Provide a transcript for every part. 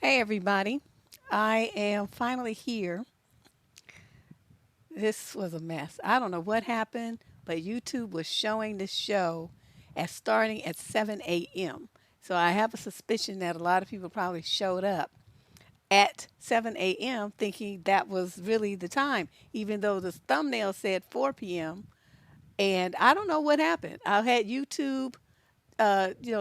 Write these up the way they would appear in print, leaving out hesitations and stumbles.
Hey everybody, I am finally here. This was a mess. I don't know what happened, but YouTube was showing this show as starting at 7 a.m. So I have a suspicion that a lot of people probably showed up at 7 a.m. thinking that was really the time, even though the thumbnail said 4 p.m. And I don't know what happened. I had YouTube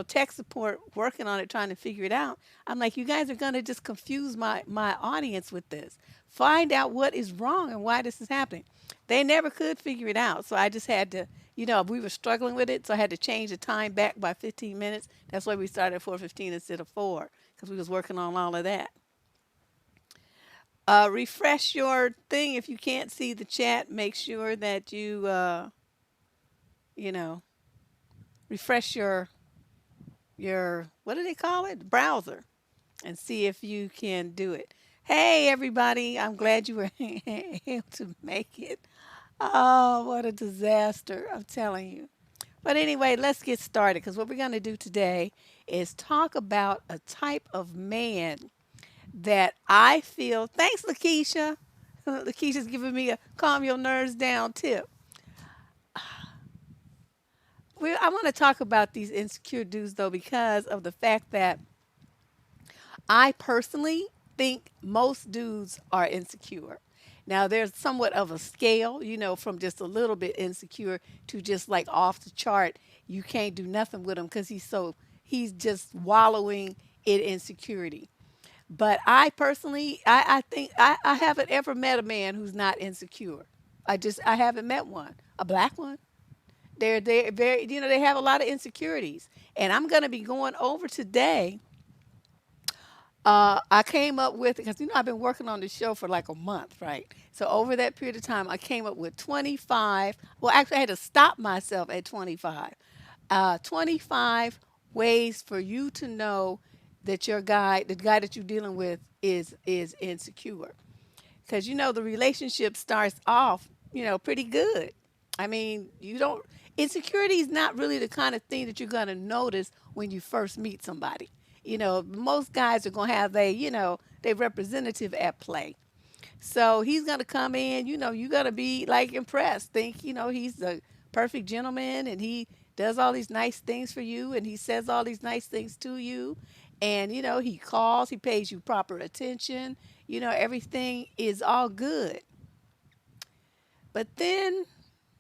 tech support working on it, trying to figure it out. I'm like, you guys are gonna just confuse my audience with this. Find out what is wrong and why this is happening. They never could figure it out, so I just had to, we were struggling with it, so I had to change the time back by 15 minutes. That's why we started at 4:15 instead of 4, because we was working on all of that. Refresh your thing if you can't see the chat. Make sure that you know, refresh your what do they call it? Browser, and see if you can do it. Hey, everybody. I'm glad you were able to make it. Oh, what a disaster. I'm telling you. But anyway, let's get started because what we're going to do today is talk about a type of man that I feel. Thanks, Lakeisha. Lakeisha's giving me a calm your nerves down tip. I want to talk about these insecure dudes, though, because of the fact that I personally think most dudes are insecure. Now, there's somewhat of a scale, from just a little bit insecure to just like off the chart. You can't do nothing with him because he's just wallowing in insecurity. But I personally, I think I haven't ever met a man who's not insecure. I haven't met one, a black one. They're very, they have a lot of insecurities. And I'm going to be going over today. I came up with, because I've been working on this show for like a month, right? So over that period of time, I came up with 25. Well, actually, I had to stop myself at 25. 25 ways for you to know that the guy that you're dealing with, is insecure. Because the relationship starts off, pretty good. I mean, you don't. Insecurity is not really the kind of thing that you're going to notice when you first meet somebody. Most guys are going to have their representative at play. So he's going to come in, you're going to be like impressed. Think, he's the perfect gentleman and he does all these nice things for you and he says all these nice things to you. And, he calls, he pays you proper attention. Everything is all good. But then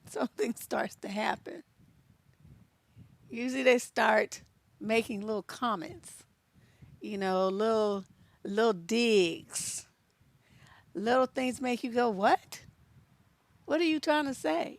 something starts to happen. Usually they start making little comments, little digs. Little things make you go, "What? What are you trying to say?"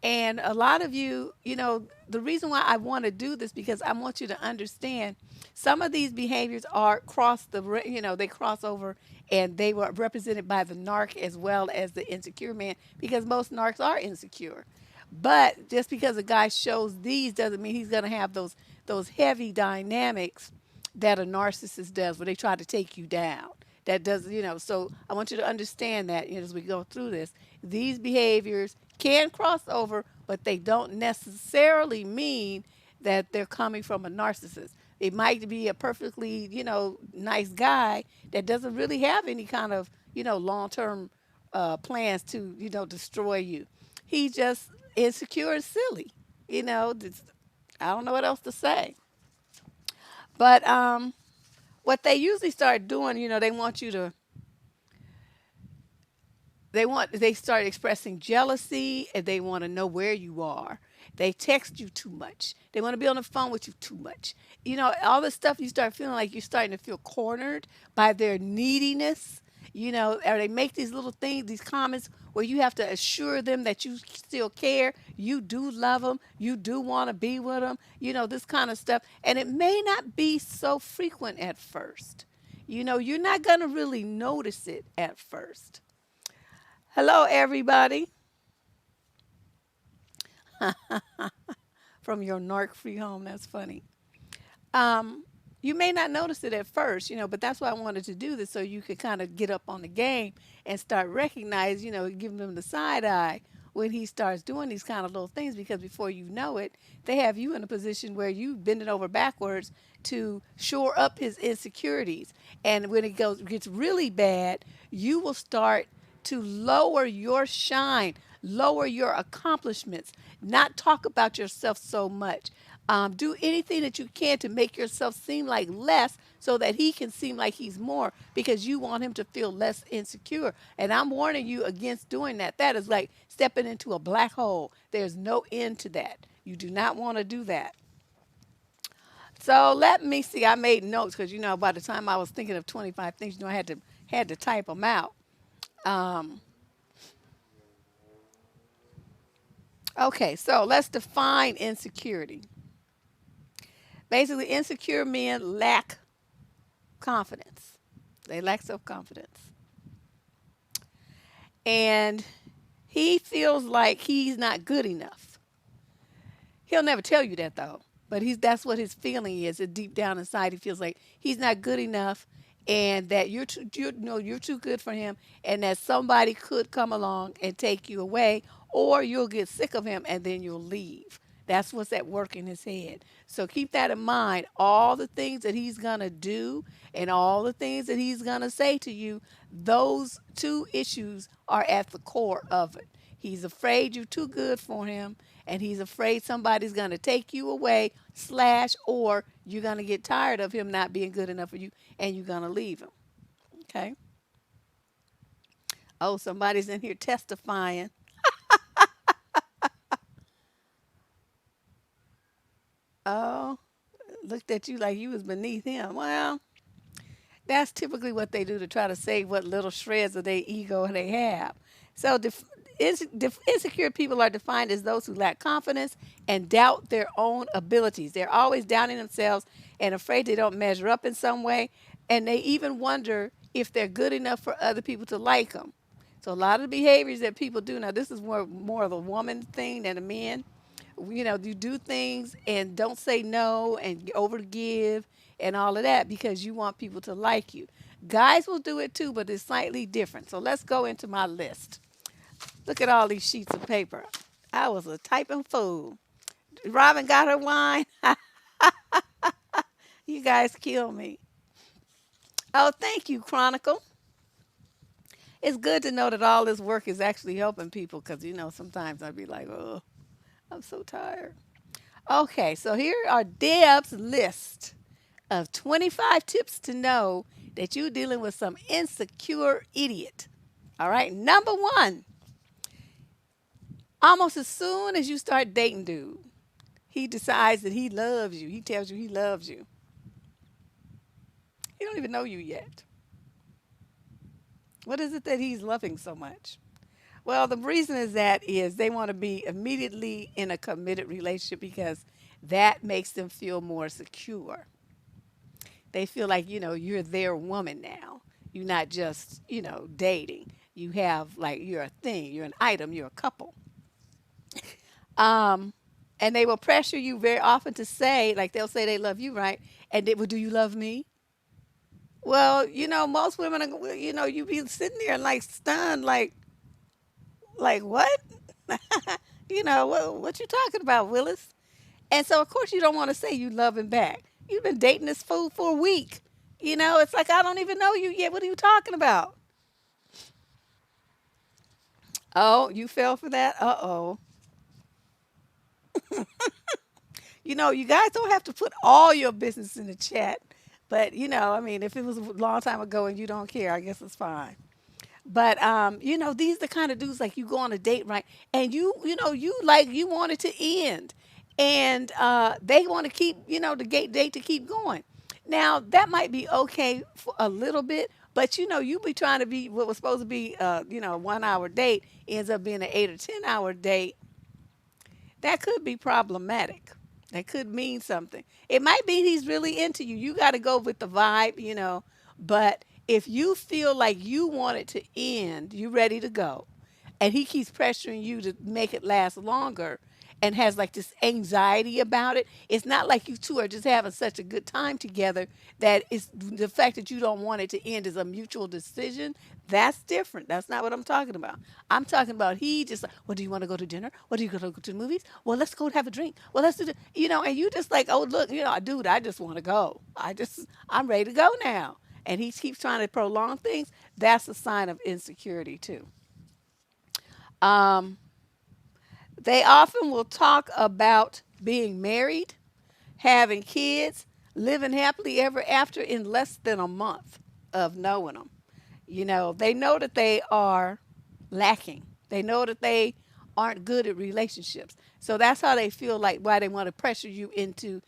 And a lot of you, the reason why I want to do this because I want you to understand some of these behaviors are they cross over and they were represented by the narc as well as the insecure man because most narcs are insecure. But just because a guy shows these doesn't mean he's going to have those heavy dynamics that a narcissist does where they try to take you down. That does, so I want you to understand that, as we go through this, these behaviors can cross over, but they don't necessarily mean that they're coming from a narcissist. It might be a perfectly, nice guy that doesn't really have any kind of, long-term plans to, destroy you. He's just insecure and silly. I don't know what else to say. But what they usually start doing, they start expressing jealousy and they want to know where you are. They text you too much. They want to be on the phone with you too much. All this stuff you start feeling like you're starting to feel cornered by their neediness. Or they make these little things, these comments where you have to assure them that you still care, you do love them, you do want to be with them, this kind of stuff. And it may not be so frequent at first. You're not going to really notice it at first. Hello, everybody from your narc free home. That's funny. Um, you may not notice it at first, but that's why I wanted to do this so you could kind of get up on the game and start recognizing, giving them the side eye when he starts doing these kind of little things, because before you know it, they have you in a position where you bending over backwards to shore up his insecurities. And when it gets really bad, you will start to lower your shine, lower your accomplishments, not talk about yourself so much. Do anything that you can to make yourself seem like less so that he can seem like he's more, because you want him to feel less insecure. And I'm warning you against doing that. That is like stepping into a black hole. There's no end to that. You do not want to do that. So let me see. I made notes because by the time I was thinking of 25 things, I had to type them out. Um, okay, so let's define insecurity. Basically, insecure men lack confidence. They lack self confidence. And he feels like he's not good enough. He'll never tell you that though. But that's what his feeling is. Deep down inside, he feels like he's not good enough, and that you're too good for him, and that somebody could come along and take you away, or you'll get sick of him and then you'll leave. That's what's at work in his head. So keep that in mind. All the things that he's going to do and all the things that he's going to say to you, those two issues are at the core of it. He's afraid you're too good for him, and he's afraid somebody's going to take you away, slash, or you're going to get tired of him not being good enough for you and you're going to leave him. Okay? Oh, somebody's in here testifying. Oh, looked at you like you was beneath him. Well, that's typically what they do to try to save what little shreds of their ego they have. So insecure people are defined as those who lack confidence and doubt their own abilities. They're always doubting themselves and afraid they don't measure up in some way. And they even wonder if they're good enough for other people to like them. So a lot of the behaviors that people do now, this is more of a woman thing than a man. You do things and don't say no and overgive and all of that because you want people to like you. Guys will do it too, but it's slightly different. So let's go into my list. Look at all these sheets of paper. I was a typing fool. Robin got her wine. You guys kill me. Oh, thank you, Chronicle. It's good to know that all this work is actually helping people because, sometimes I'd be like, oh, I'm so tired. Okay, so here are Deb's list of 25 tips to know that you're dealing with some insecure idiot. All right, number one, almost as soon as you start dating dude, he decides that he loves you. He tells you he loves you. He don't even know you yet. What is it that he's loving so much? Well, the reason is they want to be immediately in a committed relationship because that makes them feel more secure. They feel like, you're their woman now. You're not just, dating. You have like you're a thing, you're an item, you're a couple. Um, and they will pressure you very often to say, like they'll say they love you, right? And they will, do you love me? Well, most women are, you be sitting there like stunned, like what? What you talking about, Willis? And so of course you don't want to say you love him back. You've been dating this fool for a week. It's like I don't even know you yet. What are you talking about? Oh, you fell for that? Uh-oh. You guys don't have to put all your business in the chat. But, I mean, if it was a long time ago and you don't care, I guess it's fine. But these are the kind of dudes like you go on a date, right? And you want it to end. And they want to keep, the date to keep going. Now, that might be okay for a little bit, but you be trying to be what was supposed to be a 1 hour date ends up being an 8 or 10 hour date. That could be problematic. That could mean something. It might be he's really into you. You got to go with the vibe, But if you feel like you want it to end, you ready to go, and he keeps pressuring you to make it last longer, and has like this anxiety about it. It's not like you two are just having such a good time together that it's the fact that you don't want it to end is a mutual decision. That's different. That's not what I'm talking about. I'm talking about he just like, well, do you want to go to dinner? What do you going to go to the movies? Well, let's go have a drink. Well, let's do the, and you just like, oh, look, dude, I just want to go. I'm ready to go now. And he keeps trying to prolong things. That's a sign of insecurity too. Um, they often will talk about being married, having kids, living happily ever after in less than a month of knowing them. They know that they are lacking. They know that they aren't good at relationships. So that's how they feel like why they want to pressure you into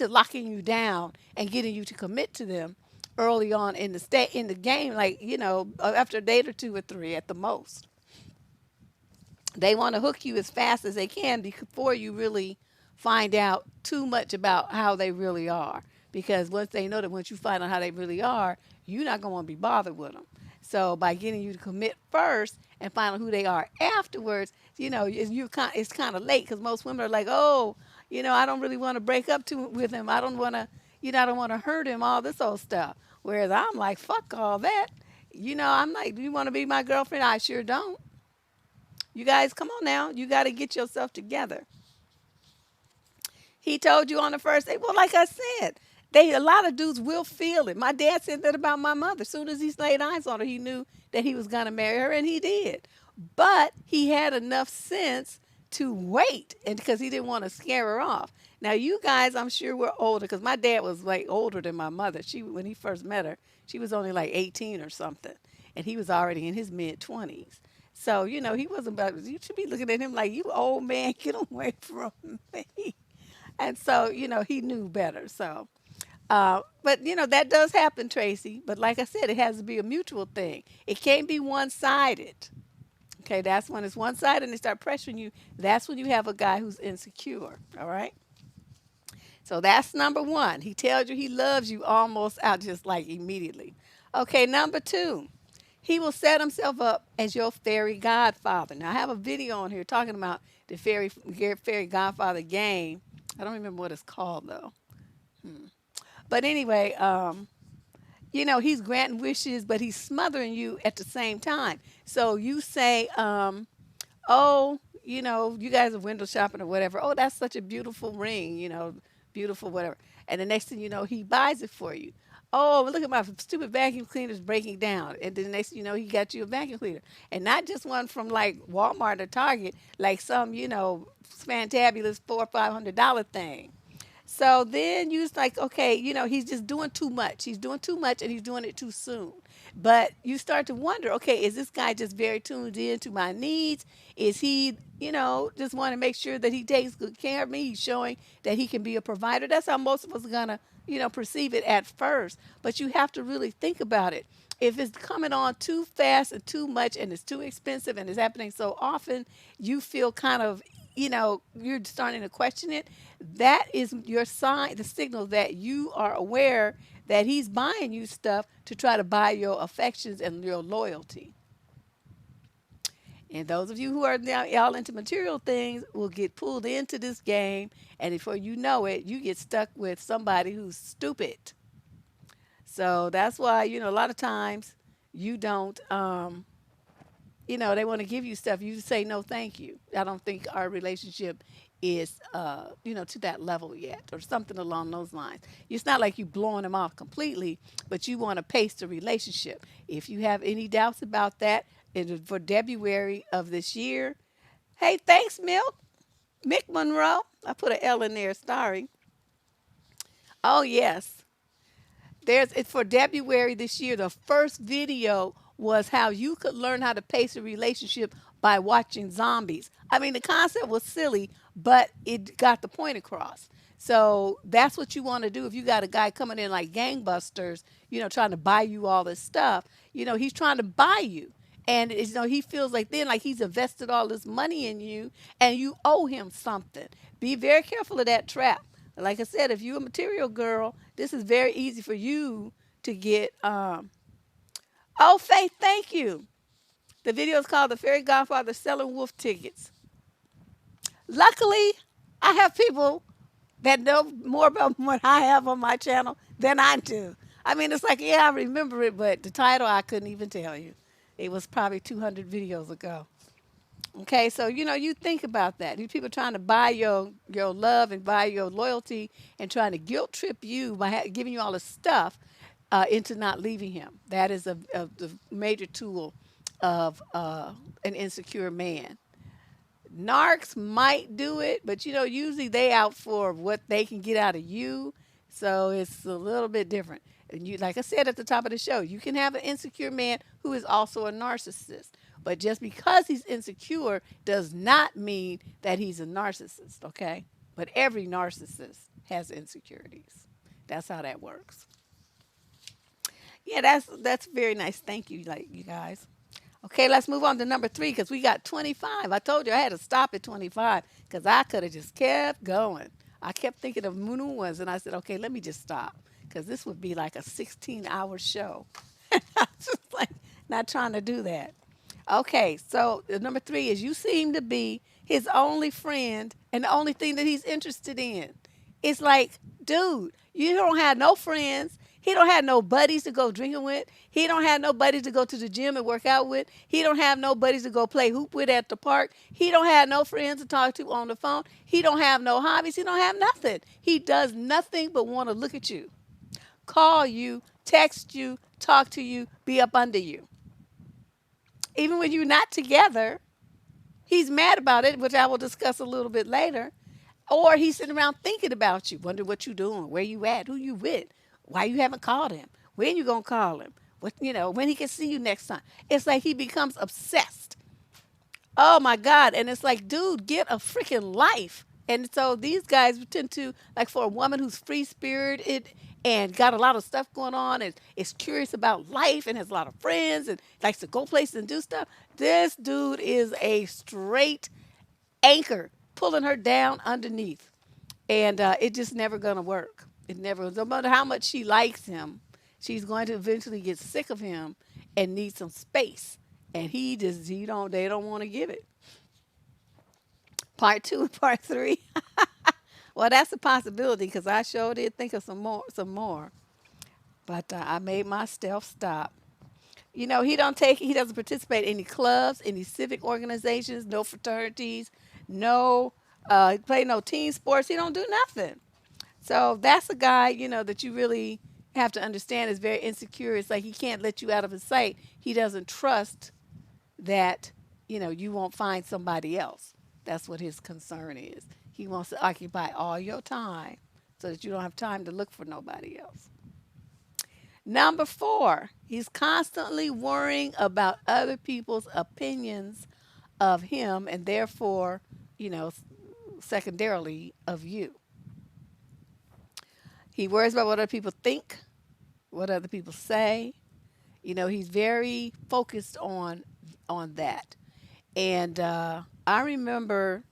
locking you down and getting you to commit to them early on in the game, like, after a date or two or three at the most. They want to hook you as fast as they can before you really find out too much about how they really are. Because once they know that once you find out how they really are, you're not going to want to be bothered with them. So by getting you to commit first and find out who they are afterwards, it's kind of late because most women are like, oh, I don't really want to break up with him. I don't want to, I don't want to hurt him, all this old stuff. Whereas I'm like, fuck all that. I'm like, do you want to be my girlfriend? I sure don't. You guys, come on now. You got to get yourself together. He told you on the first day. Well, like I said, a lot of dudes will feel it. My dad said that about my mother. As soon as he laid eyes on her, he knew that he was going to marry her, and he did. But he had enough sense to wait, and because he didn't want to scare her off. Now, you guys, I'm sure were older, because my dad was like older than my mother. When he first met her, she was only like 18 or something, and he was already in his mid 20s. So, he wasn't about, you should be looking at him like, you old man, get away from me. And so, he knew better. So, but, that does happen, Tracy. But like I said, it has to be a mutual thing. It can't be one sided. Okay, that's when it's one sided and they start pressuring you. That's when you have a guy who's insecure. All right. So that's number one. He tells you he loves you almost out just like immediately. Okay, number two, he will set himself up as your fairy godfather. Now, I have a video on here talking about the fairy godfather game. I don't remember what it's called, though. But anyway, he's granting wishes, but he's smothering you at the same time. So you say, oh, you guys are window shopping or whatever. Oh, that's such a beautiful ring, beautiful whatever. And the next thing you know, he buys it for you. Oh, look at my stupid vacuum cleaner's breaking down. And then the next thing you know, he got you a vacuum cleaner. And not just one from like Walmart or Target, like some, fantabulous $400 or $500 thing. So then you was like, okay, he's just doing too much. He's doing too much and he's doing it too soon. But you start to wonder, okay, is this guy just very tuned in to my needs? Is he, just want to make sure that he takes good care of me? He's showing that he can be a provider. That's how most of us are going to, perceive it at first. But you have to really think about it. If it's coming on too fast and too much and it's too expensive and it's happening so often, you feel kind of, you're starting to question it. That is your sign, the signal that you are aware that he's buying you stuff to try to buy your affections and your loyalty. And those of you who are now all into material things will get pulled into this game, and before you know it, you get stuck with somebody who's stupid. So that's why, a lot of times you don't, they want to give you stuff. You say, no, thank you. I don't think our relationship is, to that level yet or something along those lines. It's not like you blowing them off completely, but you want to pace the relationship. If you have any doubts about that, for February of this year, hey, thanks, Mick Monroe. I put an L in there, sorry. Oh, yes. It's for February this year. The first video was how you could learn how to pace a relationship by watching zombies. I mean, the concept was silly, but it got the point across. So that's what you want to do if you got a guy coming in like gangbusters, trying to buy you all this stuff. He's trying to buy you. And he feels like then like he's invested all this money in you and you owe him something. Be very careful of that trap. Like I said, if you're a material girl, this is very easy for you to get. Oh, Faith, thank you. The video is called "The Fairy Godfather Selling Wolf Tickets." Luckily, I have people that know more about what I have on my channel than I do. I mean, it's like, yeah, I remember it, but the title I couldn't even tell you. It was probably 200 videos ago. Okay, so you think about that. These people trying to buy your love and buy your loyalty and trying to guilt trip you by giving you all this stuff into not leaving him. That is the major tool of an insecure man. Narcs might do it, but usually they out for what they can get out of you. So it's a little bit different. And like I said at the top of the show, you can have an insecure man who is also a narcissist. But just because he's insecure does not mean that he's a narcissist, okay? But every narcissist has insecurities. That's how that works. Yeah, that's very nice. Thank you, like you guys. Okay, let's move on to number 3 because we got 25. I told you I had to stop at 25 because I could have just kept going. I kept thinking of new ones, and I said, okay, let me just stop because this would be like a 16-hour show. I just like not trying to do that. Okay, so number 3 is you seem to be his only friend and the only thing that he's interested in. It's like, dude, you don't have no friends. He don't have no buddies to go drinking with. He don't have no buddies to go to the gym and work out with. He don't have no buddies to go play hoop with at the park. He don't have no friends to talk to on the phone. He don't have no hobbies. He don't have nothing. He does nothing but want to look at you, call you, text you, talk to you, be up under you. Even when you're not together, he's mad about it, which I will discuss a little bit later. Or he's sitting around thinking about you, wonder what you doing, where you at, who you with, why you haven't called him, when you gonna call him, when he can see you next time. It's like he becomes obsessed. Oh my God. And it's like, dude, get a freaking life. And so these guys tend to, like for a woman who's free spirited and got a lot of stuff going on and is curious about life and has a lot of friends and likes to go places and do stuff, this dude is a straight anchor pulling her down underneath. And it just never going to work. It never, no matter how much she likes him, she's going to eventually get sick of him and need some space. And they don't want to give it. Part 2 and part 3. Well, that's a possibility because I sure did think of some more. But I made my stealth stop. He doesn't participate in any clubs, any civic organizations, no fraternities, no, he play no team sports. He don't do nothing. So that's a guy, that you really have to understand is very insecure. It's like he can't let you out of his sight. He doesn't trust that, you won't find somebody else. That's what his concern is. He wants to occupy all your time so that you don't have time to look for nobody else. Number 4, he's constantly worrying about other people's opinions of him and therefore, you know, secondarily of you. He worries about what other people think, what other people say. He's very focused on that. And I remember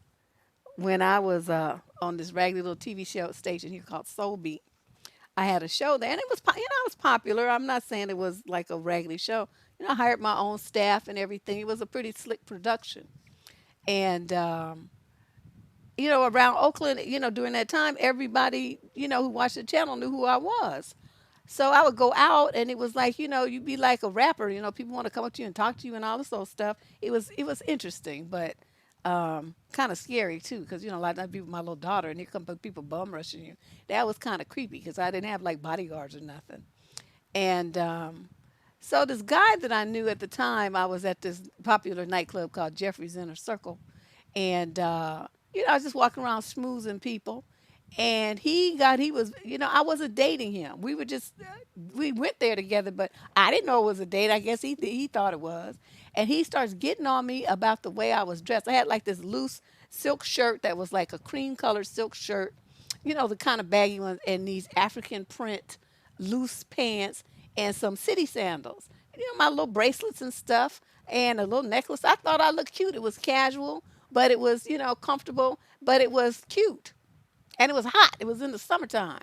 when I was on this raggedy little TV show station here called Soul Beat. I had a show there, and it was popular. I'm not saying it was like a raggedy show. I hired my own staff and everything. It was a pretty slick production. And around Oakland, during that time, everybody, who watched the channel knew who I was. So I would go out, and it was like, you'd be like a rapper. People want to come up to you and talk to you and all this old stuff. It was interesting, but kind of scary too, because a lot of times be with my little daughter, and here come people bum rushing you. That was kind of creepy because I didn't have like bodyguards or nothing. And so this guy that I knew at the time, I was at this popular nightclub called Jeffrey's Inner Circle, and I was just walking around schmoozing people. And he was, I wasn't dating him. We went there together, but I didn't know it was a date. I guess he thought it was. And he starts getting on me about the way I was dressed. I had like this loose silk shirt that was like a cream colored silk shirt, the kind of baggy ones, and these African print loose pants and some city sandals. My little bracelets and stuff and a little necklace. I thought I looked cute. It was casual, but it was, comfortable, but it was cute. And it was hot. It was in the summertime.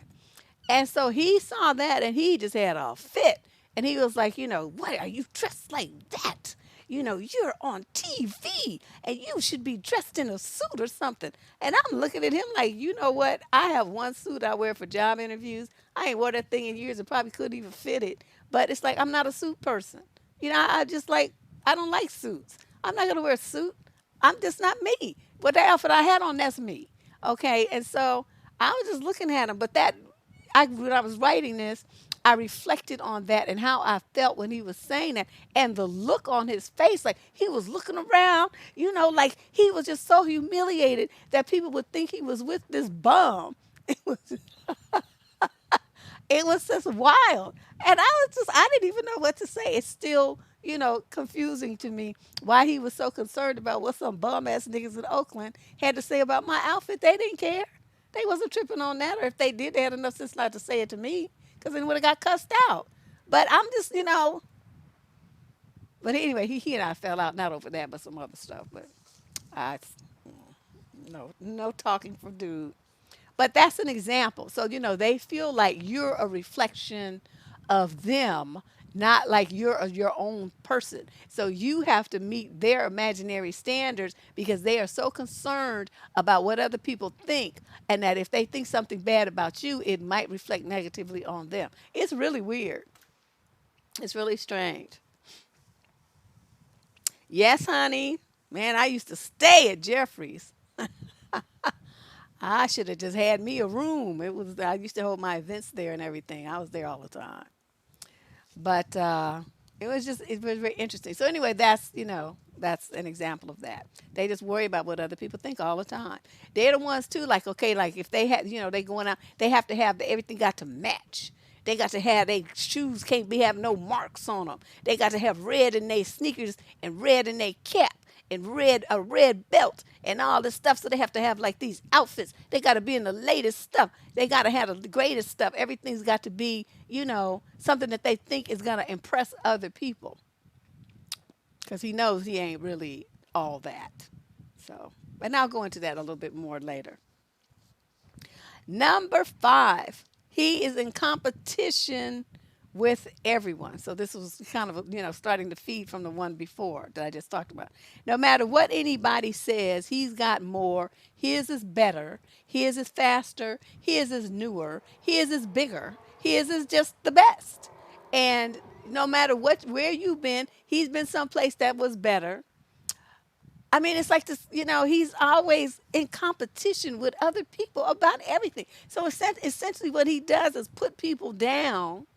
And so he saw that and he just had a fit. And he was like, what are you dressed like that? you're on TV and you should be dressed in a suit or something. And I'm looking at him like, you know what? I have one suit I wear for job interviews. I ain't wore that thing in years and probably couldn't even fit it. But it's like, I'm not a suit person. I just like, I don't like suits. I'm not going to wear a suit. I'm just not me. But the outfit I had on, that's me. Okay. And so I was just looking at him. But when I was writing this, I reflected on that and how I felt when he was saying that and the look on his face, like he was looking around, like he was just so humiliated that people would think he was with this bum. It was, it was just wild. And I didn't even know what to say. It's still, confusing to me why he was so concerned about what some bum ass niggas in Oakland had to say about my outfit. They didn't care. They wasn't tripping on that. Or if they did, they had enough sense not to say it to me because then would have got cussed out. But I'm just, but anyway, he and I fell out, not over that, but some other stuff. But I, no talking for dude. But that's an example. So, they feel like you're a reflection of them, not like you're your own person. So you have to meet their imaginary standards because they are so concerned about what other people think, and that if they think something bad about you, it might reflect negatively on them. It's really weird. It's really strange. Yes, honey. Man, I used to stay at Jeffrey's. I should have just had me a room. I used to hold my events there and everything. I was there all the time. But it was very interesting. So anyway, that's an example of that. They just worry about what other people think all the time. They're the ones too, like, okay, like if they had, they going out, they have to have everything got to match. They got to have their shoes can't be have no marks on them. They got to have red in their sneakers and red in their cap and red belt and all this stuff. So they have to have like these outfits. They got to be in the latest stuff. They got to have the greatest stuff. Everything's got to be, something that they think is going to impress other people. Because he knows he ain't really all that. So, and I'll go into that a little bit more later. Number 5, he is in competition with everyone. So this was kind of, starting to feed from the one before that I just talked about. No matter what anybody says, he's got more. His is better. His is faster. His is newer. His is bigger. His is just the best. And no matter where you've been, he's been someplace that was better. I mean, it's like this, he's always in competition with other people about everything. So essentially what he does is put people down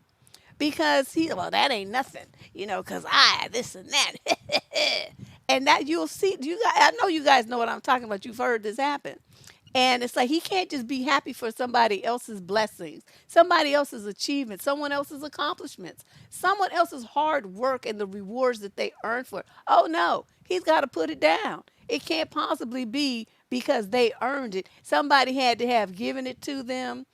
because well, that ain't nothing, because this and that. And that you'll see, I know you guys know what I'm talking about. You've heard this happen. And it's like he can't just be happy for somebody else's blessings, somebody else's achievements, someone else's accomplishments, someone else's hard work and the rewards that they earn for it. Oh no, he's got to put it down. It can't possibly be because they earned it. Somebody had to have given it to them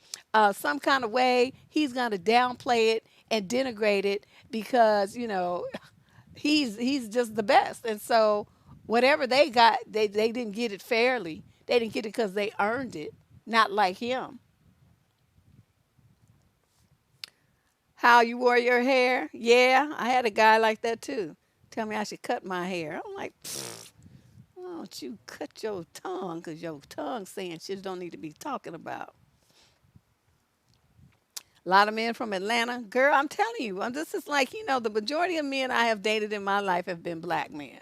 some kind of way. He's going to downplay it and denigrate it because, he's just the best. And so whatever they got, they didn't get it fairly. They didn't get it because they earned it, not like him. How you wore your hair? Yeah, I had a guy like that too. Tell me I should cut my hair. I'm like, why don't you cut your tongue? Because your tongue saying shit don't need to be talking about. A lot of men from Atlanta. Girl, I'm telling you, this is like, the majority of men I have dated in my life have been black men.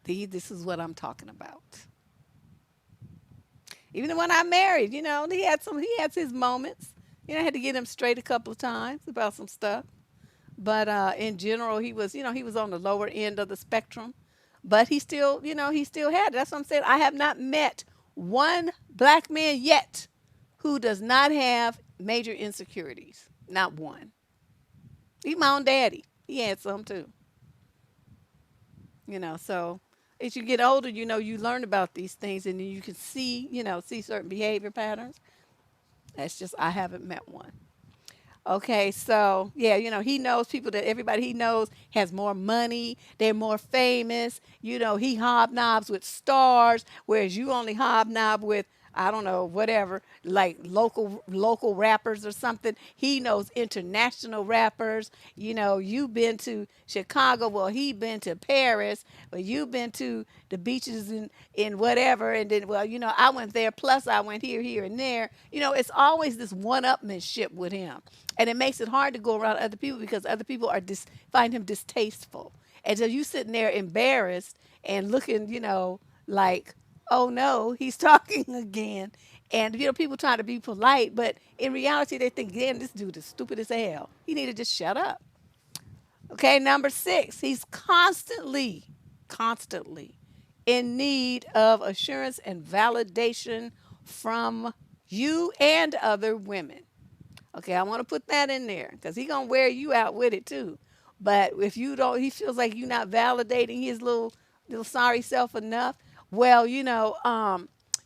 This is what I'm talking about. Even the one I married, he had his moments. I had to get him straight a couple of times about some stuff. But in general, he was on the lower end of the spectrum. But he still had it. That's what I'm saying. I have not met one black man yet who does not have major insecurities. Not one. Even my own daddy. He had some too. So as you get older, you learn about these things and then you can see certain behavior patterns. That's just, I haven't met one. Okay, so yeah, he knows people that everybody he knows has more money, they're more famous. He hobnobs with stars, whereas you only hobnob with I don't know, whatever, like local rappers or something. He knows international rappers. You know, you've been to Chicago, well, he been to Paris, but you've been to the beaches in whatever, and then, well, you know, I went there, plus I went here, and there. You know, it's always this one-upmanship with him. And it makes it hard to go around other people because other people find him distasteful. And so you sitting there embarrassed and looking, you know, like, oh no, he's talking again. And you know, people trying to be polite, but in reality, they think, damn, this dude is stupid as hell. He need to just shut up. Okay, number 6, he's constantly in need of assurance and validation from you and other women. Okay, I want to put that in there because he gonna wear you out with it too. But if you don't, he feels like you're not validating his little sorry self enough. Well, you know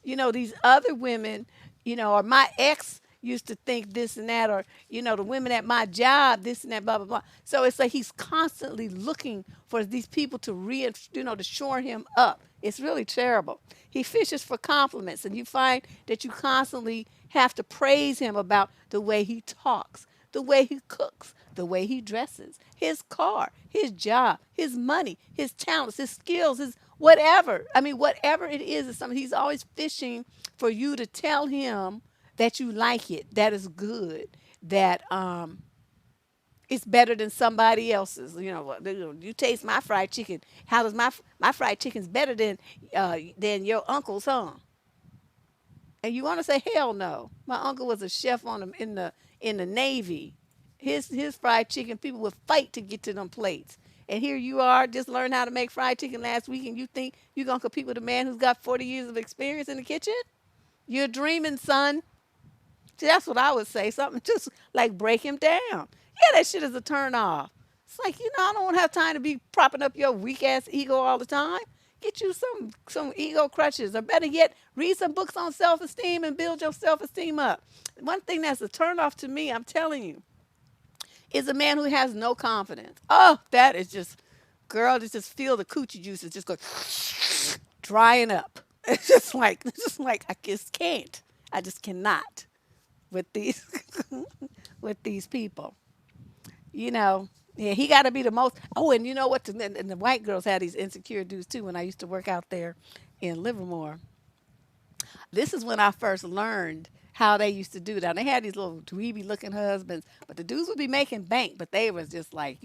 these other women, you know, or my ex used to think this and that, or you know the women at my job, this and that, blah blah blah. So it's like he's constantly looking for these people to to shore him up. It's really terrible. He fishes for compliments, and you find that you constantly have to praise him about the way he talks, the way he cooks, the way he dresses, his car, his job, his money, his talents, his skills, his whatever. I mean, whatever it is something he's always fishing for you to tell him that you like it, that is good, that it's better than somebody else's. You know, you taste my fried chicken. How does my fried chicken's better than your uncle's, huh? And you want to say, hell no. My uncle was a chef in the Navy. His fried chicken, people would fight to get to them plates. And here you are, just learned how to make fried chicken last week, and you think you're gonna compete with a man who's got 40 years of experience in the kitchen? You're dreaming, son. See, that's what I would say. Something just like break him down. Yeah, that shit is a turn off. It's like, I don't have time to be propping up your weak ass ego all the time. Get you some ego crutches, or better yet, read some books on self-esteem and build your self-esteem up. One thing that's a turn off to me, I'm telling you, is a man who has no confidence. Oh, that is just, girl, just feel the coochie juices just go drying up. It's just like I just can't. I just cannot with these with these people. You know, yeah, he got to be the most. Oh, and you know what? And the white girls had these insecure dudes too. When I used to work out there in Livermore, this is when I first learned how they used to do that. They had these little dweeby looking husbands, but the dudes would be making bank, but they was just like,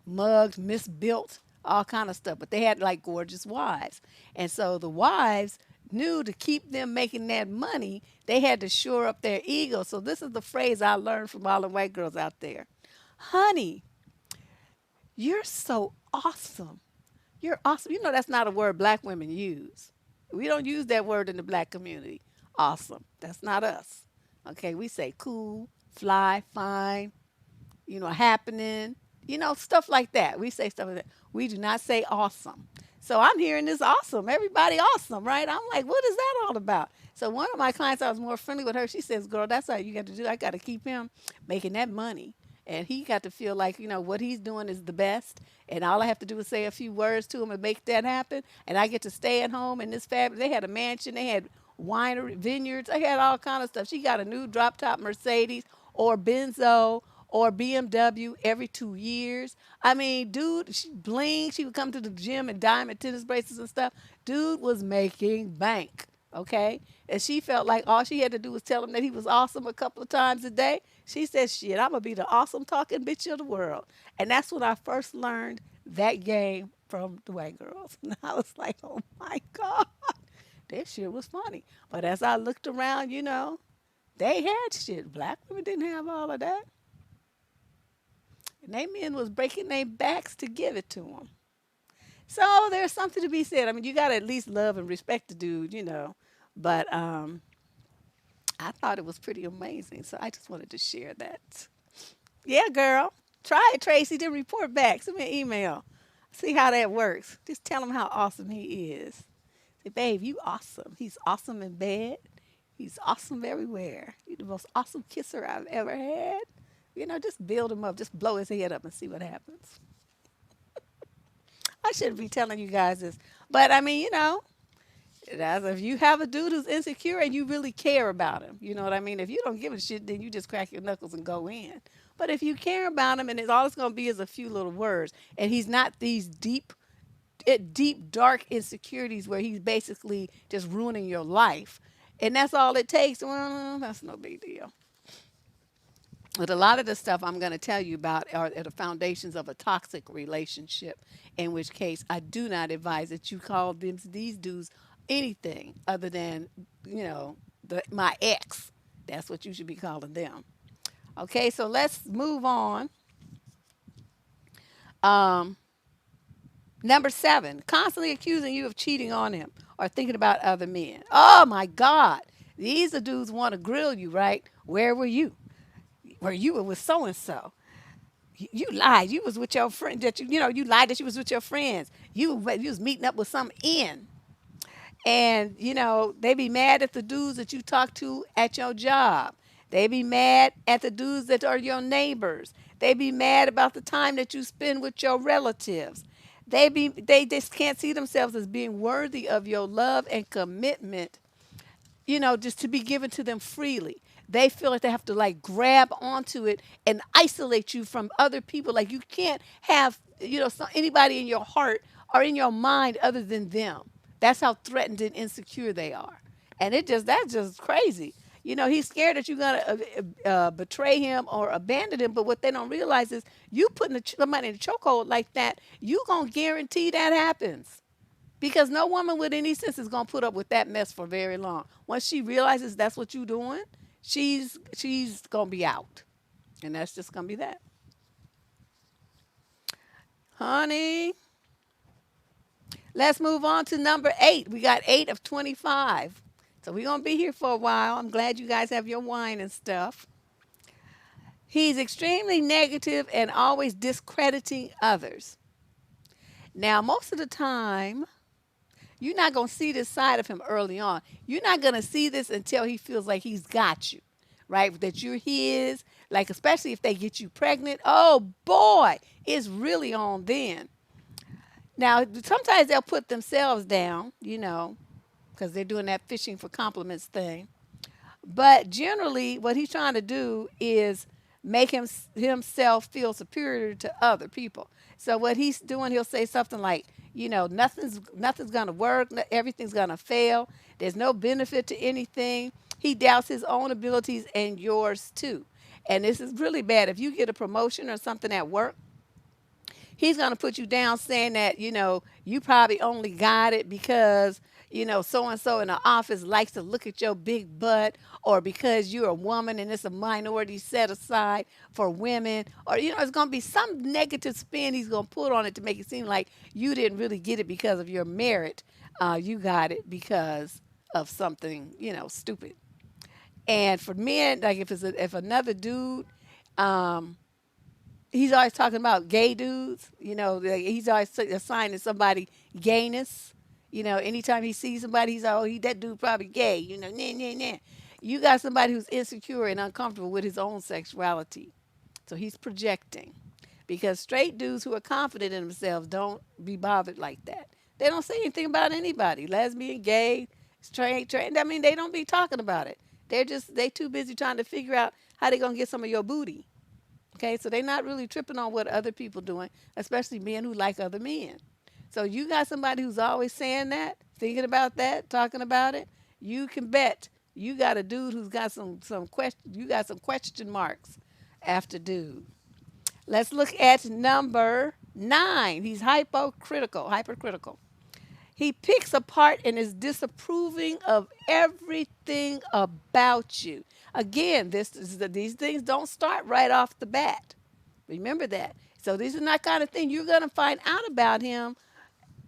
mugged, misbuilt, all kind of stuff. But they had like gorgeous wives. And so the wives knew to keep them making that money, they had to shore up their ego. So this is the phrase I learned from all the white girls out there. Honey, you're so awesome. You're awesome. You know that's not a word black women use. We don't use that word in the black community. Awesome. That's not us. Okay, we say cool, fly, fine, happening, stuff like that. We say stuff like that. We do not say awesome. So I'm hearing this awesome. Everybody awesome, right? I'm like, what is that all about? So one of my clients, I was more friendly with her. She says, girl, that's how you got to do. I got to keep him making that money. And he got to feel like, what he's doing is the best. And all I have to do is say a few words to him and make that happen. And I get to stay at home in this fabulous. They had a mansion. They had winery, vineyards. They had all kind of stuff. She got a new drop top Mercedes or Benzo or BMW every 2 years. I mean, dude, she bling. She would come to the gym and diamond tennis bracelets and stuff. Dude was making bank. Okay. And she felt like all she had to do was tell him that he was awesome a couple of times a day. She said, shit, I'm going to be the awesome talking bitch of the world. And that's when I first learned that game from the white girls. And I was like, oh my God, that shit was funny. But as I looked around, they had shit. Black women didn't have all of that. And they men was breaking their backs to give it to them. So there's something to be said. I mean, you got to at least love and respect the dude. But I thought it was pretty amazing. So I just wanted to share that. Yeah, girl. Try it, Tracy. Then report back. Send me an email. See how that works. Just tell him how awesome he is. Say, babe, you awesome. He's awesome in bed. He's awesome everywhere. You're the most awesome kisser I've ever had. Just build him up. Just blow his head up and see what happens. I shouldn't be telling you guys this. But I mean, That's if you have a dude who's insecure and you really care about him. You know what I mean? If you don't give a shit, then you just crack your knuckles and go in. But if you care about him and it's all it's going to be is a few little words, and he's not these deep, dark insecurities where he's basically just ruining your life, and that's all it takes. Well, that's no big deal. But a lot of the stuff I'm going to tell you about are the foundations of a toxic relationship, in which case I do not advise that you call these dudes anything other than, my ex. That's what you should be calling them. Okay, so let's move on. Um, Number 7, constantly accusing you of cheating on him or thinking about other men. Oh my God. These are dudes want to grill you, right? Where were you? Where you were with so and so. You lied. You was with your friend that you lied that you was with your friends. You was meeting up with some in. And, they be mad at the dudes that you talk to at your job. They be mad at the dudes that are your neighbors. They be mad about the time that you spend with your relatives. They just can't see themselves as being worthy of your love and commitment, just to be given to them freely. They feel like they have to like grab onto it and isolate you from other people. Like you can't have, anybody in your heart or in your mind other than them. That's how threatened and insecure they are. And that's just crazy. He's scared that you're going to betray him or abandon him. But what they don't realize is you putting somebody in a chokehold like that, you going to guarantee that happens. Because no woman with any sense is gonna put up with that mess for very long. Once she realizes that's what you're doing, she's gonna be out, and that's just gonna be that, honey. Let's move on to number 8. We got 8 of 25, so we're gonna be here for a while. I'm glad you guys have your wine and stuff. He's extremely negative and always discrediting others. Now, most of the time, you're not going to see this side of him early on. You're not going to see this until he feels like he's got you, right? That you're his, like, especially if they get you pregnant. Oh, boy, it's really on then. Now, sometimes they'll put themselves down, because they're doing that fishing for compliments thing. But generally, what he's trying to do is make himself feel superior to other people. So what he's doing, he'll say something like, nothing's gonna work, everything's gonna fail. There's no benefit to anything. He doubts his own abilities and yours too. And this is really bad. If you get a promotion or something at work, he's going to put you down saying that, you probably only got it because, so and so in the office likes to look at your big butt, or because you're a woman and it's a minority set aside for women, or, it's going to be some negative spin he's going to put on it to make it seem like you didn't really get it because of your merit. You got it because of something, stupid. And for men, like if another dude, um, he's always talking about gay dudes. Like he's always assigning somebody gayness. Anytime he sees somebody, he's like, oh, that dude probably gay. Nah, nah, nah. You got somebody who's insecure and uncomfortable with his own sexuality. So he's projecting. Because straight dudes who are confident in themselves don't be bothered like that. They don't say anything about anybody. Lesbian, gay, straight. I mean, they don't be talking about it. They too busy trying to figure out how they going to get some of your booty. Okay, so they're not really tripping on what other people doing, especially men who like other men. So you got somebody who's always saying that, thinking about that, talking about it. You can bet you got a dude who's got some question. You got some question marks after dude. Let's look at number 9. He's hypercritical. He picks apart and is disapproving of everything about you. Again, these things don't start right off the bat. Remember that. So these are not kind of thing you're going to find out about him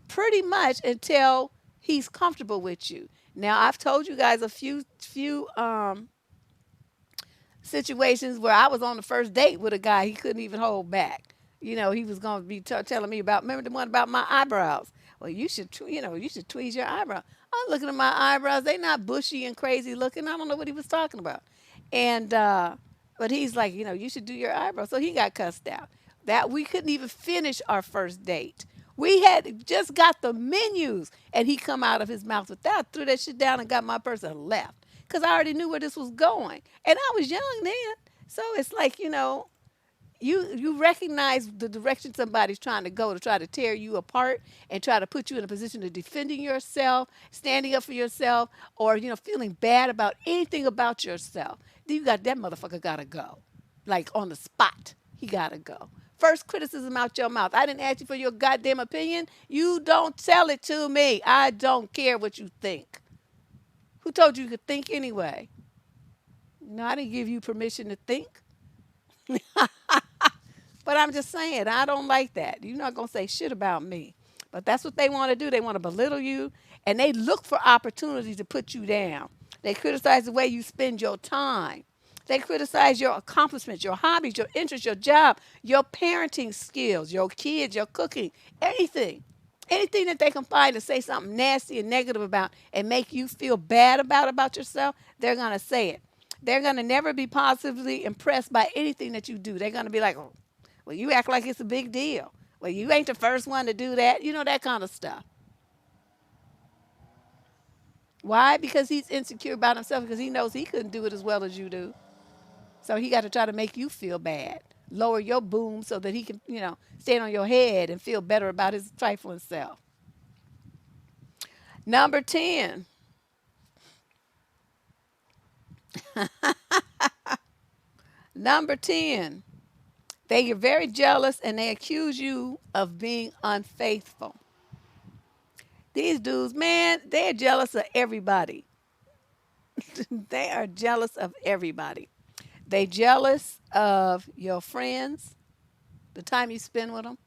pretty much until he's comfortable with you. Now, I've told you guys a few situations where I was on the first date with a guy he couldn't even hold back. He was going to be telling me about, remember the one about my eyebrows? Well, you should tweeze your eyebrow. I'm looking at my eyebrows. They not bushy and crazy looking. I don't know what he was talking about. And, but he's like, you should do your eyebrows. So he got cussed out. That we couldn't even finish our first date. We had just got the menus, and he come out of his mouth with that, threw that shit down, and got my purse and left. Cause I already knew where this was going, and I was young then, so it's like you recognize the direction somebody's trying to go to try to tear you apart and try to put you in a position of defending yourself, standing up for yourself, or feeling bad about anything about yourself. Then you got that motherfucker gotta go, like on the spot. He gotta go. First criticism out your mouth. I didn't ask you for your goddamn opinion. You don't tell it to me. I don't care what you think. Who told you could think anyway? No, I didn't give you permission to think. But I'm just saying, I don't like that. You're not going to say shit about me. But that's what they want to do. They want to belittle you, and they look for opportunities to put you down. They criticize the way you spend your time. They criticize your accomplishments, your hobbies, your interests, your job, your parenting skills, your kids, your cooking, anything. Anything that they can find to say something nasty and negative about and make you feel bad about yourself, they're going to say it. They're going to never be positively impressed by anything that you do. They're going to be like, oh, well, you act like it's a big deal. Well, you ain't the first one to do that. That kind of stuff. Why? Because he's insecure about himself because he knows he couldn't do it as well as you do. So he got to try to make you feel bad. Lower your boom so that he can, stand on your head and feel better about his trifling self. Number 10. Number 10. They get very jealous and they accuse you of being unfaithful. These dudes, man, they're jealous of everybody. They are jealous of everybody. They jealous of your friends, the time you spend with them.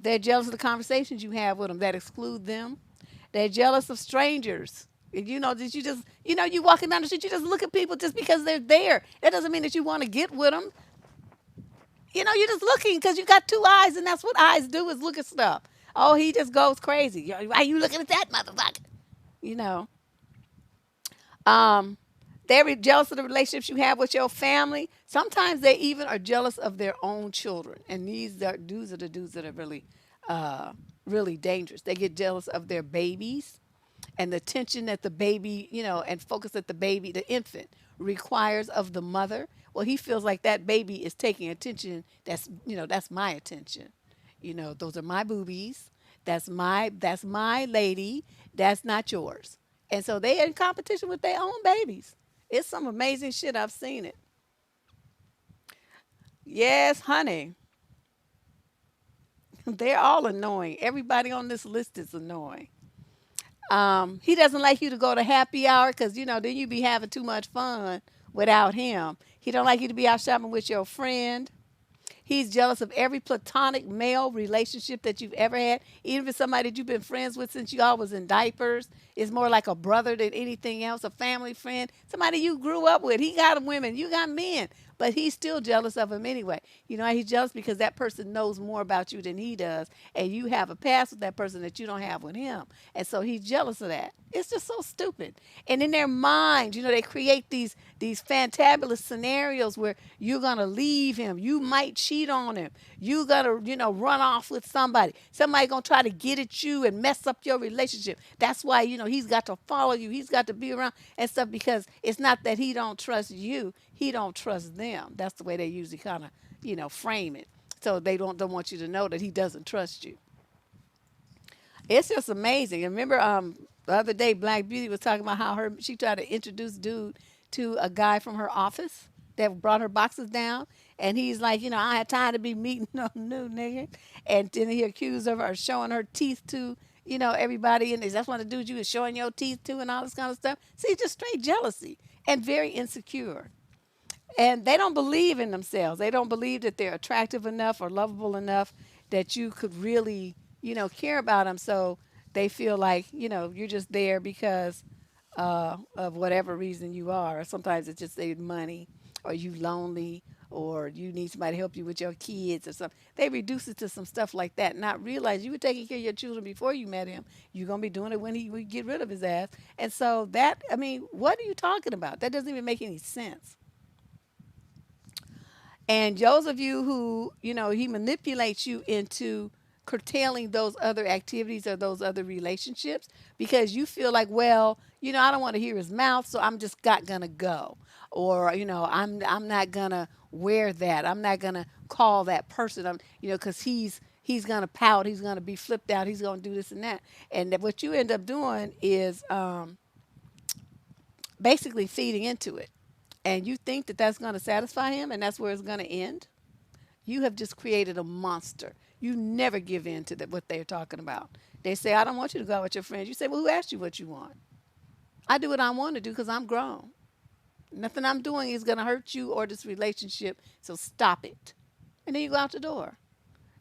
They're jealous of the conversations you have with them that exclude them. They're jealous of strangers. That you just, you walking down the street, you just look at people just because they're there. That doesn't mean that you want to get with them. You're just looking because you got two eyes, and that's what eyes do is look at stuff. Oh, he just goes crazy. Why are you looking at that motherfucker? You know. Um, they're jealous of the relationships you have with your family. Sometimes they even are jealous of their own children. And these are the dudes that are really, really dangerous. They get jealous of their babies and the attention that the baby, and focus that the baby, the infant, requires of the mother. Well, he feels like that baby is taking attention. That's my attention. Those are my boobies. That's my lady. That's not yours. And so they in competition with their own babies. It's some amazing shit. I've seen it. Yes, honey. They're all annoying. Everybody on this list is annoying. He doesn't like you to go to happy hour because then you be having too much fun without him. He don't like you to be out shopping with your friend. He's jealous of every platonic male relationship that you've ever had, even if it's somebody that you've been friends with since you all was in diapers. It's more like a brother than anything else, a family friend, somebody you grew up with. He got women, you got men, but he's still jealous of him anyway. He's jealous because that person knows more about you than he does, and you have a past with that person that you don't have with him, and so he's jealous of that. It's just so stupid. And in their mind, they create these fantabulous scenarios where you're gonna leave him, you might cheat on him, you gotta run off with somebody gonna try to get at you and mess up your relationship. That's why he's got to follow you, he's got to be around and stuff, because it's not that he don't trust you, he don't trust them. That's the way they usually kind of frame it, so they don't want you to know that he doesn't trust you. It's just amazing. And remember, the other day, Black Beauty was talking about how she tried to introduce dude to a guy from her office that brought her boxes down, and he's like, I had time to be meeting no new nigga, and then he accused her of showing her teeth to everybody, and that's one of the dudes you was showing your teeth to, and all this kind of stuff. See, just straight jealousy and very insecure. And they don't believe in themselves. They don't believe that they're attractive enough or lovable enough that you could really, care about them. So they feel like, you're just there because of whatever reason you are. Or sometimes it's just they money, or you lonely, or you need somebody to help you with your kids or something. They reduce it to some stuff like that, not realize you were taking care of your children before you met him. You're going to be doing it when we get rid of his ass. And so what are you talking about? That doesn't even make any sense. And those of you who, he manipulates you into curtailing those other activities or those other relationships because you feel like, well, I don't want to hear his mouth, so I'm just not gonna go, or I'm not gonna wear that. I'm not gonna call that person. Because he's gonna pout. He's gonna be flipped out. He's gonna do this and that. And that what you end up doing is basically feeding into it, and you think that that's gonna satisfy him, and that's where it's gonna end. You have just created a monster. You never give in to what they're talking about. They say, I don't want you to go out with your friends. You say, well, who asked you what you want? I do what I want to do because I'm grown. Nothing I'm doing is going to hurt you or this relationship, so stop it. And then you go out the door.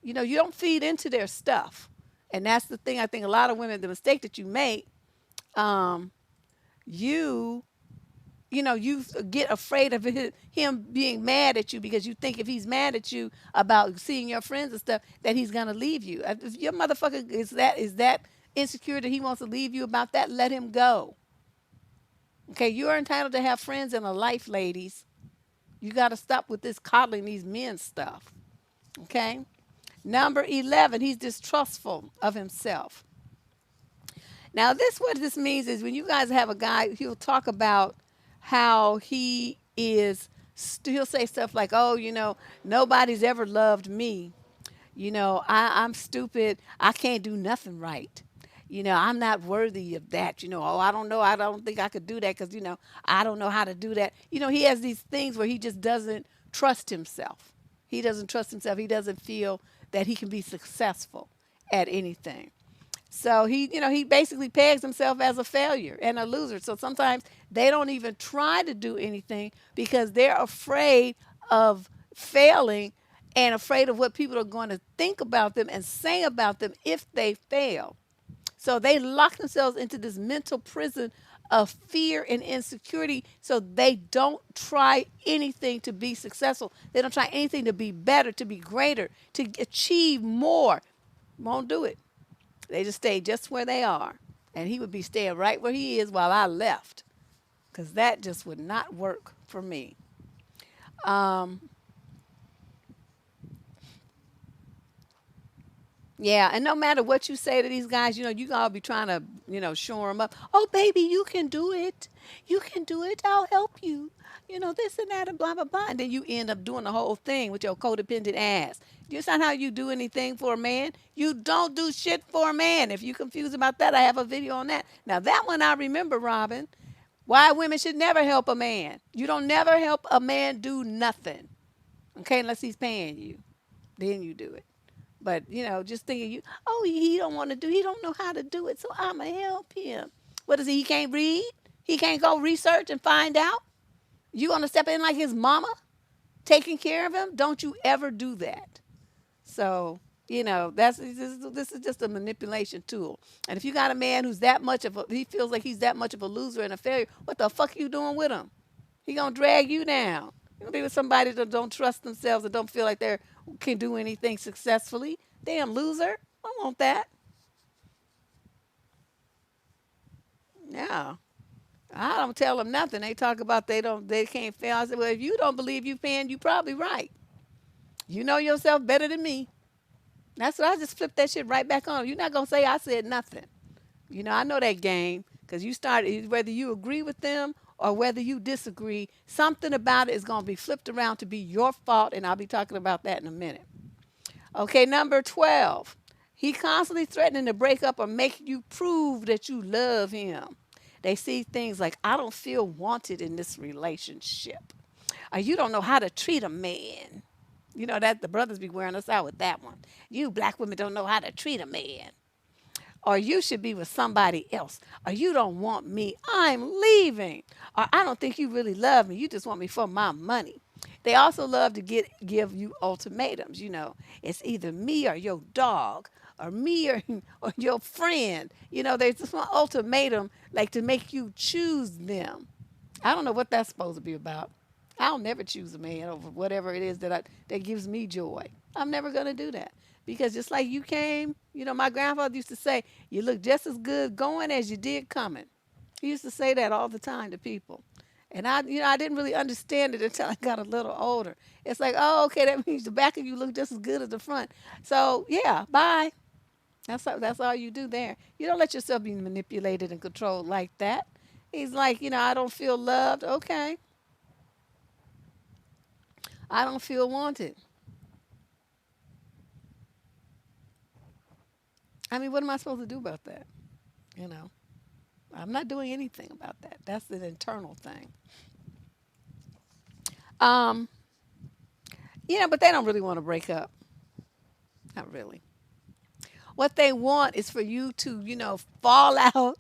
You don't feed into their stuff. And that's the thing I think a lot of women, the mistake that you make, um, you you get afraid of him being mad at you because you think if he's mad at you about seeing your friends and stuff, that he's gonna leave you. If your motherfucker is that insecure that he wants to leave you about that, let him go. Okay, you are entitled to have friends in a life, ladies. You got to stop with this coddling these men stuff. Okay. Number 11, he's distrustful of himself. Now, what this means is when you guys have a guy, he'll talk about how he'll say stuff like, oh, nobody's ever loved me. I'm stupid. I can't do nothing right. I'm not worthy of that. Oh, I don't know. I don't think I could do that because, I don't know how to do that. He has these things where he just doesn't trust himself. He doesn't trust himself. He doesn't feel that he can be successful at anything. So he basically pegs himself as a failure and a loser. So sometimes they don't even try to do anything because they're afraid of failing and afraid of what people are going to think about them and say about them if they fail. So they lock themselves into this mental prison of fear and insecurity so they don't try anything to be successful. They don't try anything to be better, to be greater, to achieve more. Won't do it. They just stay just where they are. And he would be staying right where he is while I left. Because that just would not work for me. Um, yeah, and no matter what you say to these guys, you gotta be trying to, shore them up. Oh, baby, you can do it. You can do it. I'll help you. This and that and blah, blah, blah. And then you end up doing the whole thing with your codependent ass. That's not how you do anything for a man. You don't do shit for a man. If you're confused about that, I have a video on that. Now, that one I remember, Robin. Why women should never help a man. You don't never help a man do nothing. Okay, unless he's paying you. Then you do it. But, just thinking he don't want to he don't know how to do it, so I'm going to help him. What is he can't read? He can't go research and find out? You going to step in like his mama, taking care of him? Don't you ever do that. So, this is just a manipulation tool. And if you got a man who's he feels like he's that much of a loser and a failure, what the fuck you doing with him? He going to drag you down. You're going to be with somebody that don't trust themselves and don't feel like they can do anything successfully. Damn loser. I don't want that. Yeah. I don't tell them nothing. They talk about they can't fail. I said, well, if you don't believe you can, you probably right. You know yourself better than me. That's what I just flipped that shit right back on. You're not going to say I said nothing. I know that game because you started, whether you agree with them or whether you disagree, something about it is going to be flipped around to be your fault, and I'll be talking about that in a minute. Okay, number 12. He constantly threatening to break up or make you prove that you love him. They see things like, I don't feel wanted in this relationship. Or you don't know how to treat a man. That the brothers be wearing us out with that one. You black women don't know how to treat a man. Or you should be with somebody else. Or you don't want me. I'm leaving. Or I don't think you really love me. You just want me for my money. They also love to give you ultimatums. It's either me or your dog, or me or your friend. There's this one ultimatum like to make you choose them. I don't know what that's supposed to be about. I'll never choose a man over whatever it is that gives me joy. I'm never going to do that. Because just like you came, my grandfather used to say, you look just as good going as you did coming. He used to say that all the time to people. And I didn't really understand it until I got a little older. It's like, oh, okay, that means the back of you look just as good as the front. So yeah, bye. That's all you do there. You don't let yourself be manipulated and controlled like that. He's like, I don't feel loved. Okay, I don't feel wanted. I mean, what am I supposed to do about that? You know, I'm not doing anything about that. That's an internal thing. Um, but they don't really want to break up. Not really. What they want is for you to, fall out,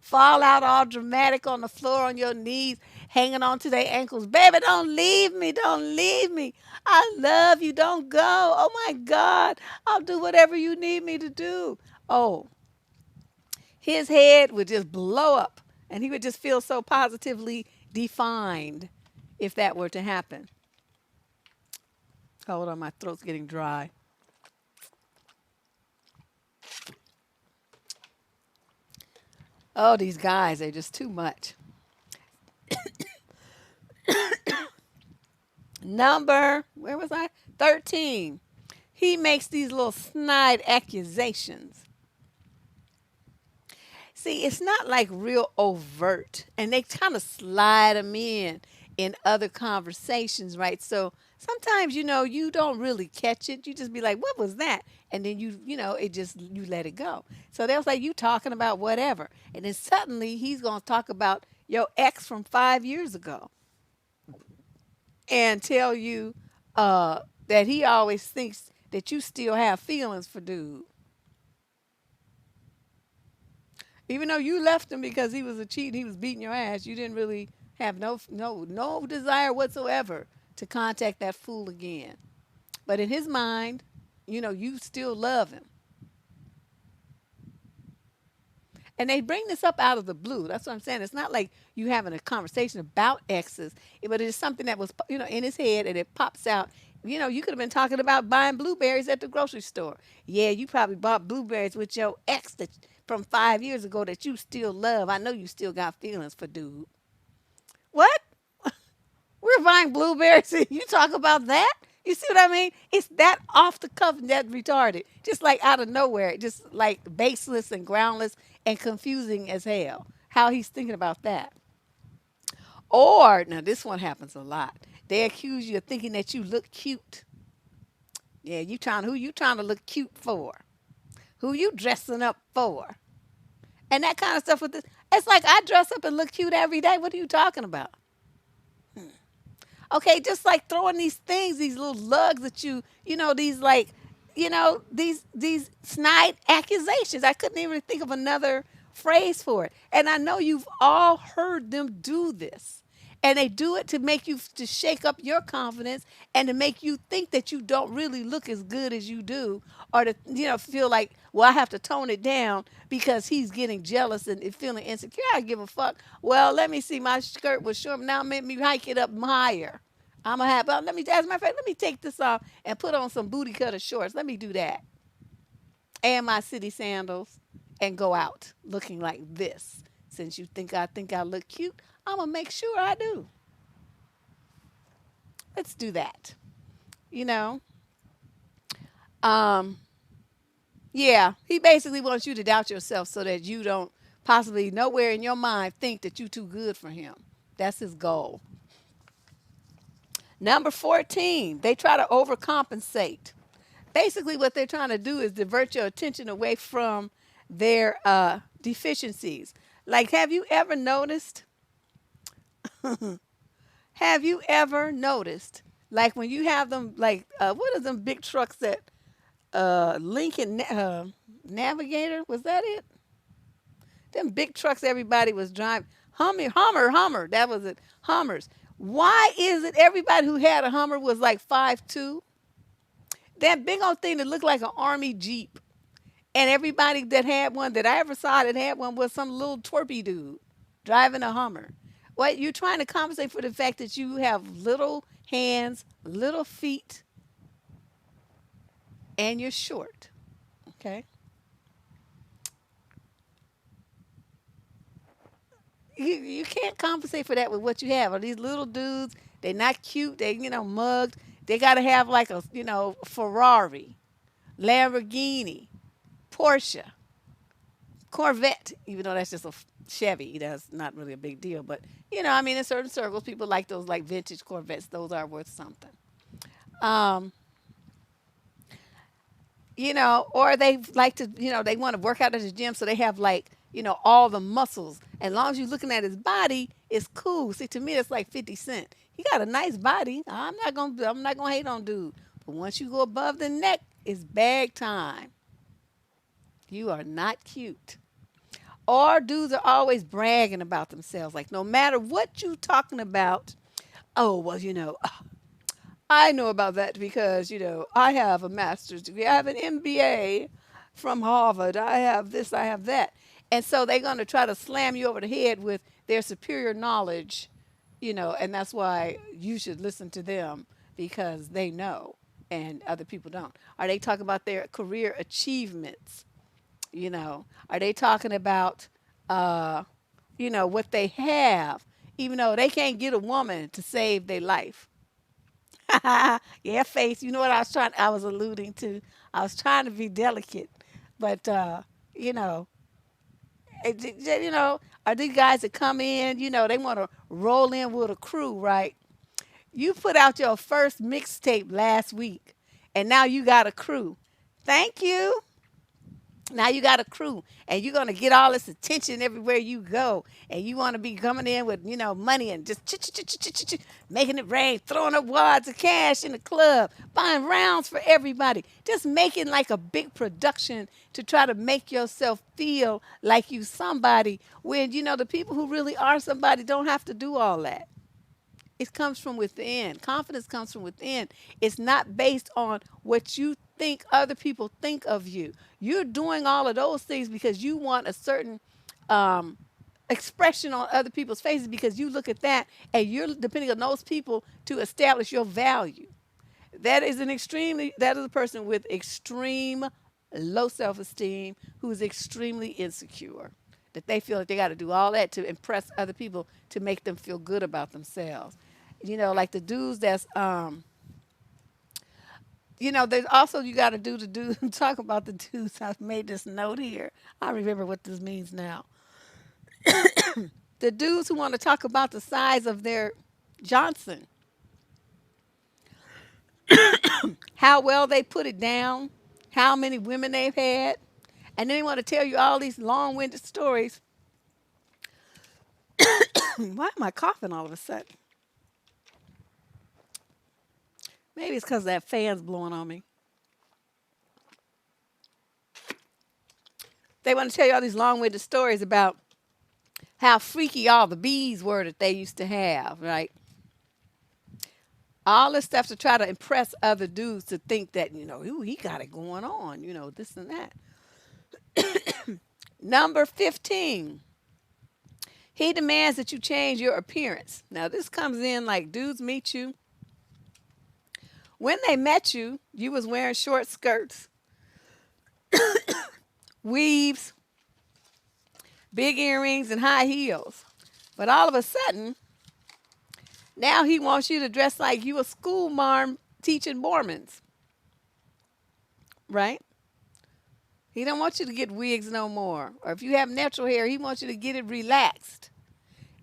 fall out all dramatic on the floor on your knees, hanging on to their ankles. Baby, don't leave me. Don't leave me. I love you. Don't go. Oh my God. I'll do whatever you need me to do. Oh, his head would just blow up and he would just feel so positively defined if that were to happen. Hold on, my throat's getting dry. Oh, these guys, they're just too much. Number, where was I? 13. He makes these little snide accusations. See, it's not like real overt, and they kind of slide them in other conversations, right? So sometimes, you don't really catch it. You just be like, "What was that?" And then it just you let it go. So they'll say you talking about whatever, and then suddenly he's gonna talk about your ex from 5 years ago and tell you that he always thinks that you still have feelings for dude, even though you left him because he was a cheat, he was beating your ass. You didn't really have no desire whatsoever to contact that fool again. But in his mind, you still love him. And they bring this up out of the blue. That's what I'm saying. It's not like you having a conversation about exes, but it's something that was, in his head and it pops out. You could have been talking about buying blueberries at the grocery store. Yeah, you probably bought blueberries with your ex that from 5 years ago that you still love. I know you still got feelings for dude. What? We're buying blueberries and you talk about that? You see what I mean? It's that off the cuff and that retarded. Just like out of nowhere. Just like baseless and groundless and confusing as hell. How he's thinking about that. Or, now this one happens a lot. They accuse you of thinking that you look cute. Yeah, who you trying to look cute for? Who you dressing up for? And that kind of stuff with this. It's like I dress up and look cute every day. What are you talking about? Okay, just like throwing these things, these little lugs at you, these like, these snide accusations. I couldn't even think of another phrase for it. And I know you've all heard them do this. And they do it to make you to shake up your confidence and to make you think that you don't really look as good as you do, or to feel like, well, I have to tone it down because he's getting jealous and feeling insecure. I give a fuck. Well, let me see, my skirt was short. Now make me hike it up higher. I'm gonna have. Let me, as a matter of fact, let me take this off and put on some booty cutter shorts. Let me do that, and my city sandals, and go out looking like this. Since you think I look cute, I'm gonna make sure I do. Let's do that. You know. Um. Yeah. He basically wants you to doubt yourself so that you don't possibly nowhere in your mind think that you're too good for him. That's his goal. Number 14, they try to overcompensate. Basically, what they're trying to do is divert your attention away from their deficiencies. Like, have you ever noticed? Have you ever noticed, like when you have them, like what are them big trucks that Lincoln Navigator? Was that it? Them big trucks everybody was driving. Hummer. That was it. Hummers. Why is it everybody who had a Hummer was like 5'2"? That big old thing that looked like an army jeep. And everybody that had one that I ever saw that had one was some little twerpy dude driving a Hummer. What you're trying to compensate for the fact that you have little hands, little feet, and you're short. Okay. you can't compensate for that with what you have. Or these little dudes, they're not cute. They mugged. They got to have like a Ferrari, Lamborghini, Porsche, Corvette. Even though that's just a Chevy, that's not really a big deal. But I mean, in certain circles, people like those like vintage Corvettes. Those are worth something. Um, or they like to, they want to work out at the gym, so they have like, all the muscles. As long as you're looking at his body, it's cool. See, to me, it's like 50 Cent. He got a nice body. I'm not gonna hate on dude. But once you go above the neck, it's bag time. You are not cute. Or dudes are always bragging about themselves. Like no matter what you talking about, oh well, I know about that because, I have a master's degree. I have an MBA from Harvard. I have this, I have that. And so they're going to try to slam you over the head with their superior knowledge, and that's why you should listen to them because they know and other people don't. Are they talking about their career achievements? Are they talking about, what they have, even though they can't get a woman to save their life? Yeah, face. You know what I was alluding to. I was trying to be delicate, but you know, are these guys that come in? They want to roll in with a crew, right? You put out your first mixtape last week, and now you got a crew. Thank you. Now you got a crew, and you're gonna get all this attention everywhere you go, and you want to be coming in with money and just making it rain, throwing up wads of cash in the club, buying rounds for everybody, just making like a big production to try to make yourself feel like you somebody. When the people who really are somebody don't have to do all that. It comes from within. Confidence comes from within. It's not based on what you think other people think of you. You're doing all of those things because you want a certain um, expression on other people's faces because you look at that and you're depending on those people to establish your value. That is a person with extreme low self-esteem who's extremely insecure. That they feel like they got to do all that to impress other people to make them feel good about themselves. Like the dudes that's there's also you got to do the dude talk about the dudes. I've made this note here. I remember what this means now. The dudes who want to talk about the size of their Johnson, how well they put it down, how many women they've had, and then they want to tell you all these long-winded stories. Why am I coughing all of a sudden? Maybe it's because that fan's blowing on me. They want to tell you all these long-winded stories about how freaky all the bees were that they used to have, right? All this stuff to try to impress other dudes to think that, ooh, he got it going on, this and that. Number 15, he demands that you change your appearance. Now, this comes in like dudes meet you. When they met you, you was wearing short skirts, weaves, big earrings, and high heels. But all of a sudden, now he wants you to dress like you a school marm teaching Mormons, right? He don't want you to get wigs no more. Or if you have natural hair, he wants you to get it relaxed.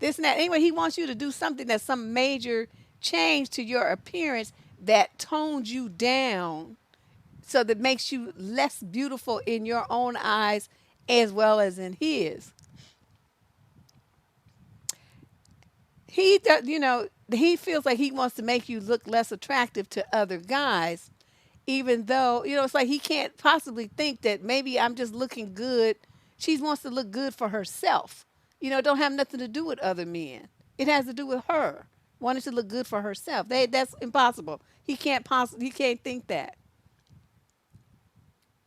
This and that. Anyway, he wants you to do something that's some major change to your appearance that tones you down so that makes you less beautiful in your own eyes as well as in his. He feels like he wants to make you look less attractive to other guys, even though, it's like he can't possibly think that maybe I'm just looking good. She wants to look good for herself. It don't have nothing to do with other men. It has to do with her wanting to look good for herself. That's impossible. He can't think that.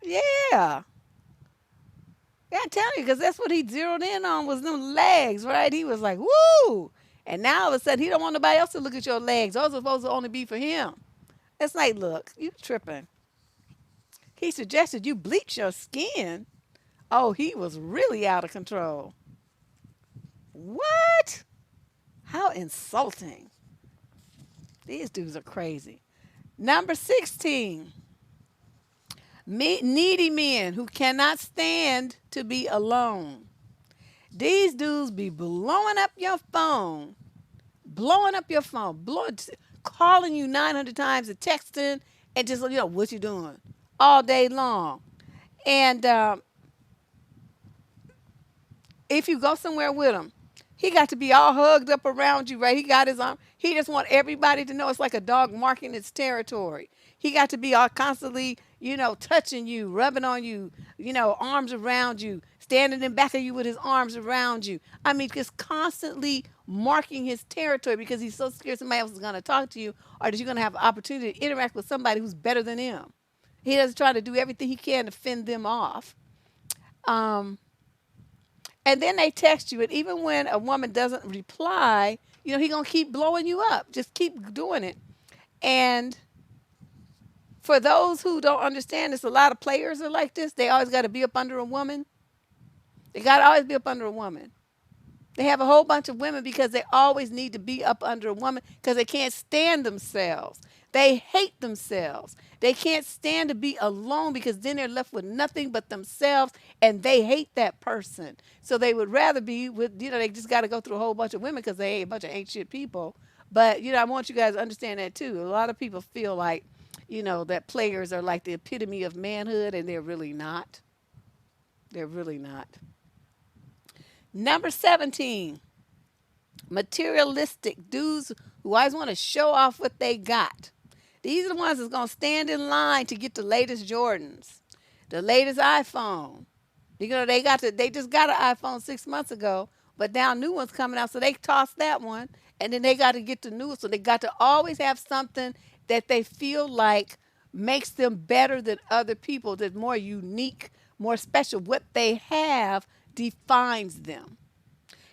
Yeah. Yeah, I'm telling you, because that's what he zeroed in on was them legs, right? He was like, woo! And now all of a sudden, he don't want nobody else to look at your legs. Those are supposed to only be for him. It's like, look, you tripping. He suggested you bleach your skin. Oh, he was really out of control. What? How insulting. These dudes are crazy. Number 16, needy men who cannot stand to be alone. These dudes be blowing up your phone, calling you 900 times and texting and just, what you doing all day long. And if you go somewhere with him, he got to be all hugged up around you, right? He got his arm. He just want everybody to know it's like a dog marking its territory. He got to be all constantly, touching you, rubbing on you, arms around you, standing in back of you with his arms around you. I mean, just constantly marking his territory because he's so scared somebody else is going to talk to you or that you're going to have an opportunity to interact with somebody who's better than him. He doesn't try to do everything he can to fend them off. Um, and then they text you, and even when a woman doesn't reply, he gonna keep blowing you up. Just keep doing it. And for those who don't understand this, a lot of players are like this. They always got to be up under a woman. They got to always be up under a woman. They have a whole bunch of women because they always need to be up under a woman because they can't stand themselves. They hate themselves. They can't stand to be alone because then they're left with nothing but themselves and they hate that person. So they would rather be with, they just got to go through a whole bunch of women because they ain't a bunch of ain't shit people. But, I want you guys to understand that too. A lot of people feel like, that players are like the epitome of manhood and they're really not. They're really not. Number 17, materialistic dudes who always want to show off what they got. These are the ones that's going to stand in line to get the latest Jordans, the latest iPhone. They just got an iPhone 6 months ago, but now new one's coming out, so they tossed that one, and then they got to get the new one. So they got to always have something that they feel like makes them better than other people, that's more unique, more special. What they have defines them.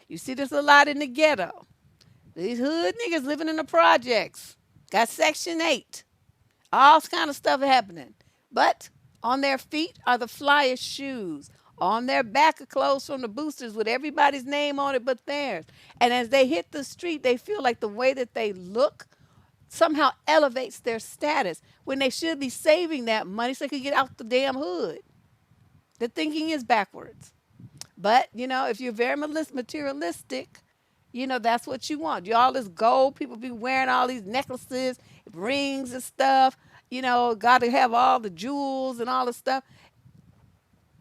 You see this a lot in the ghetto. These hood niggas living in the projects. Got Section 8. All kind of stuff happening. But on their feet are the flyest shoes. On their back are clothes from the boosters with everybody's name on it but theirs. And as they hit the street, they feel like the way that they look somehow elevates their status when they should be saving that money so they could get out the damn hood. The thinking is backwards. But, if you're very materialistic, that's what you want. You all this gold, people be wearing all these necklaces, rings and stuff, got to have all the jewels and all the stuff.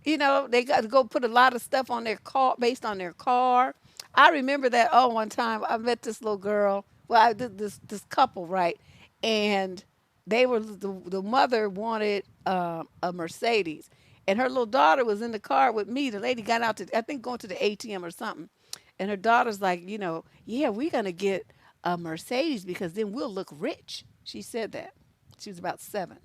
They got to go put a lot of stuff on their car, based on their car. I remember that, one time I met this little girl. Well, I did this couple, right? And the mother wanted a Mercedes. And her little daughter was in the car with me. The lady got out I think going to the ATM or something. And her daughter's like, yeah, we're going to get a Mercedes because then we'll look rich. She said that. She was about 7.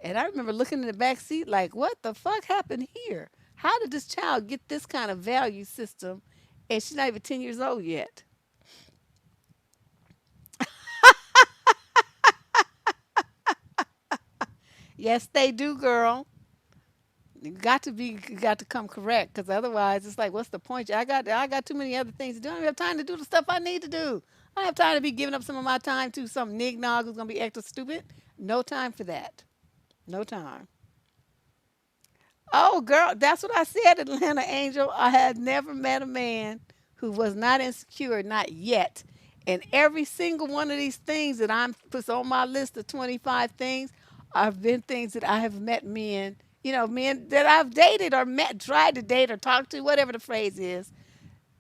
And I remember looking in the back seat like, what the fuck happened here? How did this child get this kind of value system? And she's not even 10 years old yet. Yes, they do, girl. You got to come correct, because otherwise it's like, what's the point? I got too many other things to do. I don't have time to do the stuff I need to do. I don't have time to be giving up some of my time to some nig-nog who's gonna be extra stupid. No time for that. No time. Oh, girl, that's what I said, Atlanta Angel. I had never met a man who was not insecure, not yet. And every single one of these things that I'm puts on my list of 25 things have been things that I have met men, men that I've dated or met, tried to date or talk to, whatever the phrase is.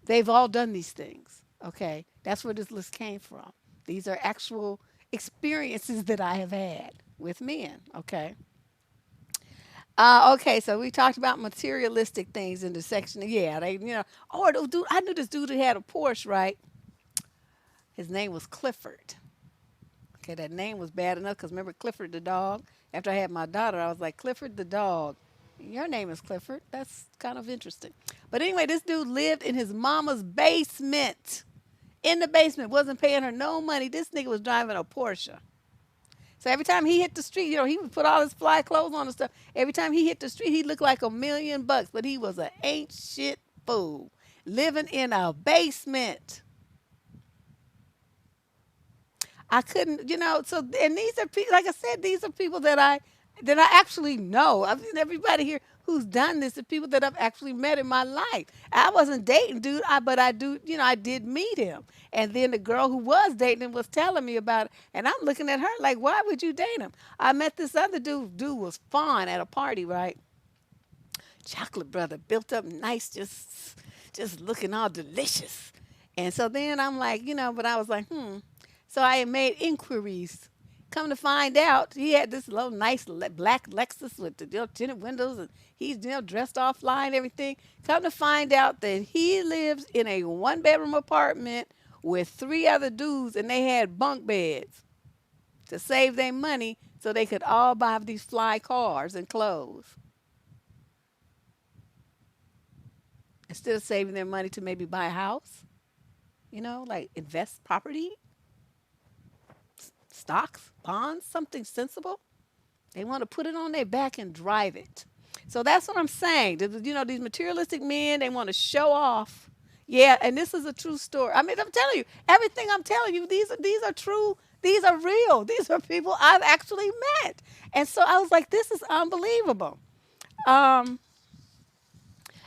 They've all done these things. Okay. That's where this list came from. These are actual experiences that I have had with men. Okay. Okay, so we talked about materialistic things in the section. Yeah, dude, I knew this dude who had a Porsche, right? His name was Clifford. Okay, that name was bad enough because remember Clifford the dog? After I had my daughter, I was like, Clifford the dog. Your name is Clifford. That's kind of interesting. But anyway, this dude lived in his mama's basement. In the basement, wasn't paying her no money. This nigga was driving a Porsche. So every time he hit the street, he would put all his fly clothes on and stuff. Every time he hit the street, he looked like $1,000,000, but he was an ain't shit fool. living in a basement. I couldn't, so and these are people, like I said, these are people that I actually know. I've seen everybody here who's done this, the people that I've actually met in my life. I wasn't dating dude, but I do, I did meet him. And then the girl who was dating him was telling me about it, and I'm looking at her like, why would you date him? I met this other dude. Dude was fun at a party, right? Chocolate brother, built up nice, just looking all delicious. And so then I'm like, but I was like, So I made inquiries. Come to find out, he had this little nice black Lexus with the tinted windows, and he's dressed all fly and everything. Come to find out that he lives in a one-bedroom apartment with three other dudes, and they had bunk beds to save their money so they could all buy these fly cars and clothes instead of saving their money to maybe buy a house. Like invest property, stocks, bonds, something sensible. They want to put it on their back and drive it. So that's what I'm saying. These materialistic men, they want to show off. Yeah, and this is a true story. I mean, I'm telling you, everything I'm telling you, these are true. These are real. These are people I've actually met. And so I was like, this is unbelievable. Um,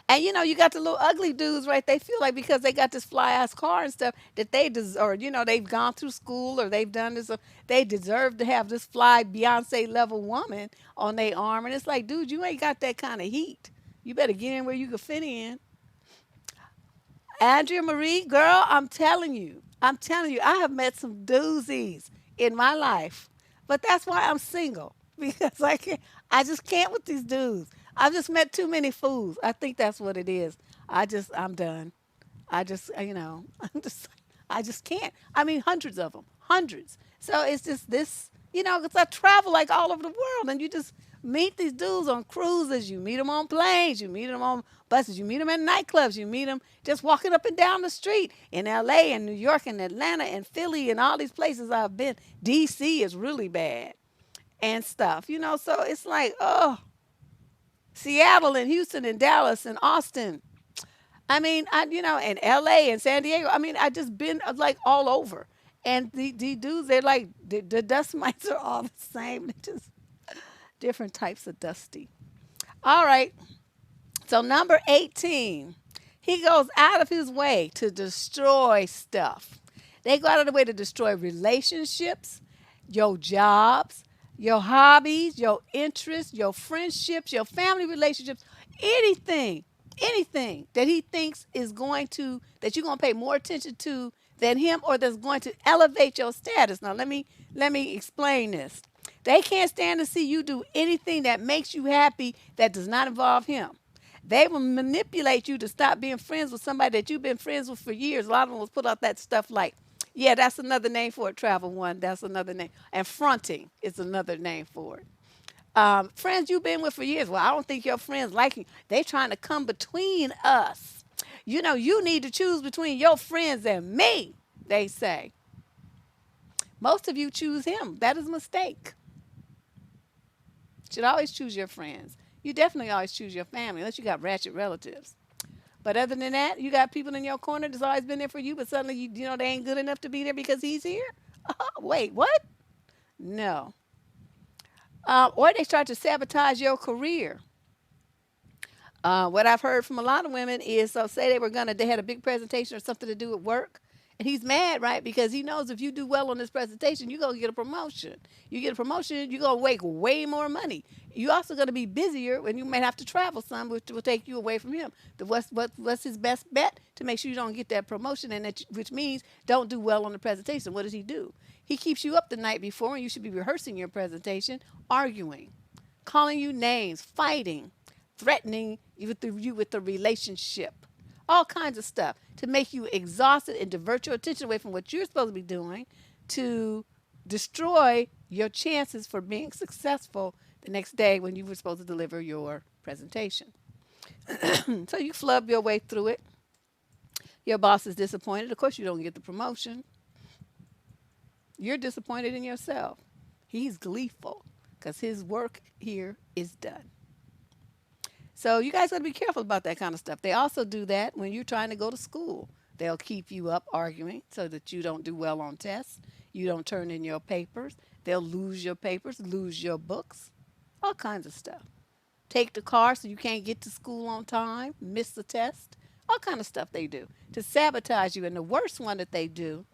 and you got the little ugly dudes, right? They feel like because they got this fly ass car and stuff that they deserve, or they've gone through school or they've done this, or they deserve to have this fly Beyonce level woman on their arm. And it's like, dude, you ain't got that kind of heat. You better get in where you can fit in. Andrea Marie, girl, I'm telling you, I have met some doozies in my life, but that's why I'm single because I just can't with these dudes. I've just met too many fools. I think that's what it is. I'm done. I just, I just can't. I mean, hundreds of them, hundreds. So it's just this, because I travel like all over the world, and you just meet these dudes on cruises, you meet them on planes, you meet them on buses, you meet them at nightclubs, you meet them just walking up and down the street in L.A. and New York and Atlanta and Philly and all these places I've been. D.C. is really bad and stuff. So it's like, oh, Seattle and Houston and Dallas and Austin. I mean, and L.A. and San Diego. I mean, I just been like all over. And the dudes, they're like, the dust mites are all the same. They're just different types of dusty. All right. So number 18, he goes out of his way to destroy stuff. They go out of the way to destroy relationships, your jobs, your hobbies, your interests, your friendships, your family relationships, anything, anything that he thinks is that you're going to pay more attention to than him or that's going to elevate your status. Now, let me explain this. They can't stand to see you do anything that makes you happy that does not involve him. They will manipulate you to stop being friends with somebody that you've been friends with for years. A lot of them will put out that stuff like, yeah, that's another name for it, travel one. That's another name. And fronting is another name for it. Friends you've been with for years. Well, I don't think your friends like you. They trying to come between us. You need to choose between your friends and me, they say. Most of you choose him. That is a mistake. Should always choose your friends. You definitely always choose your family, unless you got ratchet relatives. But other than that, you got people in your corner that's always been there for you, but suddenly they ain't good enough to be there because he's here. Wait, what? No. Or they start to sabotage your career. What I've heard from a lot of women is, so say they had a big presentation or something to do at work, and he's mad, right? Because he knows if you do well on this presentation, you're gonna get a promotion. You get a promotion, you're gonna make way more money. You're also gonna be busier, and you may have to travel some, which will take you away from him. What's his best bet to make sure you don't get that promotion, and which means don't do well on the presentation? What does he do? He keeps you up the night before, and you should be rehearsing your presentation, arguing, calling you names, fighting, threatening you with the relationship, all kinds of stuff to make you exhausted and divert your attention away from what you're supposed to be doing to destroy your chances for being successful the next day when you were supposed to deliver your presentation. So you flub your way through it. Your boss is disappointed. Of course, you don't get the promotion. You're disappointed in yourself. He's gleeful because his work here is done. So you guys got to be careful about that kind of stuff. They also do that when you're trying to go to school. They'll keep you up arguing so that you don't do well on tests. You don't turn in your papers. They'll lose your papers, lose your books, all kinds of stuff. Take the car so you can't get to school on time, miss the test, all kind of stuff they do to sabotage you. And the worst one that they do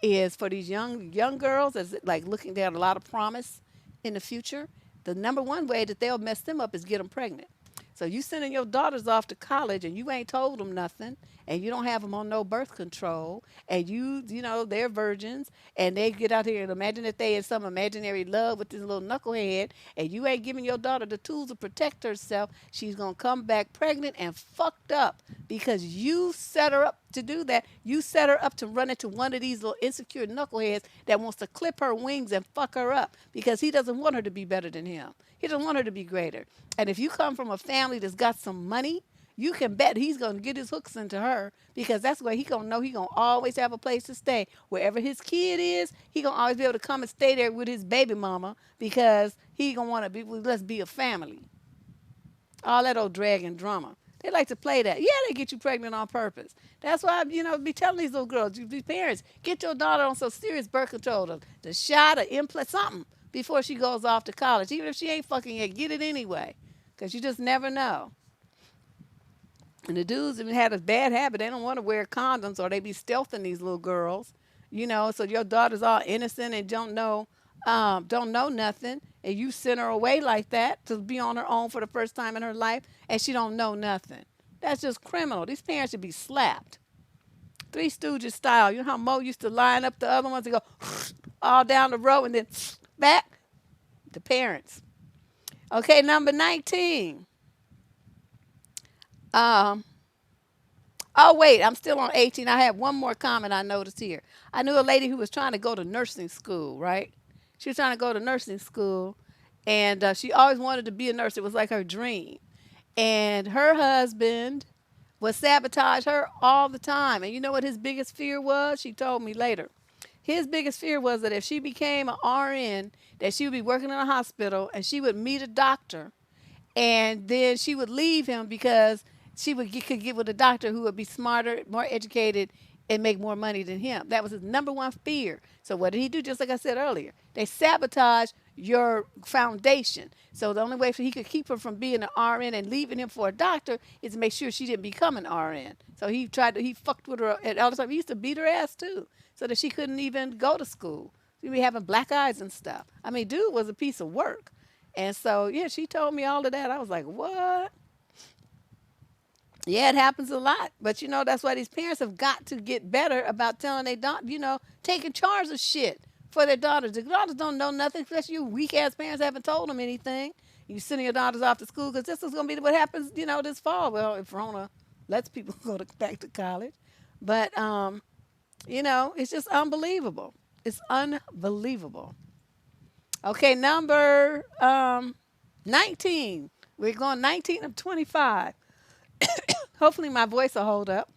is for these young girls as like looking at a lot of promise in the future. The number one way that they'll mess them up is get them pregnant. So you sending your daughters off to college and you ain't told them nothing, and you don't have them on no birth control, and you know they're virgins, and they get out here and imagine that they in some imaginary love with this little knucklehead, and you ain't giving your daughter the tools to protect herself. She's gonna come back pregnant and fucked up because you set her up to do that. You set her up to run into one of these little insecure knuckleheads that wants to clip her wings and fuck her up because he doesn't want her to be better than him. He doesn't want her to be greater. And if you come from a family that's got some money, you can bet he's going to get his hooks into her because that's where he going to know he going to always have a place to stay. Wherever his kid is, he going to always be able to come and stay there with his baby mama because he going to want to be, well, let's be a family. All that old dragon drama. They like to play that. Yeah, they get you pregnant on purpose. That's why I, be telling these little girls, these parents, get your daughter on some serious birth control, the shot, or implant, something before she goes off to college. Even if she ain't fucking yet, get it anyway, because you just never know. And the dudes even had a bad habit. They don't want to wear condoms or they be stealthing these little girls, so your daughter's all innocent and don't know nothing. And you send her away like that to be on her own for the first time in her life and she don't know nothing. That's just criminal. These parents should be slapped. Three Stooges style. You know how Mo used to line up the other ones and go all down the row and then back? The parents. Okay, number 19. Oh, wait, I'm still on 18. I have one more comment I noticed here. I knew a lady who was trying to go to nursing school, right? She was trying to go to nursing school, and she always wanted to be a nurse. It was like her dream. And her husband would sabotage her all the time. And you know what his biggest fear was? She told me later. His biggest fear was that if she became an RN, that she would be working in a hospital and she would meet a doctor and then she would leave him because could get with a doctor who would be smarter, more educated, and make more money than him. That was his number one fear. So what did he do? Just like I said earlier, they sabotage your foundation. So the only way he could keep her from being an RN and leaving him for a doctor is to make sure she didn't become an RN. So he fucked with her all the time. He used to beat her ass too, so that she couldn't even go to school. She'd be having black eyes and stuff. I mean, dude was a piece of work. And so, yeah, she told me all of that. I was like, what? Yeah, it happens a lot. But, that's why these parents have got to get better about telling their daughter, taking charge of shit for their daughters. The daughters don't know nothing, especially you weak-ass parents haven't told them anything. You sending your daughters off to school because this is going to be what happens, this fall. Well, if Rona lets people go back to college. But, it's just unbelievable. It's unbelievable. Okay, number 19. We're going 19 of 25. Hopefully my voice will hold up.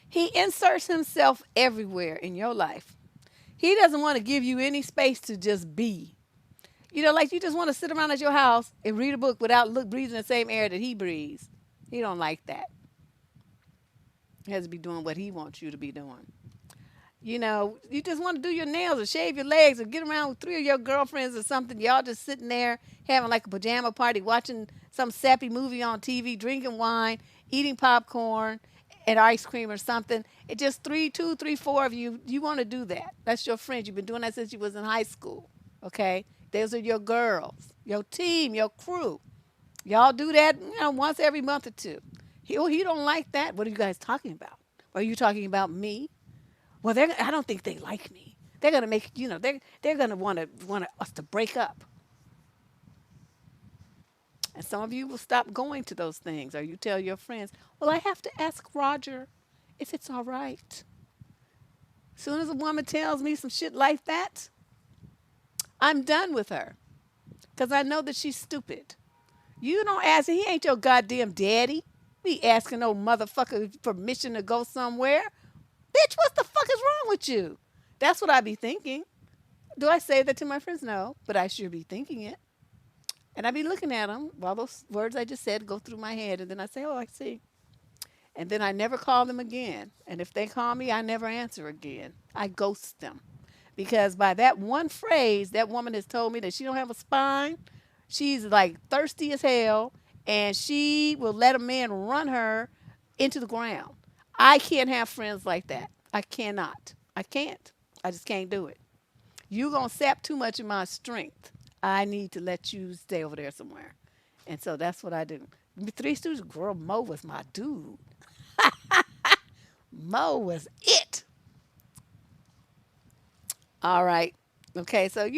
He inserts himself everywhere in your life. He doesn't want to give you any space to just be. Like you just want to sit around at your house and read a book without breathing the same air that he breathes. He don't like that. He has to be doing what he wants you to be doing. You just want to do your nails or shave your legs or get around with 3 of your girlfriends or something. Y'all just sitting there having like a pajama party, watching some sappy movie on TV, drinking wine, eating popcorn and ice cream or something. It just 2, 3, 4 of you. You want to do that. That's your friends. You've been doing that since you was in high school. Okay? Those are your girls, your team, your crew. Y'all do that once every month or two. He don't like that. What are you guys talking about? Are you talking about me? Well, I don't think they like me. They're gonna make they're gonna want us to break up. And some of you will stop going to those things, or you tell your friends, "Well, I have to ask Roger if it's all right." As soon as a woman tells me some shit like that, I'm done with her, because I know that she's stupid. You don't ask him. He ain't your goddamn daddy. Be asking no motherfucker permission to go somewhere. Bitch, what the fuck is wrong with you? That's what I be thinking. Do I say that to my friends? No, but I sure be thinking it. And I be looking at them while those words I just said go through my head, and then I say, "Oh, I see." And then I never call them again. And if they call me, I never answer again. I ghost them. Because by that one phrase, that woman has told me that she don't have a spine. She's like thirsty as hell, and she will let a man run her into the ground. I can't have friends like that. I cannot. I can't. I just can't do it. You gonna sap too much of my strength. I need to let you stay over there somewhere. And so that's what I do. Three Stooges, girl, Mo was my dude. Mo was it. All right. Okay, so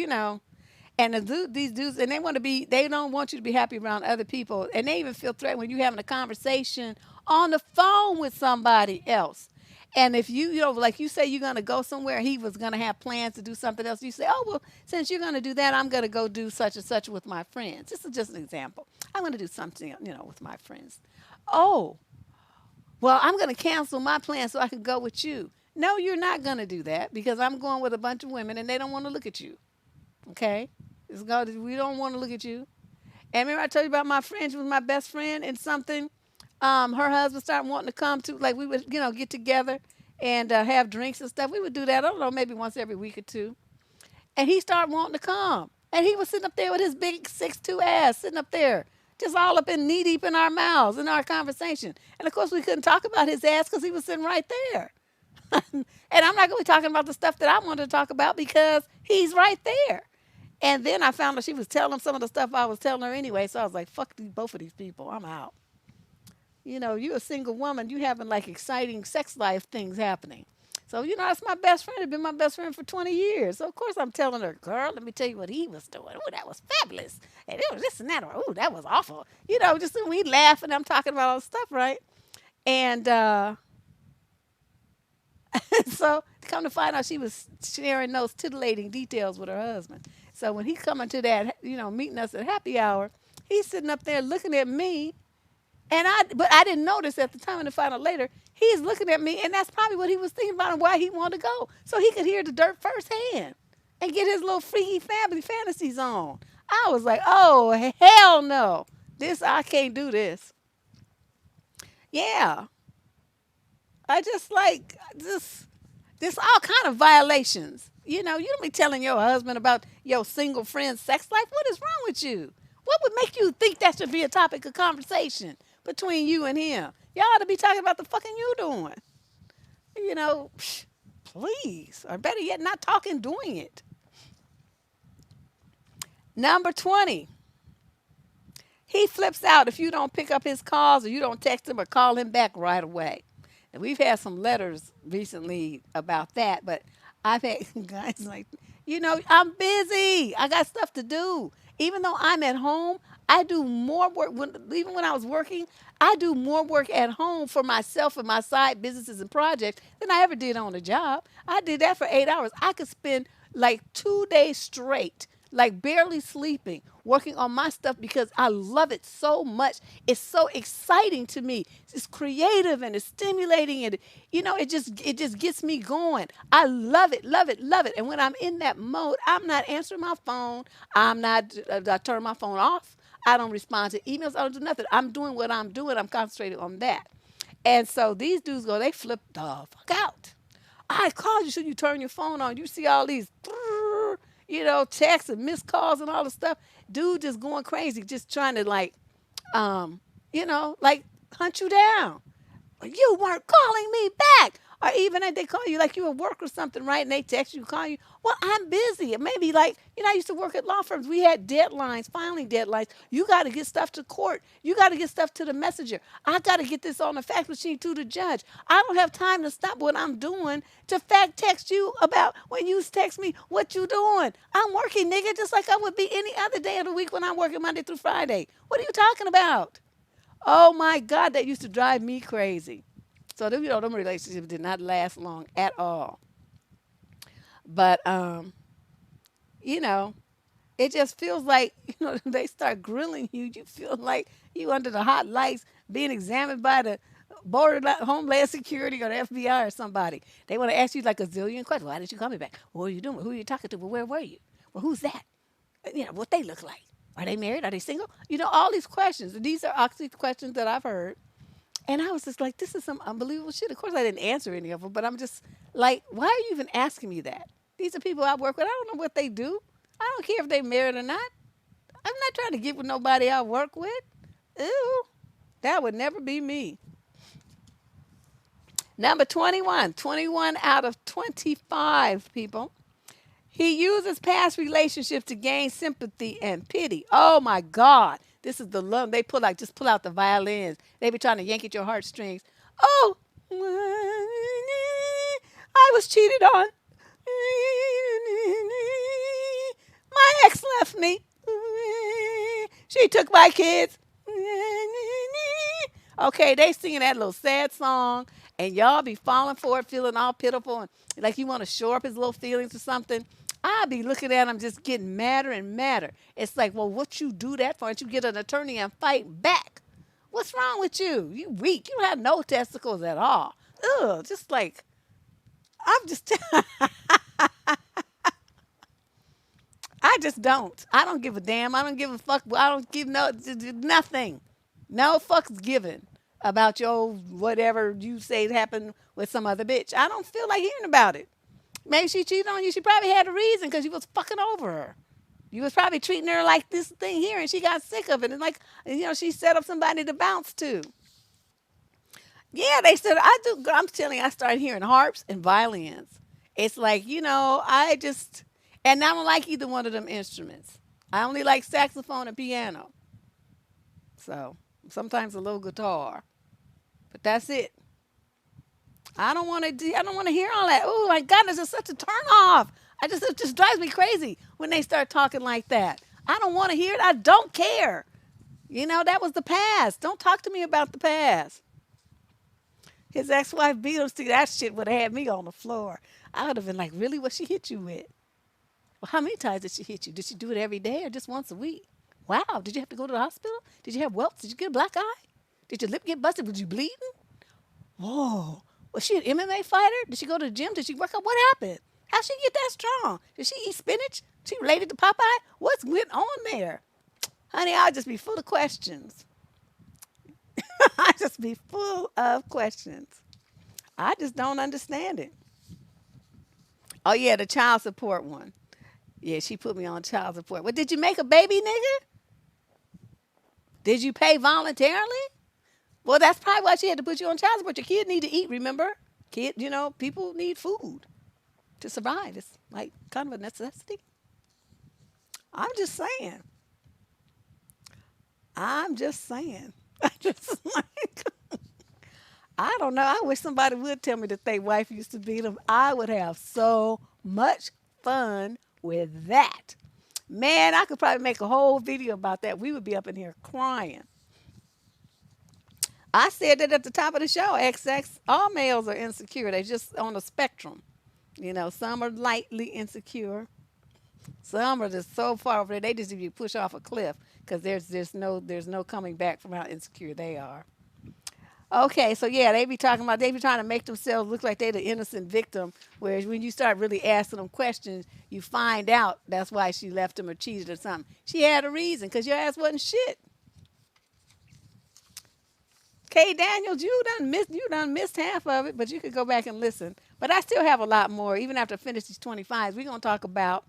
and these dudes, and they don't want you to be happy around other people, and they even feel threatened when you're having a conversation on the phone with somebody else. And if like you say you're gonna go somewhere, he was gonna have plans to do something else. You say, oh well, since you're gonna do that, I'm gonna go do such and such with my friends. This is just an example. I'm gonna do something, with my friends. Oh, well, I'm gonna cancel my plan so I can go with you. No, you're not gonna do that because I'm going with a bunch of women and they don't want to look at you. Okay? We don't want to look at you. And remember I told you about my friend, she was my best friend and something. Her husband started wanting to come to, like we would, get together and have drinks and stuff. We would do that, I don't know, maybe once every week or two. And he started wanting to come. And he was sitting up there with his big 6'2" ass, sitting up there, just all up in knee deep in our mouths in our conversation. And of course we couldn't talk about his ass because he was sitting right there. And I'm not going to be talking about the stuff that I wanted to talk about because he's right there. And then I found out she was telling him some of the stuff I was telling her anyway. So I was like, fuck both of these people. I'm out. You're a single woman. You having like exciting sex life things happening. So, that's my best friend. It's been my best friend for 20 years. So, of course, I'm telling her, girl, let me tell you what he was doing. Oh, that was fabulous. And it was this and that. Or, oh, that was awful. Just we laugh and I'm talking about all the stuff, right? And so come to find out she was sharing those titillating details with her husband. So when he coming to that, meeting us at happy hour, he's sitting up there looking at me, but I didn't notice at the time, and to find out later, he's looking at me, and that's probably what he was thinking about and why he wanted to go, so he could hear the dirt firsthand and get his little freaky family fantasies on. I was like, oh hell no, I can't do this. Yeah, I just like this. There's all kind of violations. You don't be telling your husband about your single friend's sex life. What is wrong with you? What would make you think that should be a topic of conversation between you and him? Y'all ought to be talking about the fucking you doing. Psh, please. Or better yet, not talking, doing it. Number 20. He flips out if you don't pick up his calls or you don't text him or call him back right away. And we've had some letters recently about that, but I've had guys like, I'm busy. I got stuff to do. Even though I'm at home, I do more work. Even when I was working, I do more work at home for myself and my side businesses and projects than I ever did on the job. I did that for 8 hours. I could spend like 2 days straight, like barely sleeping, working on my stuff because I love it so much. It's so exciting to me. It's creative and it's stimulating and it just gets me going. I love it, love it, love it. And when I'm in that mode, I'm not answering my phone. I turn my phone off. I don't respond to emails. I don't do nothing. I'm doing what I'm doing. I'm concentrated on that. And so these dudes they flip the fuck out. I called you. Should you turn your phone on? You see all these texts and missed calls and all the stuff. Dude just going crazy, just trying to like hunt you down. You weren't calling me back. Or even if they call you like you at work or something, right? And they text you, call you. Well, I'm busy. Maybe I used to work at law firms. We had deadlines, filing deadlines. You got to get stuff to court. You got to get stuff to the messenger. I got to get this on the fax machine to the judge. I don't have time to stop what I'm doing to fact text you about when you text me what you doing. I'm working, nigga, just like I would be any other day of the week when I'm working Monday through Friday. What are you talking about? Oh my God, that used to drive me crazy. So them relationships did not last long at all. But it just feels like they start grilling you. You feel like you under the hot lights, being examined by the Homeland Security or the FBI or somebody. They want to ask you like a zillion questions. Why did you call me back? What are you doing? Who are you talking to? Well, where were you? Well, who's that? What they look like. Are they married? Are they single? All these questions. And these are actually questions that I've heard. And I was just like, this is some unbelievable shit. Of course, I didn't answer any of them, but I'm just like, why are you even asking me that? These are people I work with. I don't know what they do. I don't care if they're married or not. I'm not trying to get with nobody I work with. Ew. That would never be me. Number 21. 21 out of 25 people. He uses past relationships to gain sympathy and pity. Oh my God. This is the love. They just pull out the violins. They be trying to yank at your heartstrings. Oh, I was cheated on. My ex left me. She took my kids. Okay, they singing that little sad song, and y'all be falling for it, feeling all pitiful, and like you want to shore up his little feelings or something. I be looking at him just getting madder and madder. It's like, well, what you do that for? Don't you get an attorney and fight back? What's wrong with you? You weak. You don't have no testicles at all. Ugh, just like, I'm just, I just don't. I don't give a damn. I don't give a fuck. I don't give nothing. No fucks given about your whatever you say happened with some other bitch. I don't feel like hearing about it. Maybe she cheated on you. She probably had a reason because you was fucking over her. You was probably treating her like this thing here, and she got sick of it. And like, she set up somebody to bounce to. Yeah, they said I do. I'm telling you, I started hearing harps and violins. It's like, and I don't like either one of them instruments. I only like saxophone and piano. So sometimes a little guitar, but that's it. I don't want to. I don't want to hear all that. Oh my God, this is such a turn off. It just drives me crazy when they start talking like that. I don't want to hear it. I don't care. That was the past. Don't talk to me about the past. His ex-wife beat him. That shit would have had me on the floor. I would have been like, really? What she hit you with? Well, how many times did she hit you? Did she do it every day or just once a week? Wow. Did you have to go to the hospital? Did you have welts? Did you get a black eye? Did your lip get busted? Was you bleeding? Whoa. Was she an MMA fighter? Did she go to the gym? Did she work out? What happened? How'd she get that strong? Did she eat spinach? She related to Popeye? What's went on there? Honey, I'll just be full of questions. I just be full of questions. I just don't understand it. Oh, yeah, the child support one. Yeah, she put me on child support. Well, did you make a baby, nigga? Did you pay voluntarily? Well, that's probably why she had to put you on child support. Your kid need to eat, remember? People need food to survive. It's like kind of a necessity. I'm just saying. I'm just saying. I just like, I don't know. I wish somebody would tell me that their wife used to beat them. I would have so much fun with that. Man, I could probably make a whole video about that. We would be up in here crying. I said that at the top of the show. XX, all males are insecure. They're just on a spectrum. Some are lightly insecure. Some are just so far over there, they just if you push off a cliff because there's no coming back from how insecure they are. Okay, so yeah, they be trying to make themselves look like they're the innocent victim, whereas when you start really asking them questions, you find out that's why she left him or cheated or something. She had a reason because your ass wasn't shit. Kay Daniels, you done missed half of it, but you could go back and listen. But I still have a lot more. Even after I finish these 25s, we're going to talk about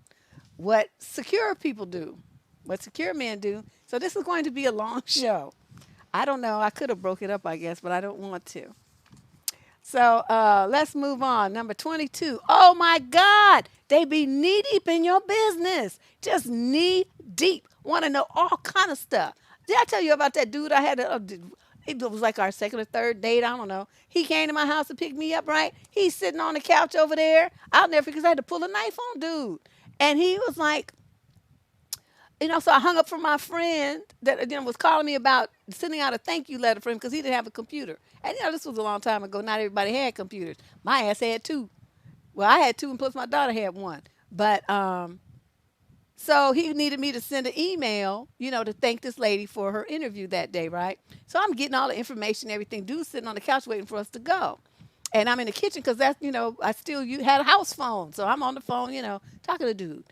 what secure people do, what secure men do. So this is going to be a long show. I don't know. I could have broke it up, I guess, but I don't want to. So let's move on. Number 22. Oh, my God. They be knee deep in your business. Just knee deep. Want to know all kind of stuff. Did I tell you about that dude I had it was like our second or third date. I don't know. He came to my house to pick me up, right? He's sitting on the couch over there. I'll never forget because I had to pull a knife on dude. And he was like, so I hung up from my friend that was calling me about sending out a thank you letter for him because he didn't have a computer. And this was a long time ago. Not everybody had computers. My ass had two. Well, I had two, and plus my daughter had one. But so he needed me to send an email, to thank this lady for her interview that day, right? So I'm getting all the information, everything. Dude's sitting on the couch waiting for us to go. And I'm in the kitchen because that's, I still had a house phone. So I'm on the phone, talking to dude.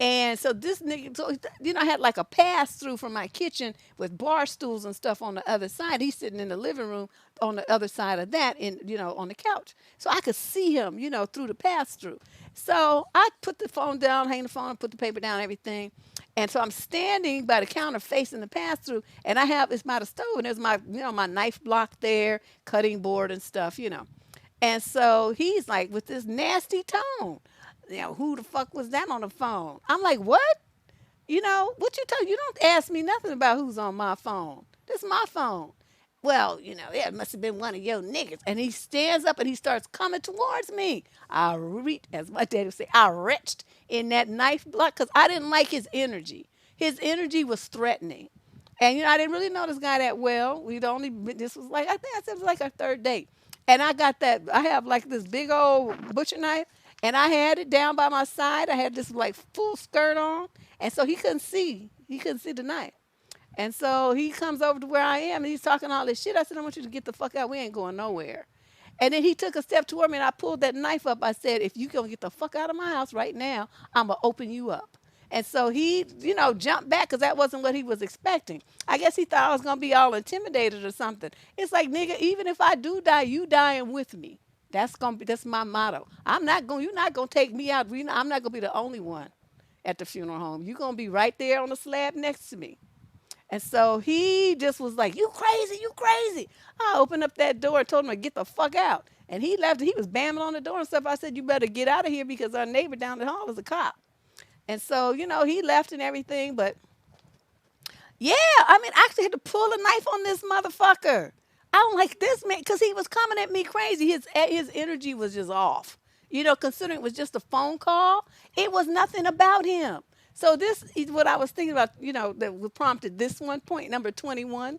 And so this nigga, so I had like a pass through from my kitchen with bar stools and stuff on the other side. He's sitting in the living room on the other side of that, in on the couch, so I could see him, through the pass through. So I put the phone down, hang the phone, put the paper down, everything, and so I'm standing by the counter facing the pass through, and it's by the stove, and there's my my knife block there, cutting board and stuff. And so he's like with this nasty tone, who the fuck was that on the phone? I'm like, what? What you tell you don't ask me nothing about who's on my phone. This is my phone. Well, yeah, it must have been one of your niggas. And he stands up and he starts coming towards me. As my daddy would say, I retched in that knife block because I didn't like his energy. His energy was threatening. And I didn't really know this guy that well. This was like, I think I said it was like our third date. And I have like this big old butcher knife, and I had it down by my side. I had this like full skirt on, and so he couldn't see. He couldn't see the knife. And so he comes over to where I am, and he's talking all this shit. I said, I want you to get the fuck out. We ain't going nowhere. And then he took a step toward me, and I pulled that knife up. I said, if you gonna get the fuck out of my house right now, I'm gonna open you up. And so he, jumped back because that wasn't what he was expecting. I guess he thought I was gonna be all intimidated or something. It's like, nigga, even if I do die, you dying with me. That's my motto. You're not gonna take me out. I'm not gonna be the only one at the funeral home. You're gonna be right there on the slab next to me. And so he just was like, you crazy, you crazy. I opened up that door and told him to get the fuck out. And he left. He was banging on the door and stuff. I said, you better get out of here because our neighbor down the hall is a cop. And so, he left and everything. But yeah, I mean, I actually had to pull a knife on this motherfucker. I don't like this man because he was coming at me crazy. His energy was just off. Considering it was just a phone call, it was nothing about him. So this is what I was thinking about, that prompted this one, point number 21.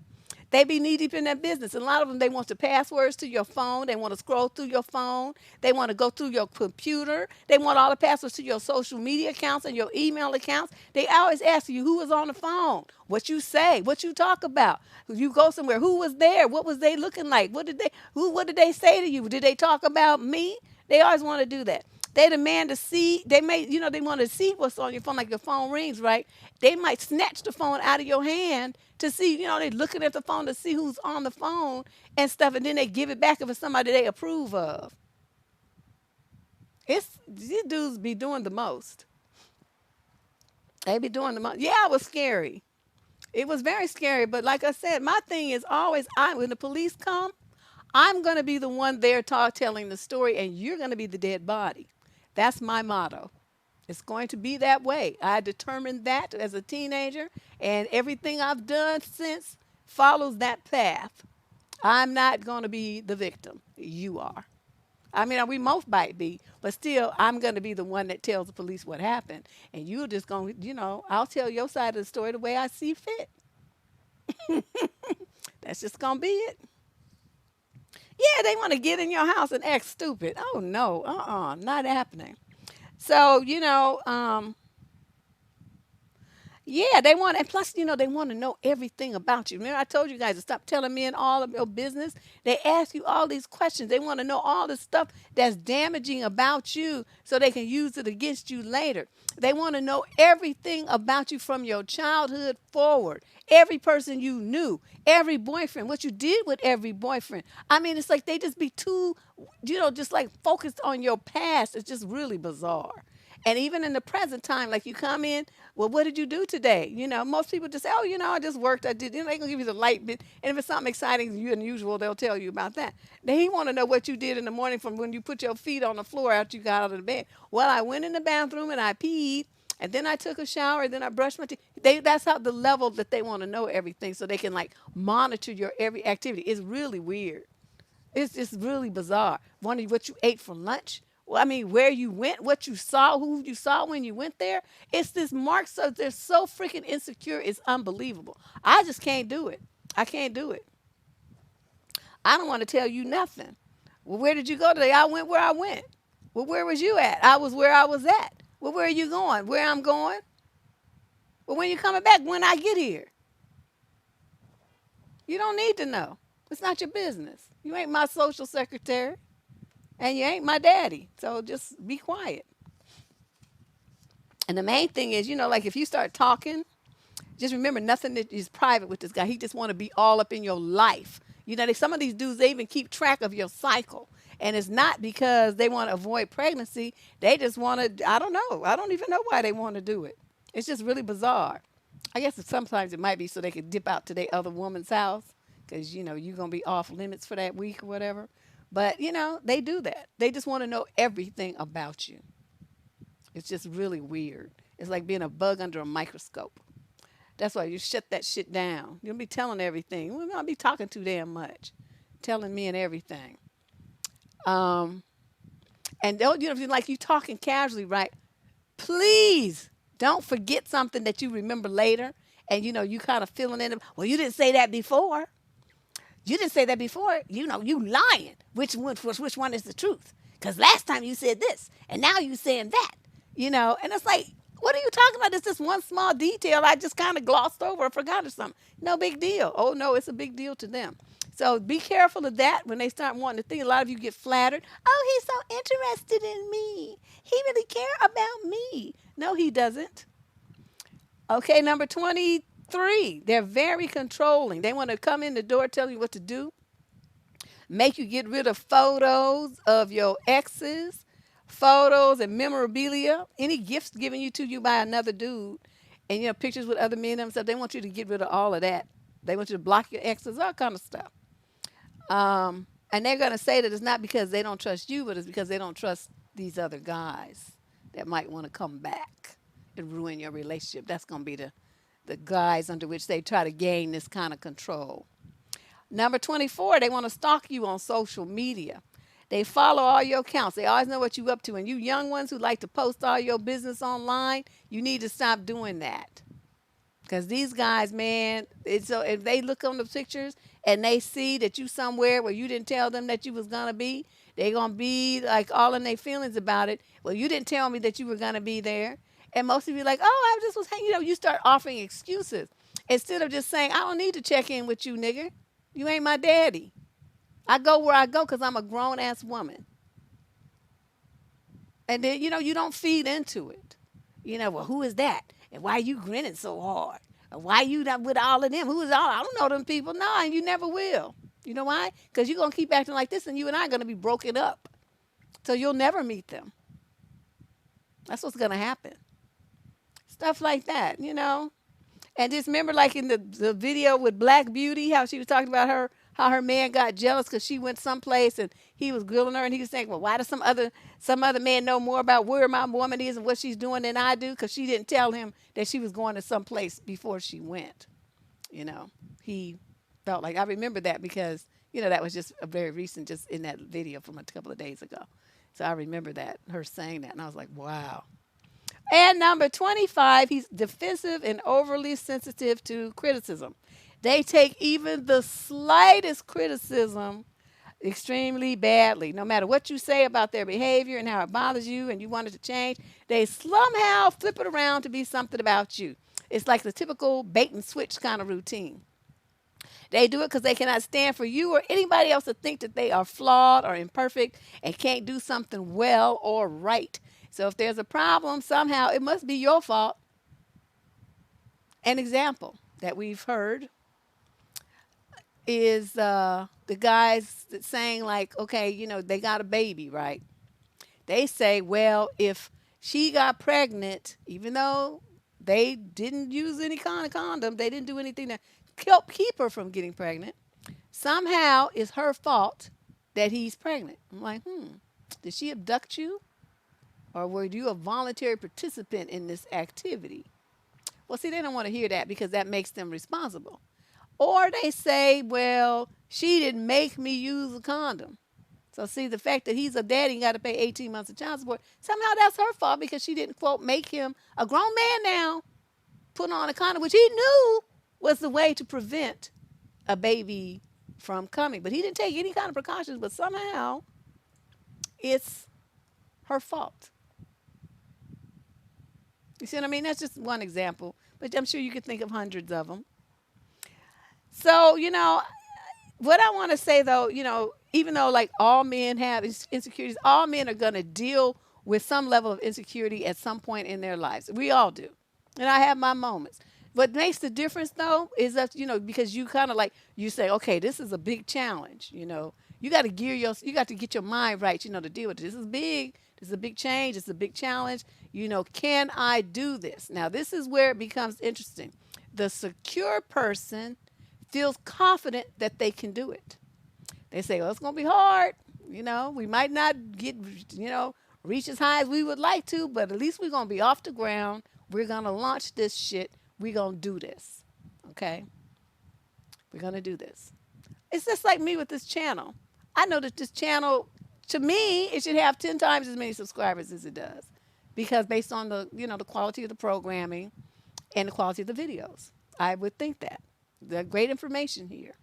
They be knee deep in that business. And a lot of them, they want the passwords to your phone. They want to scroll through your phone. They want to go through your computer. They want all the passwords to your social media accounts and your email accounts. They always ask you who was on the phone, what you say, what you talk about. You go somewhere, who was there? What was they looking like? What did they say to you? Did they talk about me? They always want to do that. They demand to see, they want to see what's on your phone, like your phone rings, right? They might snatch the phone out of your hand to see, they're looking at the phone to see who's on the phone and stuff, and then they give it back if it's somebody they approve of. These dudes be doing the most. They be doing the most. Yeah, it was scary. It was very scary, but like I said, my thing is always, when the police come, I'm going to be the one there telling the story, and you're going to be the dead body. That's my motto. It's going to be that way. I determined that as a teenager, and everything I've done since follows that path. I'm not going to be the victim. You are. I mean, we both might be, but still, I'm going to be the one that tells the police what happened. And you're just going to, I'll tell your side of the story the way I see fit. That's just going to be it. Yeah, they want to get in your house and act stupid. Oh, no. Not happening. So, yeah, they want, and plus, they want to know everything about you. Remember, I told you guys to stop telling men all of your business. They ask you all these questions. They want to know all the stuff that's damaging about you so they can use it against you later. They want to know everything about you from your childhood forward. Every person you knew, every boyfriend, what you did with every boyfriend. I mean, it's like they just be too, just like focused on your past. It's just really bizarre. And even in the present time, like you come in, well, what did you do today? Most people just say, oh, I just worked. I did. They're going to give you the light bit. And if it's something exciting and unusual, they'll tell you about that. They want to know what you did in the morning from when you put your feet on the floor after you got out of the bed. Well, I went in the bathroom and I peed. And then I took a shower, and then I brushed my teeth. That's how the level that they want to know everything so they can, like, monitor your every activity. It's really weird. It's just really bizarre. Wondering what you ate for lunch. Well, I mean, where you went, what you saw, who you saw when you went there. It's this mark. So they're so freaking insecure. It's unbelievable. I just can't do it. I can't do it. I don't want to tell you nothing. Well, where did you go today? I went where I went. Well, where was you at? I was where I was at. Well, where are you going? Where I'm going? Well, when you coming back? When I get here. You don't need to know. It's not your business. You ain't my social secretary. And you ain't my daddy. So just be quiet. And the main thing is, like if you start talking, just remember nothing that is private with this guy. He just want to be all up in your life. Some of these dudes, they even keep track of your cycle. And it's not because they want to avoid pregnancy. They just want to, I don't know. I don't even know why they want to do it. It's just really bizarre. I guess sometimes it might be so they could dip out to their other woman's house because, you're going to be off limits for that week or whatever. But, they do that. They just want to know everything about you. It's just really weird. It's like being a bug under a microscope. That's why you shut that shit down. You'll be telling everything. We're not be talking too damn much, telling me and everything. Um, and don't if you like you talking casually, right? Please don't forget something that you remember later, and you kind of feeling in it. Well, you didn't say that before. You didn't say that before. You lying. Which one is the truth? Because last time you said this, and now you saying that. And it's like, what are you talking about? It's just one small detail I just kind of glossed over or forgot or something. No big deal. Oh, no, it's a big deal to them. So be careful of that when they start wanting to think. A lot of you get flattered. Oh, he's so interested in me. He really care about me. No, he doesn't. Okay, number 23. They're very controlling. They want to come in the door, tell you what to do, make you get rid of photos of your exes, photos and memorabilia, any gifts given to you by another dude, and pictures with other men and stuff. They want you to get rid of all of that. They want you to block your exes, all kind of stuff. And they're gonna say that it's not because they don't trust you, but it's because they don't trust these other guys that might want to come back and ruin your relationship. That's gonna be the guys under which they try to gain this kind of control. Number 24, they want to stalk you on social media. They follow all your accounts. They always know what you're up to. And you young ones who like to post all your business online, you need to stop doing that. Because these guys, man, so if they look on the pictures and they see that you somewhere where you didn't tell them that you was going to be, they're going to be like all in their feelings about it. Well, you didn't tell me that you were going to be there. And most of you like, oh, I just was hanging out. You start offering excuses. Instead of just saying, I don't need to check in with you, nigga. You ain't my daddy. I go where I go because I'm a grown-ass woman. And then, you don't feed into it. Well, who is that? And why are you grinning so hard? And why you not with all of them? Who is all? I don't know them people. No, and you never will. You know why? Because you're going to keep acting like this, and you and I are going to be broken up. So you'll never meet them. That's what's going to happen. Stuff like that, And just remember, like in the video with Black Beauty, how she was talking about how her man got jealous because she went someplace and he was grilling her, and he was saying, well, why does some other man know more about where my woman is and what she's doing than I do? Because she didn't tell him that she was going to someplace before she went. He felt like, I remember that because, that was just a very recent, just in that video from a couple of days ago. So I remember that, her saying that, and I was like, wow. And number 25, he's defensive and overly sensitive to criticism. They take even the slightest criticism extremely badly. No matter what you say about their behavior and how it bothers you and you want it to change, they somehow flip it around to be something about you. It's like the typical bait and switch kind of routine. They do it because they cannot stand for you or anybody else to think that they are flawed or imperfect and can't do something well or right. So if there's a problem, somehow it must be your fault. An example that we've heard is the guys that saying like, okay, they got a baby, right? They say, well, if she got pregnant, even though they didn't use any kind of condom, they didn't do anything to help keep her from getting pregnant, somehow it's her fault that he's pregnant. I'm like, did she abduct you? Or were you a voluntary participant in this activity? Well, see, they don't want to hear that because that makes them responsible. Or they say, well, she didn't make me use a condom. So see, the fact that he's a daddy and got to pay 18 months of child support, somehow that's her fault because she didn't, quote, make him a grown man now, put on a condom, which he knew was the way to prevent a baby from coming. But he didn't take any kind of precautions, but somehow it's her fault. You see what I mean? That's just one example, but I'm sure you could think of hundreds of them. So, what I want to say though, even though like all men have insecurities, all men are going to deal with some level of insecurity at some point in their lives. We all do. And I have my moments. What makes the difference though is that, because you kind of like, you say, okay, this is a big challenge, you got to you got to get your mind right, to deal with it. This is big. This is a big change. It's a big challenge. Can I do this? Now, this is where it becomes interesting. The secure person feels confident that they can do it. They say, well, it's going to be hard. We might not get, reach as high as we would like to, but at least we're going to be off the ground. We're going to launch this shit. We're going to do this. Okay? We're going to do this. It's just like me with this channel. I know that this channel, to me, it should have 10 times as many subscribers as it does. Because based on the quality of the programming and the quality of the videos, I would think that. There's great information here.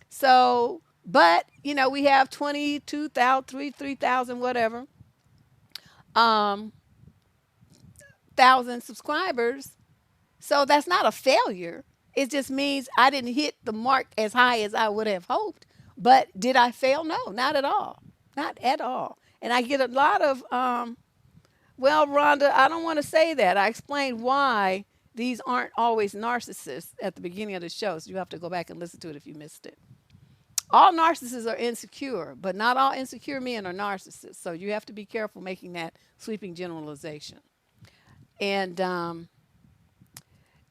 So, but, we have 22,000, 3,000, whatever, thousand subscribers. So that's not a failure. It just means I didn't hit the mark as high as I would have hoped. But did I fail? No, not at all. Not at all. And I get a lot of, well, Rhonda, I don't want to say that. I explained why these aren't always narcissists at the beginning of the show. So you have to go back and listen to it if you missed it. All narcissists are insecure, but not all insecure men are narcissists. So you have to be careful making that sweeping generalization. And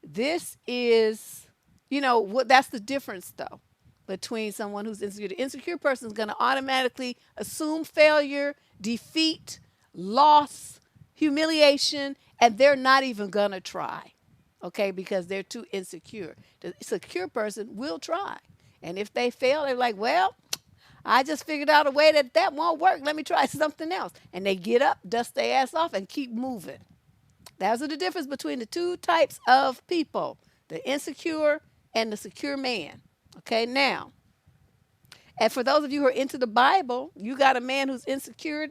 this is, that's the difference, though, between someone who's insecure. The insecure person is going to automatically assume failure, defeat, loss, humiliation, and they're not even going to try, okay, because they're too insecure. The secure person will try. And if they fail, they're like, well, I just figured out a way that won't work. Let me try something else. And they get up, dust their ass off, and keep moving. That's the difference between the two types of people, the insecure and the secure man. Okay, now, and for those of you who are into the Bible, you got a man who's insecure,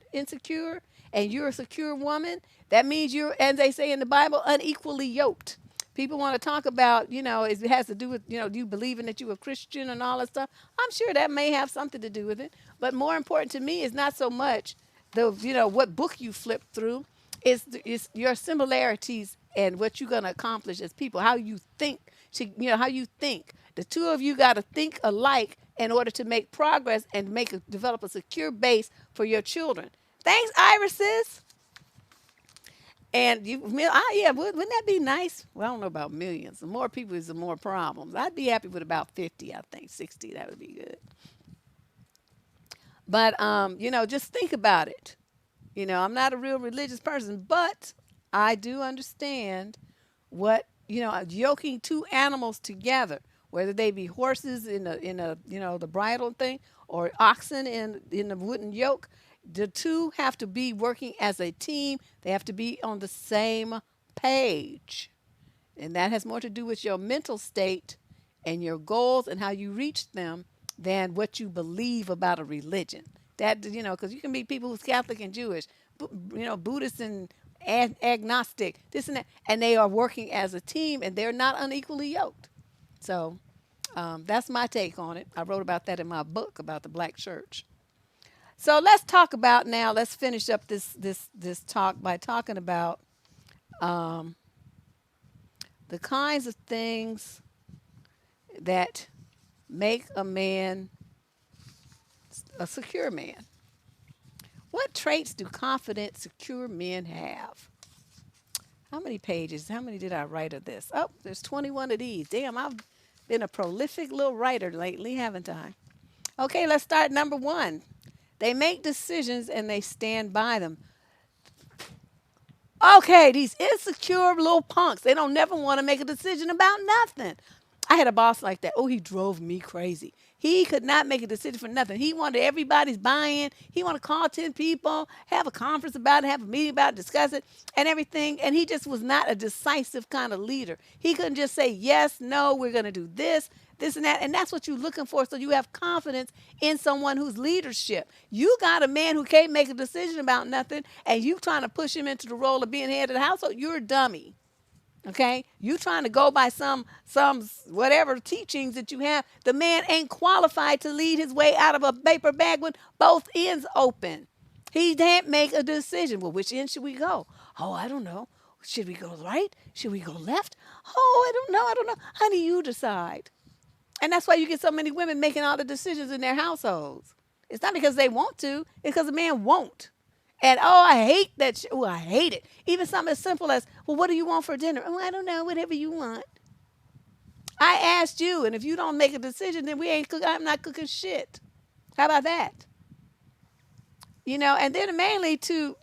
and you're a secure woman. That means you're, as they say in the Bible, unequally yoked. People want to talk about, it has to do with, you believing that you're a Christian and all that stuff. I'm sure that may have something to do with it. But more important to me is not so much what book you flip through. It's your similarities and what you're going to accomplish as people, how you think, how you think. The two of you got to think alike in order to make progress and develop a secure base for your children. Thanks, irises. And wouldn't that be nice? Well, I don't know about millions. The more people is the more problems. I'd be happy with about 50, I think. 60, that would be good. But, just think about it. I'm not a real religious person, but I do understand what, yoking two animals together, whether they be horses in the bridle thing or oxen in the wooden yoke. The two have to be working as a team. They have to be on the same page. And that has more to do with your mental state and your goals and how you reach them than what you believe about a religion. That, because you can meet people who's Catholic and Jewish, Buddhist and agnostic, this and that, and they are working as a team and they're not unequally yoked. So that's my take on it. I wrote about that in my book about the black church. So let's talk about now, let's finish up this talk by talking about the kinds of things that make a man a secure man. What traits do confident, secure men have? How many pages? How many did I write of this? Oh, there's 21 of these. Damn, I've been a prolific little writer lately, haven't I? Okay, let's start number 1. They make decisions and they stand by them. Okay, these insecure little punks, they don't never want to make a decision about nothing. I had a boss like that. Oh, he drove me crazy. He could not make a decision for nothing. He wanted everybody's buy-in. He wanted to call 10 people, have a conference about it, have a meeting about it, discuss it, and everything. And he just was not a decisive kind of leader. He couldn't just say, yes, no, we're going to do this, this and that. And that's what you're looking for, so you have confidence in someone whose leadership. You got a man who can't make a decision about nothing, and you trying to push him into the role of being head of the household. You're a dummy. Okay, you trying to go by some whatever teachings that you have. The man ain't qualified to lead his way out of a paper bag with both ends open. He can't make a decision. Well, which end should we go? Oh, I don't know. Should we go right? Should we go left? Oh, I don't know. I don't know. Honey, you decide. And that's why you get so many women making all the decisions in their households. It's not because they want to, it's because the man won't. And oh, I hate that. Oh, I hate it. Even something as simple as, well, what do you want for dinner? Oh, I don't know. Whatever you want. I asked you, and if you don't make a decision, then we ain't cook. I'm not cooking shit. How about that? And then mainly to,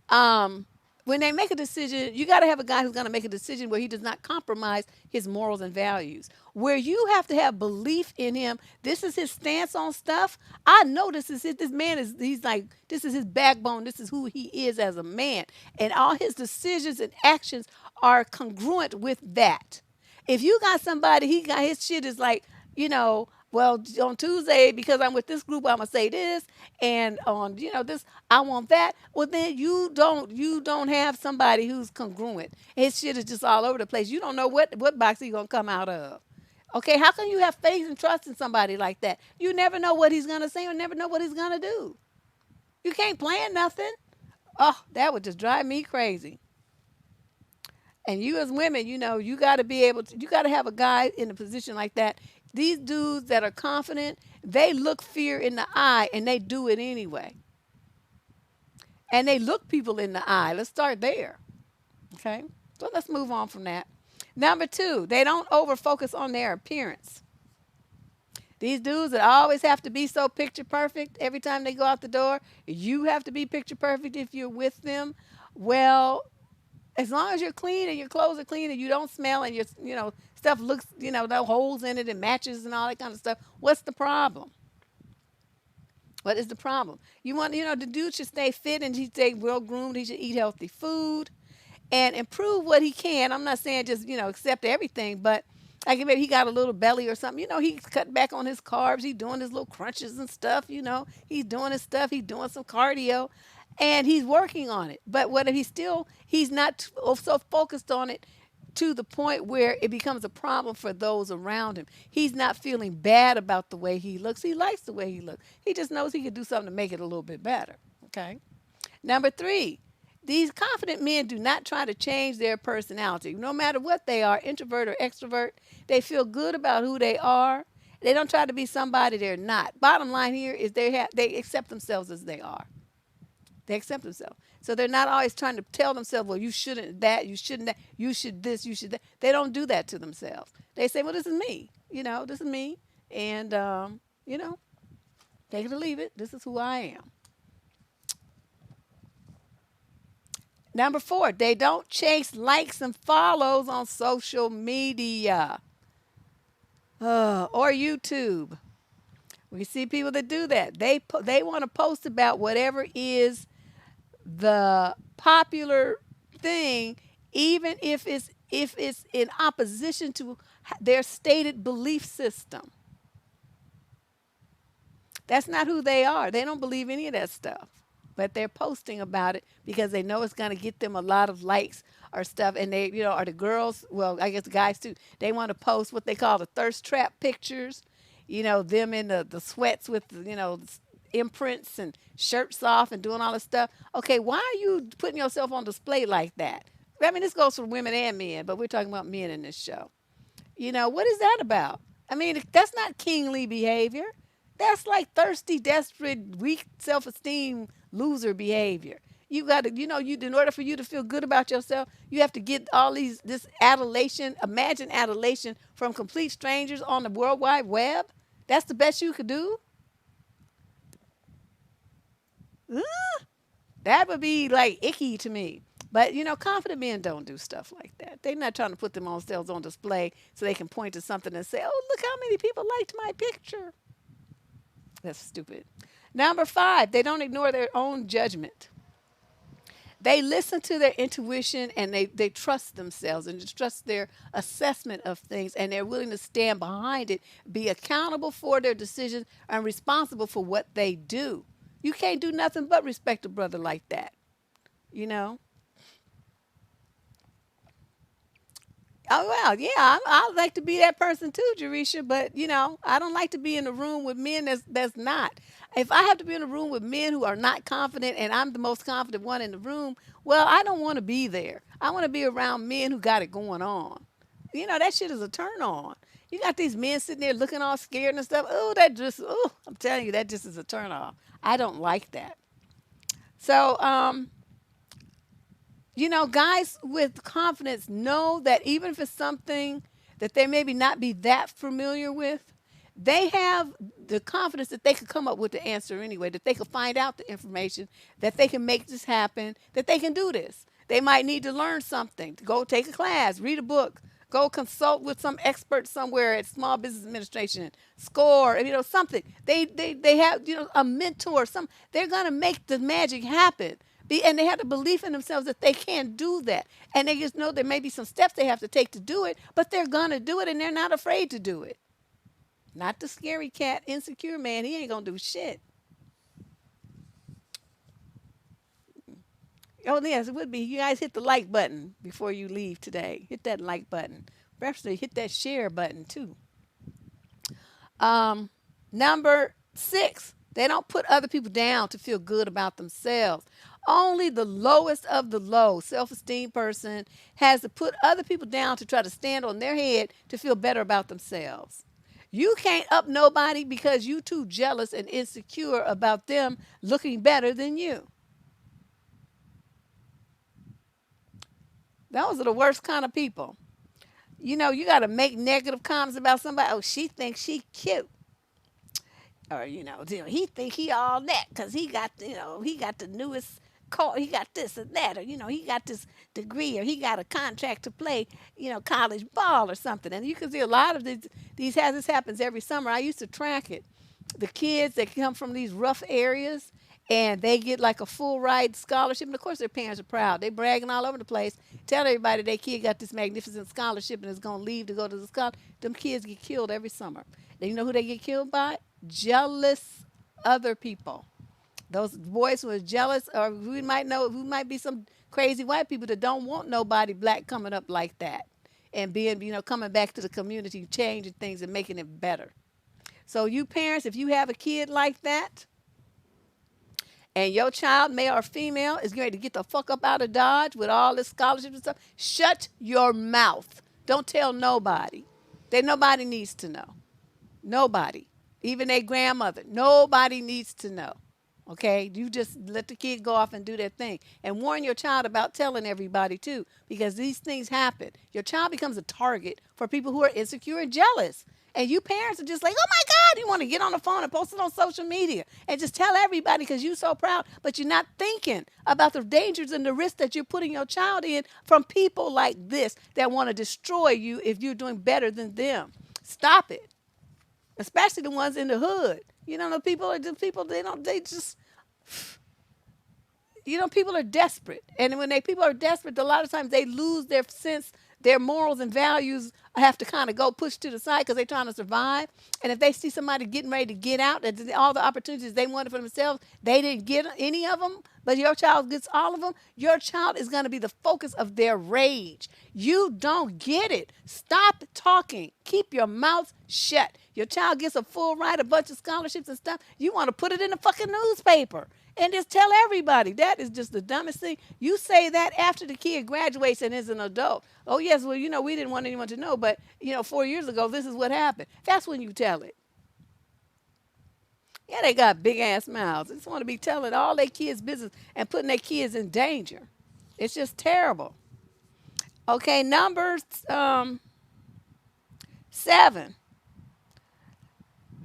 um, when they make a decision, you got to have a guy who's going to make a decision where he does not compromise his morals and values. Where you have to have belief in him. This is his stance on stuff. I know this is it. This man is, he's like, this is his backbone. This is who he is as a man. And all his decisions and actions are congruent with that. If you got somebody, he got his shit is like, well, on Tuesday, because I'm with this group, I'm gonna say this, and on this, I want that. Well, then you don't have somebody who's congruent. His shit is just all over the place. You don't know what box he's gonna come out of. Okay, how can you have faith and trust in somebody like that? You never know what he's gonna say or never know what he's gonna do. You can't plan nothing. Oh, that would just drive me crazy. And you as women, you got to be able to, you got to have a guy in a position like that. These dudes that are confident, they look fear in the eye and they do it anyway. And they look people in the eye. Let's start there. Okay. So let's move on from that. Number two, they don't over focus on their appearance. These dudes that always have to be so picture perfect every time they go out the door, you have to be picture perfect if you're with them. Well, as long as you're clean and your clothes are clean and you don't smell and your stuff looks no holes in it and matches and all that kind of stuff, what's the problem? What is the problem? You want the dude should stay fit and he stay well groomed. He should eat healthy food and improve what he can. I'm not saying just accept everything, but like maybe he got a little belly or something. He's cut back on his carbs. He's doing his little crunches and stuff. He's doing his stuff. He's doing some cardio, and he's working on it. But what if he's not so focused on it to the point where it becomes a problem for those around him. He's not feeling bad about the way he looks. He likes the way he looks. He just knows he could do something to make it a little bit better. Okay. Number three, these confident men do not try to change their personality. No matter what they are, introvert or extrovert, they feel good about who they are. They don't try to be somebody they're not. Bottom line here is they accept themselves as they are. They accept themselves. So they're not always trying to tell themselves, well, you shouldn't that, you shouldn't that, you should this, you should that. They don't do that to themselves. They say, well, this is me. This is me. And, take it or leave it. This is who I am. Number four, they don't chase likes and follows on social media or YouTube. We see people that do that. They want to post about whatever is the popular thing, even if it's in opposition to their stated belief system. That's not who they are. They don't believe any of that stuff. But they're posting about it because they know it's going to get them a lot of likes or stuff. And they, are the girls, well, I guess the guys too, they want to post what they call the thirst trap pictures, them in the sweats with, imprints and shirts off and doing all this stuff. Okay, why are you putting yourself on display like that? I mean, this goes for women and men, but we're talking about men in this show. What is that about? I mean, that's not kingly behavior. That's like thirsty, desperate, weak self-esteem loser behavior. You got to, in order for you to feel good about yourself, you have to get this adulation, imagine adulation from complete strangers on the World Wide Web. That's the best you could do? That would be like icky to me. But, confident men don't do stuff like that. They're not trying to put themselves on display so they can point to something and say, oh, look how many people liked my picture. That's stupid. Number five, they don't ignore their own judgment. They listen to their intuition and they trust themselves and trust their assessment of things, and they're willing to stand behind it, be accountable for their decisions, and responsible for what they do. You can't do nothing but respect a brother like that. Oh well, yeah, I like to be that person too, Jerisha. But I don't like to be in a room with men that's not. If I have to be in a room with men who are not confident, and I'm the most confident one in the room, well, I don't want to be there. I want to be around men who got it going on. That shit is a turn on. You got these men sitting there looking all scared and stuff. Oh, I'm telling you, that just is a turn off. I don't like that. So, guys with confidence know that even if it's something that they maybe not be that familiar with, they have the confidence that they could come up with the answer anyway, that they could find out the information, that they can make this happen, that they can do this. They might need to learn something, to go take a class, read a book, go consult with some expert somewhere at Small Business Administration, SCORE, something. They have, a mentor, they're gonna make the magic happen. And they have the belief in themselves that they can do that. And they just know there may be some steps they have to take to do it, but they're gonna do it and they're not afraid to do it. Not the scary cat, insecure man. He ain't gonna do shit. Oh yes, it would be. You guys hit the like button before you leave today. Hit that like button. Perhaps hit that share button too. Um, Number 6, they don't put other people down to feel good about themselves. Only the lowest of the low self-esteem person has to put other people down to try to stand on their head to feel better about themselves. You can't up nobody because you too jealous and insecure about them looking better than you. Those are the worst kind of people. You got to make negative comments about somebody. Oh, she thinks she cute. Or he think he all that because he got the newest car, he got this and that, or he got this degree, or he got a contract to play college ball or something. And you can see a lot of these has this happens every summer. I used to track it. The kids that come from these rough areas, and they get like a full ride scholarship, and of course their parents are proud. They bragging all over the place, tell everybody their kid got this magnificent scholarship and is going to leave to go to the school. Them kids get killed every summer. And you know who they get killed by? Jealous other people. Those boys who are jealous, or we might know who might be some crazy white people that don't want nobody black coming up like that and being, coming back to the community, changing things and making it better. So you parents, if you have a kid like that, and your child, male or female, is going to get the fuck up out of Dodge with all this scholarship and stuff, shut your mouth. Don't tell nobody. That nobody needs to know. Nobody. Even their grandmother. Nobody needs to know. Okay? You just let the kid go off and do their thing. And warn your child about telling everybody too, because these things happen. Your child becomes a target for people who are insecure and jealous. And you parents are just like, oh my God, you want to get on the phone and post it on social media and just tell everybody because you're so proud, but you're not thinking about the dangers and the risks that you're putting your child in from people like this that want to destroy you if you're doing better than them. Stop it. Especially the ones in the hood. The people are just people, they just, people are desperate. And when people are desperate, a lot of times they lose their sense, their morals and values have to kind of go push to the side because they're trying to survive. And if they see somebody getting ready to get out, and all the opportunities they wanted for themselves, they didn't get any of them, but your child gets all of them, your child is going to be the focus of their rage. You don't get it. Stop talking. Keep your mouth shut. Your child gets a full ride, a bunch of scholarships and stuff. You want to put it in the fucking newspaper and just tell everybody. That is just the dumbest thing. You say that after the kid graduates and is an adult. Oh, yes, well, we didn't want anyone to know, but, 4 years ago, this is what happened. That's when you tell it. Yeah, they got big ass mouths. They just want to be telling all their kids' business and putting their kids in danger. It's just terrible. Okay, number 7.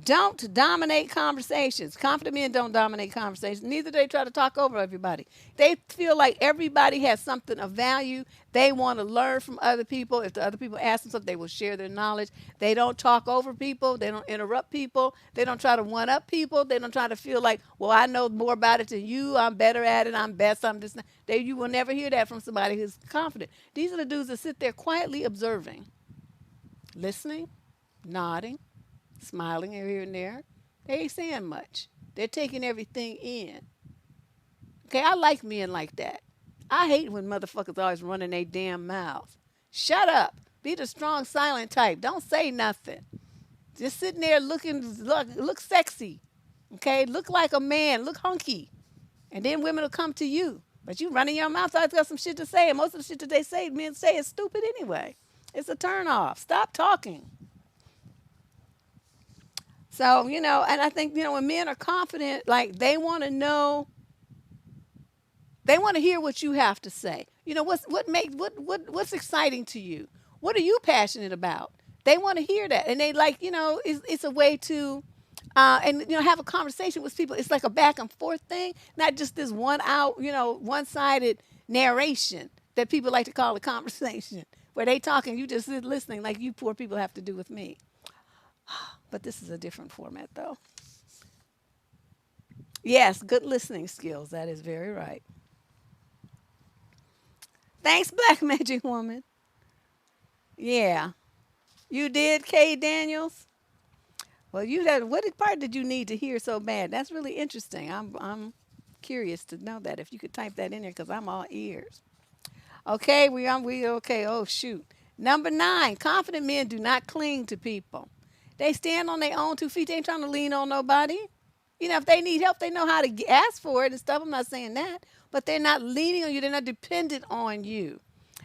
Don't dominate conversations. Confident men don't dominate conversations. Neither do they try to talk over everybody. They feel like everybody has something of value. They want to learn from other people. If the other people ask them something, they will share their knowledge. They don't talk over people. They don't interrupt people. They don't try to one up people. They don't try to feel like, well, I know more about it than you. I'm better at it. I'm best. I'm this. You will never hear that from somebody who's confident. These are the dudes that sit there quietly observing, listening, nodding, smiling here and there. They ain't saying much. They're taking everything in. Okay, I like men like that. I hate when motherfuckers always running their damn mouths. Shut up. Be the strong, silent type. Don't say nothing. Just sitting there look sexy. Okay? Look like a man. Look hunky. And then women will come to you. But you running your mouth out, got some shit to say, and most of the shit that they say, men say is stupid anyway. It's a turn off. Stop talking. So, and I think, when men are confident, like they want to know, they want to hear what you have to say. What's exciting to you? What are you passionate about? They want to hear that. And they like, it's a way to have a conversation with people. It's like a back and forth thing, not just this one-sided narration that people like to call a conversation, where they talk and you just sit listening like you poor people have to do with me. But this is a different format, though. Yes, good listening skills. That is very right. Thanks, Black Magic Woman. Yeah. You did, Kay Daniels? Well, what part did you need to hear so bad? That's really interesting. I'm curious to know that. If you could type that in there, because I'm all ears. Okay, we okay. Oh shoot. Number 9, confident men do not cling to people. They stand on their own 2 feet. They ain't trying to lean on nobody. If they need help, they know how to ask for it and stuff. I'm not saying that, but they're not leaning on you. They're not dependent on you.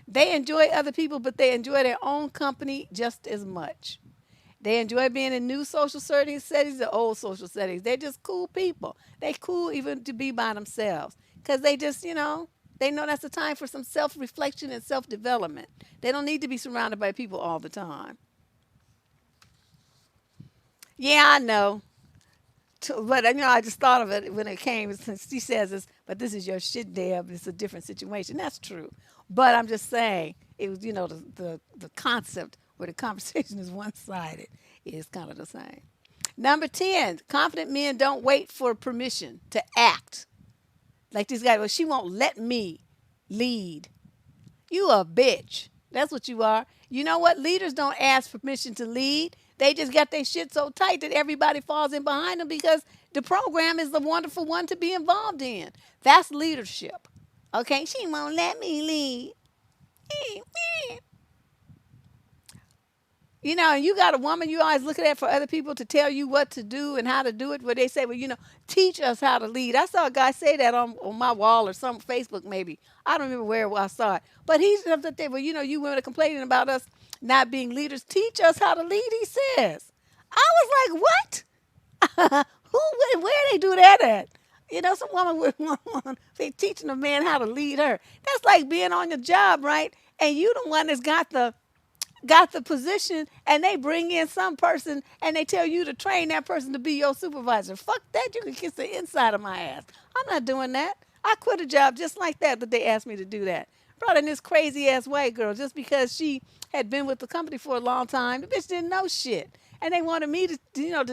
They enjoy other people, but they enjoy their own company just as much. They enjoy being in new social settings or old social settings. They're just cool people. They cool even to be by themselves because they just, they know that's the time for some self-reflection and self-development. They don't need to be surrounded by people all the time. Yeah, I know. But I just thought of it when it came. Since she says this, but this is your shit, Deb. It's a different situation. That's true. But I'm just saying it was, the concept where the conversation is one-sided is kind of the same. Number 10, confident men don't wait for permission to act. Like this guy, well, she won't let me lead. You a bitch. That's what you are. You know what? Leaders don't ask permission to lead. They just got their shit so tight that everybody falls in behind them because the program is the wonderful one to be involved in. That's leadership. Okay? She won't let me lead. And you got a woman you always looking at for other people to tell you what to do and how to do it, where they say, well, teach us how to lead. I saw a guy say that on my wall or some Facebook maybe. I don't remember where I saw it. But he's up there, well, you women are complaining about us not being leaders. Teach us how to lead, he says. I was like, what? Where they do that at? Some woman with one, they teaching a man how to lead her. That's like being on your job, right? And you the one that's got the position, and they bring in some person and they tell you to train that person to be your supervisor. Fuck that. You can kiss the inside of my ass. I'm not doing that. I quit a job just like that, but they asked me to do that. Brought in this crazy ass white girl just because she had been with the company for a long time. The bitch didn't know shit. And they wanted me to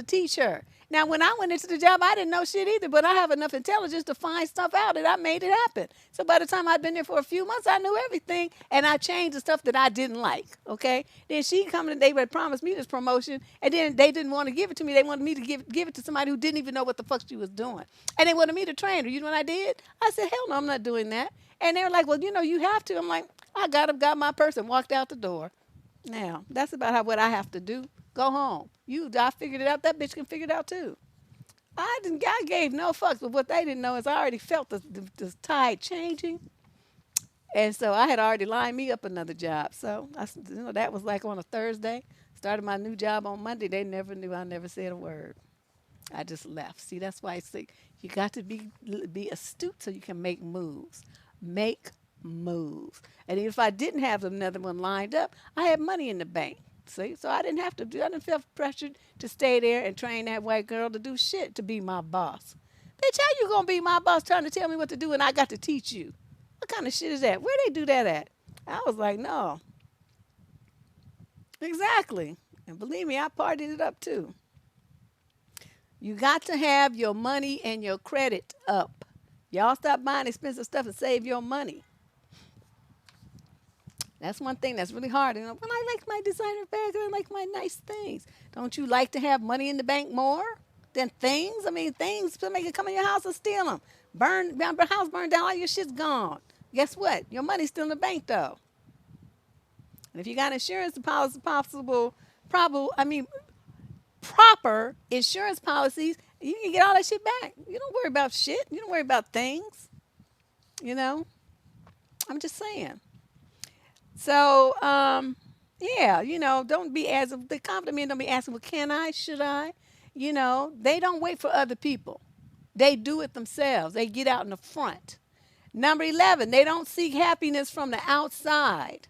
teach her. Now, when I went into the job, I didn't know shit either, but I have enough intelligence to find stuff out, and I made it happen. So by the time I'd been there for a few months, I knew everything, and I changed the stuff that I didn't like, okay? Then she come and they had promised me this promotion, and then they didn't want to give it to me. They wanted me to give it to somebody who didn't even know what the fuck she was doing. And they wanted me to train her. You know what I did? I said, hell no, I'm not doing that. And they were like, well, you have to. I'm like, I got my purse and walked out the door. Now, that's about what I have to do. Go home. I figured it out. That bitch can figure it out too. I gave no fucks, but what they didn't know is I already felt the tide changing. And so I had already lined me up another job. So that was like on a Thursday. Started my new job on Monday. They never knew. I never said a word. I just left. See, that's why it's like you got to be astute so you can make moves. Make moves. And if I didn't have another one lined up, I had money in the bank. See, so I didn't have to do. I didn't feel pressured to stay there and train that white girl to do shit to be my boss. Bitch, how you gonna be my boss trying to tell me what to do and I got to teach you? What kind of shit is that? Where they do that at? I was like, no. Exactly. And believe me, I partied it up too. You got to have your money and your credit up. Y'all stop buying expensive stuff and save your money. That's one thing that's really hard. Well, I like my designer bags. I like my nice things. Don't you like to have money in the bank more than things? I mean, things, somebody can come in your house and steal them. Your house burned down, all your shit's gone. Guess what? Your money's still in the bank, though. And if you got insurance policy, proper insurance policies, you can get all that shit back. You don't worry about shit. You don't worry about things. You know, I'm just saying. So, yeah, don't be as the confident men don't be asking, well, can I? Should I? They don't wait for other people. They do it themselves. They get out in the front. Number 11, they don't seek happiness from the outside.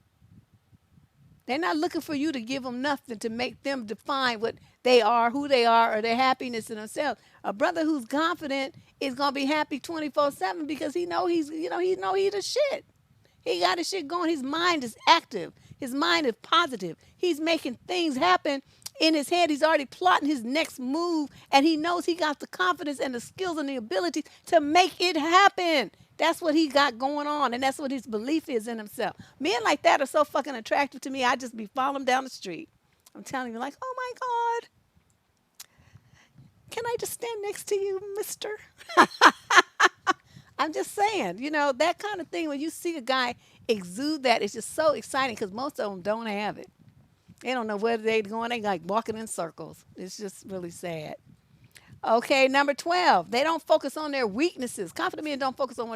They're not looking for you to give them nothing to make them define what they are, who they are, or their happiness in themselves. A brother who's confident is gonna be happy 24/7 because he know he the shit. He got his shit going. His mind is active. His mind is positive. He's making things happen in his head. He's already plotting his next move, and he knows he got the confidence and the skills and the ability to make it happen. That's what he got going on, and that's what his belief is in himself. Men like that are so fucking attractive to me. I just be following them down the street. I'm telling you, like, oh my God, can I just stand next to you, mister? I'm just saying, that kind of thing, when you see a guy exude that, it's just so exciting because most of them don't have it. They don't know where they're going. They like walking in circles. It's just really sad. Okay, number 12. They don't focus on their weaknesses. Confident men don't focus on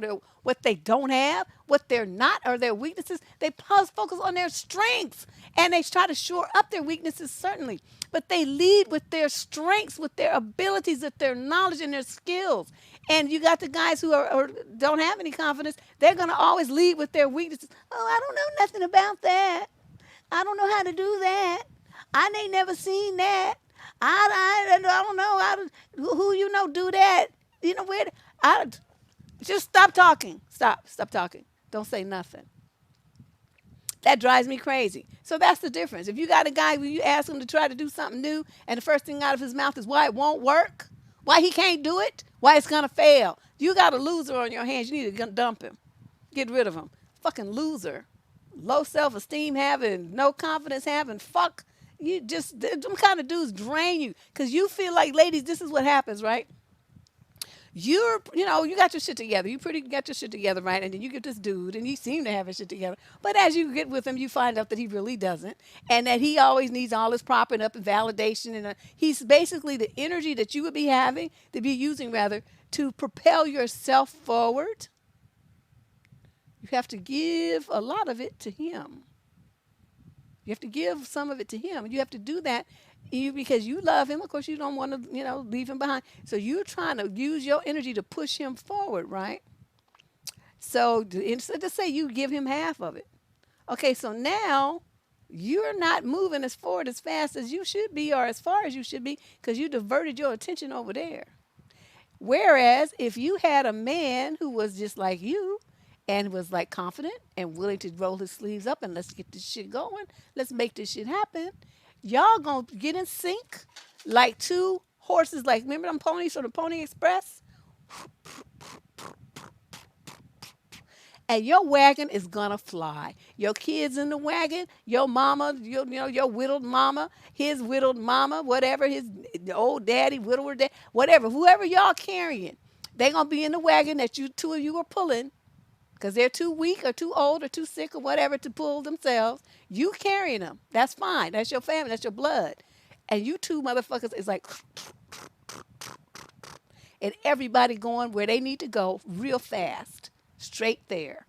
what they don't have, what they're not, or their weaknesses. They focus on their strengths. And they try to shore up their weaknesses, certainly. But they lead with their strengths, with their abilities, with their knowledge and their skills. And you got the guys who don't have any confidence. They're going to always lead with their weaknesses. Oh, I don't know nothing about that. I don't know how to do that. I ain't never seen that. I don't know who do that. Where I just stop talking. Stop talking. Don't say nothing. That drives me crazy. So that's the difference. If you got a guy when you ask him to try to do something new, and the first thing out of his mouth is why it won't work, why he can't do it, why it's gonna fail. You got a loser on your hands. You need to dump him. Get rid of him. Fucking loser. Low self-esteem having, no confidence having, fuck. You just, them kind of dudes drain you. Because you feel like, ladies, this is what happens, right? You got your shit together. You pretty got your shit together, right? And then you get this dude, and he seem to have his shit together. But as you get with him, you find out that he really doesn't, and that he always needs all his propping up and validation. And he's basically the energy that you would be having, to be using rather, to propel yourself forward. You have to give a lot of it to him. You have to give some of it to him. And you have to do that because you love him. Of course, you don't want to, leave him behind. So you're trying to use your energy to push him forward, right? So instead of say you give him half of it. Okay, so now you're not moving as forward as fast as you should be or as far as you should be because you diverted your attention over there. Whereas if you had a man who was just like you, and was like confident and willing to roll his sleeves up and let's get this shit going. Let's make this shit happen. Y'all gonna get in sync like two horses. Like, remember them ponies from the Pony Express? And your wagon is gonna fly. Your kids in the wagon, your mama, your widowed mama, his widowed mama, whatever, his old daddy, widower dad, whatever, whoever y'all carrying, they gonna be in the wagon that you two of you are pulling. Because they're too weak or too old or too sick or whatever to pull themselves. You carrying them. That's fine. That's your family. That's your blood. And you two motherfuckers is like, and everybody going where they need to go real fast. Straight there.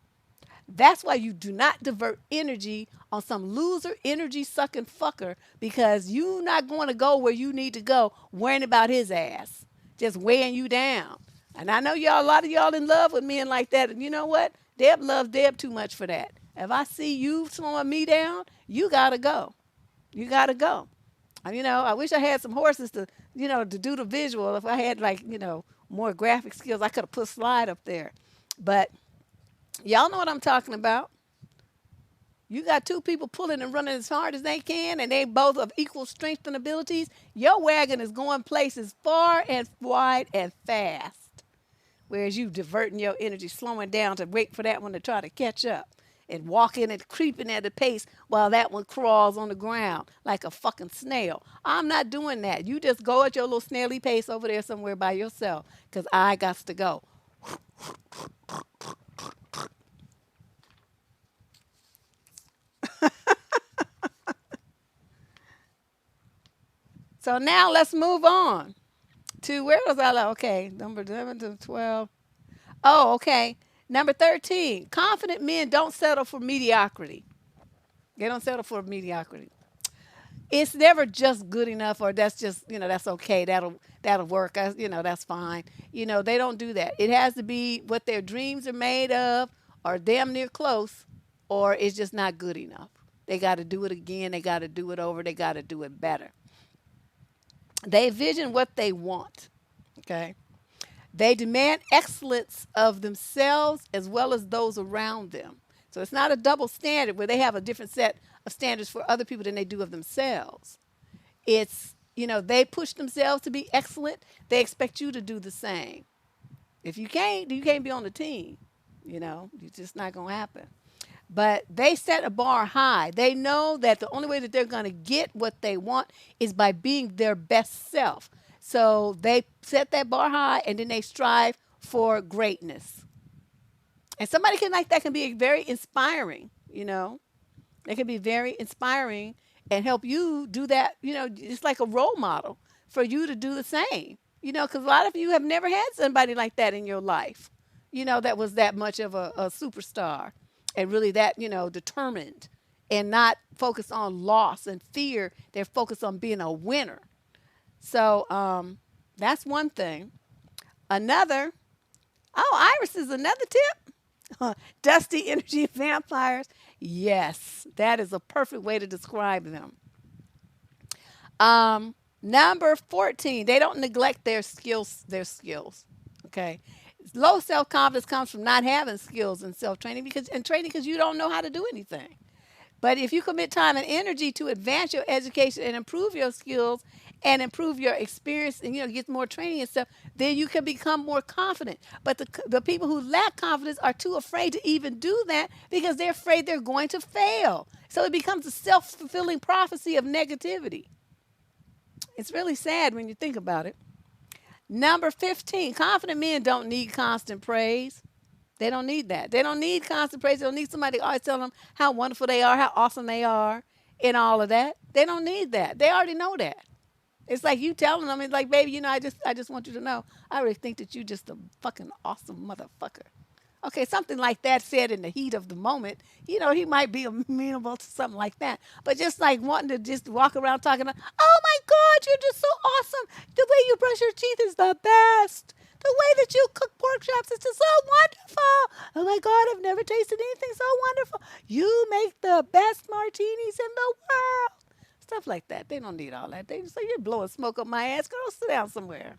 That's why you do not divert energy on some loser energy sucking fucker because you're not going to go where you need to go worrying about his ass. Just weighing you down. And I know a lot of y'all in love with men like that. And you know what? Deb loves Deb too much for that. If I see you slowing me down, you got to go. You got to go. I wish I had some horses to do the visual. If I had more graphic skills, I could have put a slide up there. But y'all know what I'm talking about. You got two people pulling and running as hard as they can, and they both of equal strength and abilities. Your wagon is going places far and wide and fast. Whereas you diverting your energy, slowing down to wait for that one to try to catch up and walking and creeping at a pace while that one crawls on the ground like a fucking snail. I'm not doing that. You just go at your little snaily pace over there somewhere by yourself because I got to go. So now let's move on to where was I? Okay, number 11 to 12. Oh, okay. Number 13. Confident men don't settle for mediocrity. They don't settle for mediocrity. It's never just good enough or that's just, that's okay. That'll work. That's fine. They don't do that. It has to be what their dreams are made of or damn near close or it's just not good enough. They got to do it again. They got to do it over. They got to do it better. They envision what they want. Okay. They demand excellence of themselves as well as those around them. So it's not a double standard where they have a different set of standards for other people than they do of themselves. It's, they push themselves to be excellent. They expect you to do the same. If you can't be on the team. It's just not going to happen. But they set a bar high. They know that the only way that they're going to get what they want is by being their best self. So they set that bar high and then they strive for greatness. And somebody that can be very inspiring, They can be very inspiring and help you do that, it's like a role model for you to do the same. Because a lot of you have never had somebody like that in your life, that was that much of a superstar and really that, determined and not focused on loss and fear. They're focused on being a winner. So that's one thing. Another, Iris is another tip. Dusty energy vampires. Yes, that is a perfect way to describe them. Number 14, they don't neglect their skills. Okay. Low self-confidence comes from not having skills and self-training because you don't know how to do anything. But if you commit time and energy to advance your education and improve your skills and improve your experience and get more training and stuff, then you can become more confident. But the people who lack confidence are too afraid to even do that because they're afraid they're going to fail. So it becomes a self-fulfilling prophecy of negativity. It's really sad when you think about it. Number 15, confident men don't need constant praise. They don't need that. They don't need constant praise. They don't need somebody always telling them how wonderful they are, how awesome they are, and all of that. They don't need that. They already know that. It's like you telling them, it's like, baby, I just want you to know, I really think that you're just a fucking awesome motherfucker. Okay, something like that said in the heat of the moment, he might be amenable to something like that. But just like wanting to just walk around talking about, oh my God, you're just so awesome. The way you brush your teeth is the best. The way that you cook pork chops is just so wonderful. Oh my God, I've never tasted anything so wonderful. You make the best martinis in the world. Stuff like that. They don't need all that. They just say, you're blowing smoke up my ass. Go sit down somewhere.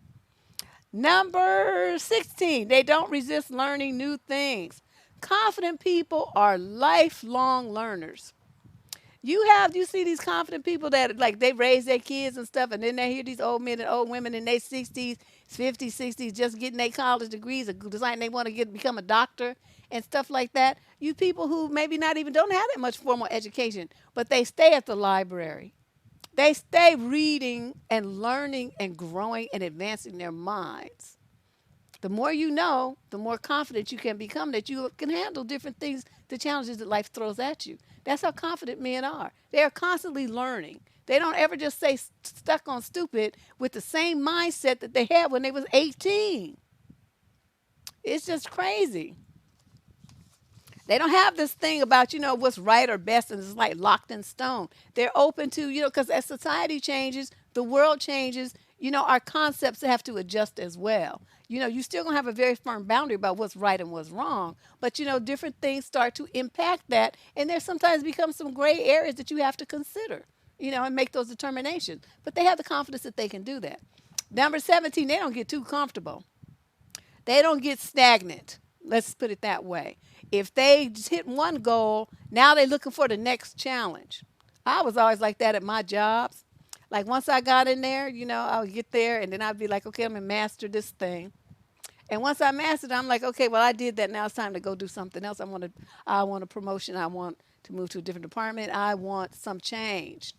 Number 16, they don't resist learning new things. Confident people are lifelong learners. You see these confident people that like they raise their kids and stuff, and then they hear these old men and old women in their 60s, 50s, 60s just getting their college degrees, deciding they want to become a doctor and stuff like that. You people who maybe not even don't have that much formal education, but they stay at the library. They stay reading and learning and growing and advancing their minds. The more you know, the more confident you can become that you can handle different things, the challenges that life throws at you. That's how confident men are. They are constantly learning. They don't ever just stay stuck on stupid with the same mindset that they had when they was 18. It's just crazy. They don't have this thing about, what's right or best and it's like locked in stone. They're open to, because as society changes, the world changes, our concepts have to adjust as well. You still gonna have a very firm boundary about what's right and what's wrong, but different things start to impact that, and there sometimes becomes some gray areas that you have to consider, and make those determinations. But they have the confidence that they can do that. Number 17, they don't get too comfortable. They don't get stagnant. Let's put it that way. If they just hit one goal, now they're looking for the next challenge. I was always like that at my jobs. Like once I got in there, I would get there and then I'd be like, okay, I'm gonna master this thing. And once I mastered it, I'm like, okay, well I did that. Now it's time to go do something else. I want a promotion. I want to move to a different department. I want some change.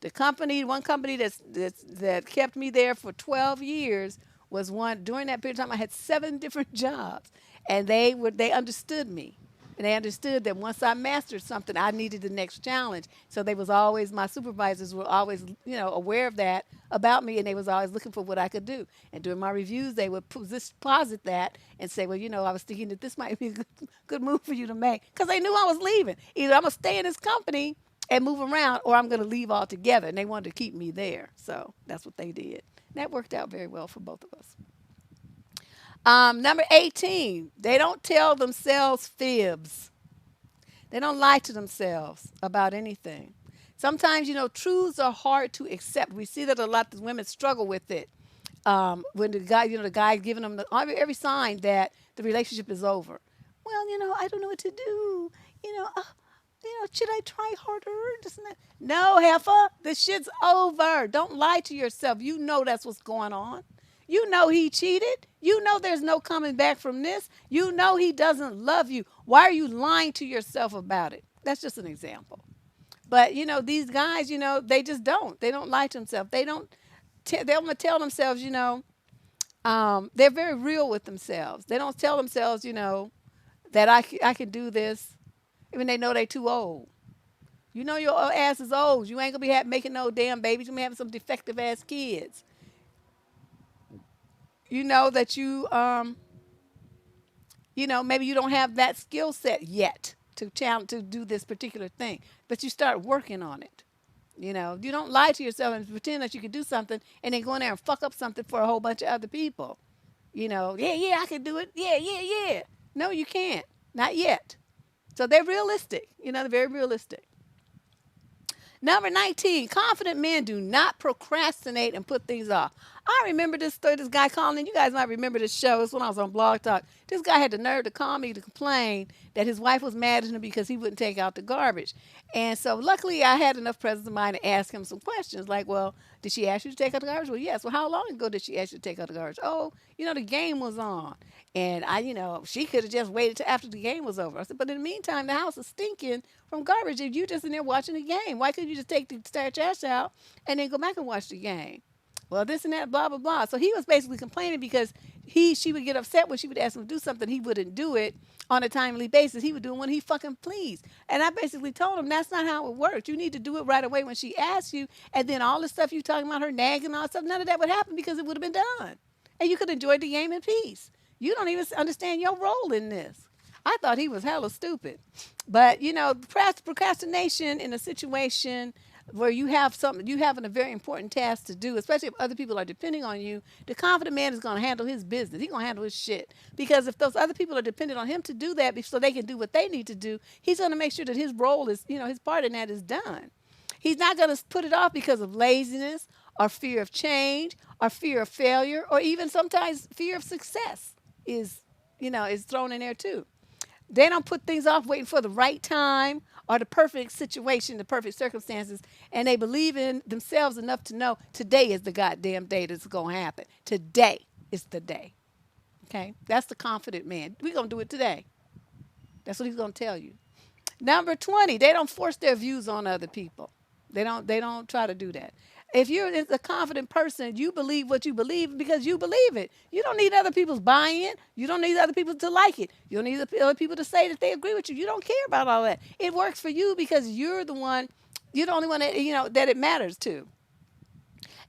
One company that kept me there for 12 years was one. During that period of time, I had 7 different jobs, and they understood me. And they understood that once I mastered something, I needed the next challenge. So they was always, my supervisors were always, aware of that about me, and they was always looking for what I could do. And during my reviews, they would posit that and say, well, I was thinking that this might be a good move for you to make, because they knew I was leaving. Either I'm gonna stay in this company and move around, or I'm gonna leave altogether. And they wanted to keep me there, so that's what they did. And that worked out very well for both of us. Number 18, they don't tell themselves fibs. They don't lie to themselves about anything. Sometimes, truths are hard to accept. We see that a lot of women struggle with it. When the guy giving them every sign that the relationship is over. Well, I don't know what to do. You know, uh, should I try harder? This and that. No, heifer, the shit's over. Don't lie to yourself. You know that's what's going on. You know he cheated. You know there's no coming back from this. You know he doesn't love you. Why are you lying to yourself about it? That's just an example. But these guys, they just don't. They don't lie to themselves. They don't. They don't tell themselves, they're very real with themselves. They don't tell themselves, that I can do this, even they know they too old. You know your ass is old. You ain't gonna be making no damn babies. You may have some defective ass kids. You know that maybe you don't have that skill set yet to do this particular thing, but you start working on it. You don't lie to yourself and pretend that you can do something and then go in there and fuck up something for a whole bunch of other people. Yeah, I can do it. Yeah, yeah, yeah. No, you can't. Not yet. So they're realistic. They're very realistic. Number 19, confident men do not procrastinate and put things off. I remember this story, this guy calling in. You guys might remember this show. It's when I was on Blog Talk. This guy had the nerve to call me to complain that his wife was mad at him because he wouldn't take out the garbage. And so luckily I had enough presence of mind to ask him some questions like, well, did she ask you to take out the garbage? Well, yes. Well, how long ago did she ask you to take out the garbage? Oh, the game was on. And she could have just waited till after the game was over. I said, but in the meantime, the house is stinking from garbage if you just in there watching the game. Why couldn't you just take the trash out and then go back and watch the game? Well, this and that, blah, blah, blah. So he was basically complaining because she would get upset when she would ask him to do something. He wouldn't do it on a timely basis. He would do it when he fucking pleased. And I basically told him that's not how it works. You need to do it right away when she asks you. And then all the stuff you talking about, her nagging and all that stuff, none of that would happen because it would have been done. And you could enjoy the game in peace. You don't even understand your role in this. I thought he was hella stupid. But, procrastination in a situation where you have something, you having a very important task to do, especially if other people are depending on you, the confident man is going to handle his business. He's going to handle his shit. Because if those other people are dependent on him to do that so they can do what they need to do, he's going to make sure that his role is, his part in that is done. He's not going to put it off because of laziness or fear of change or fear of failure or even sometimes fear of success is thrown in there too. They don't put things off waiting for the right time or the perfect situation, the perfect circumstances, and they believe in themselves enough to know today is the goddamn day that's going to happen. Today is the day. Okay? That's the confident man. We're going to do it today. That's what he's going to tell you. Number 20, they don't force their views on other people. They don't try to do that. If you're a confident person, you believe what you believe because you believe it. You don't need other people's buy-in. You don't need other people to like it. You don't need other people to say that they agree with you. You don't care about all that. It works for you because you're the only one that, that it matters to.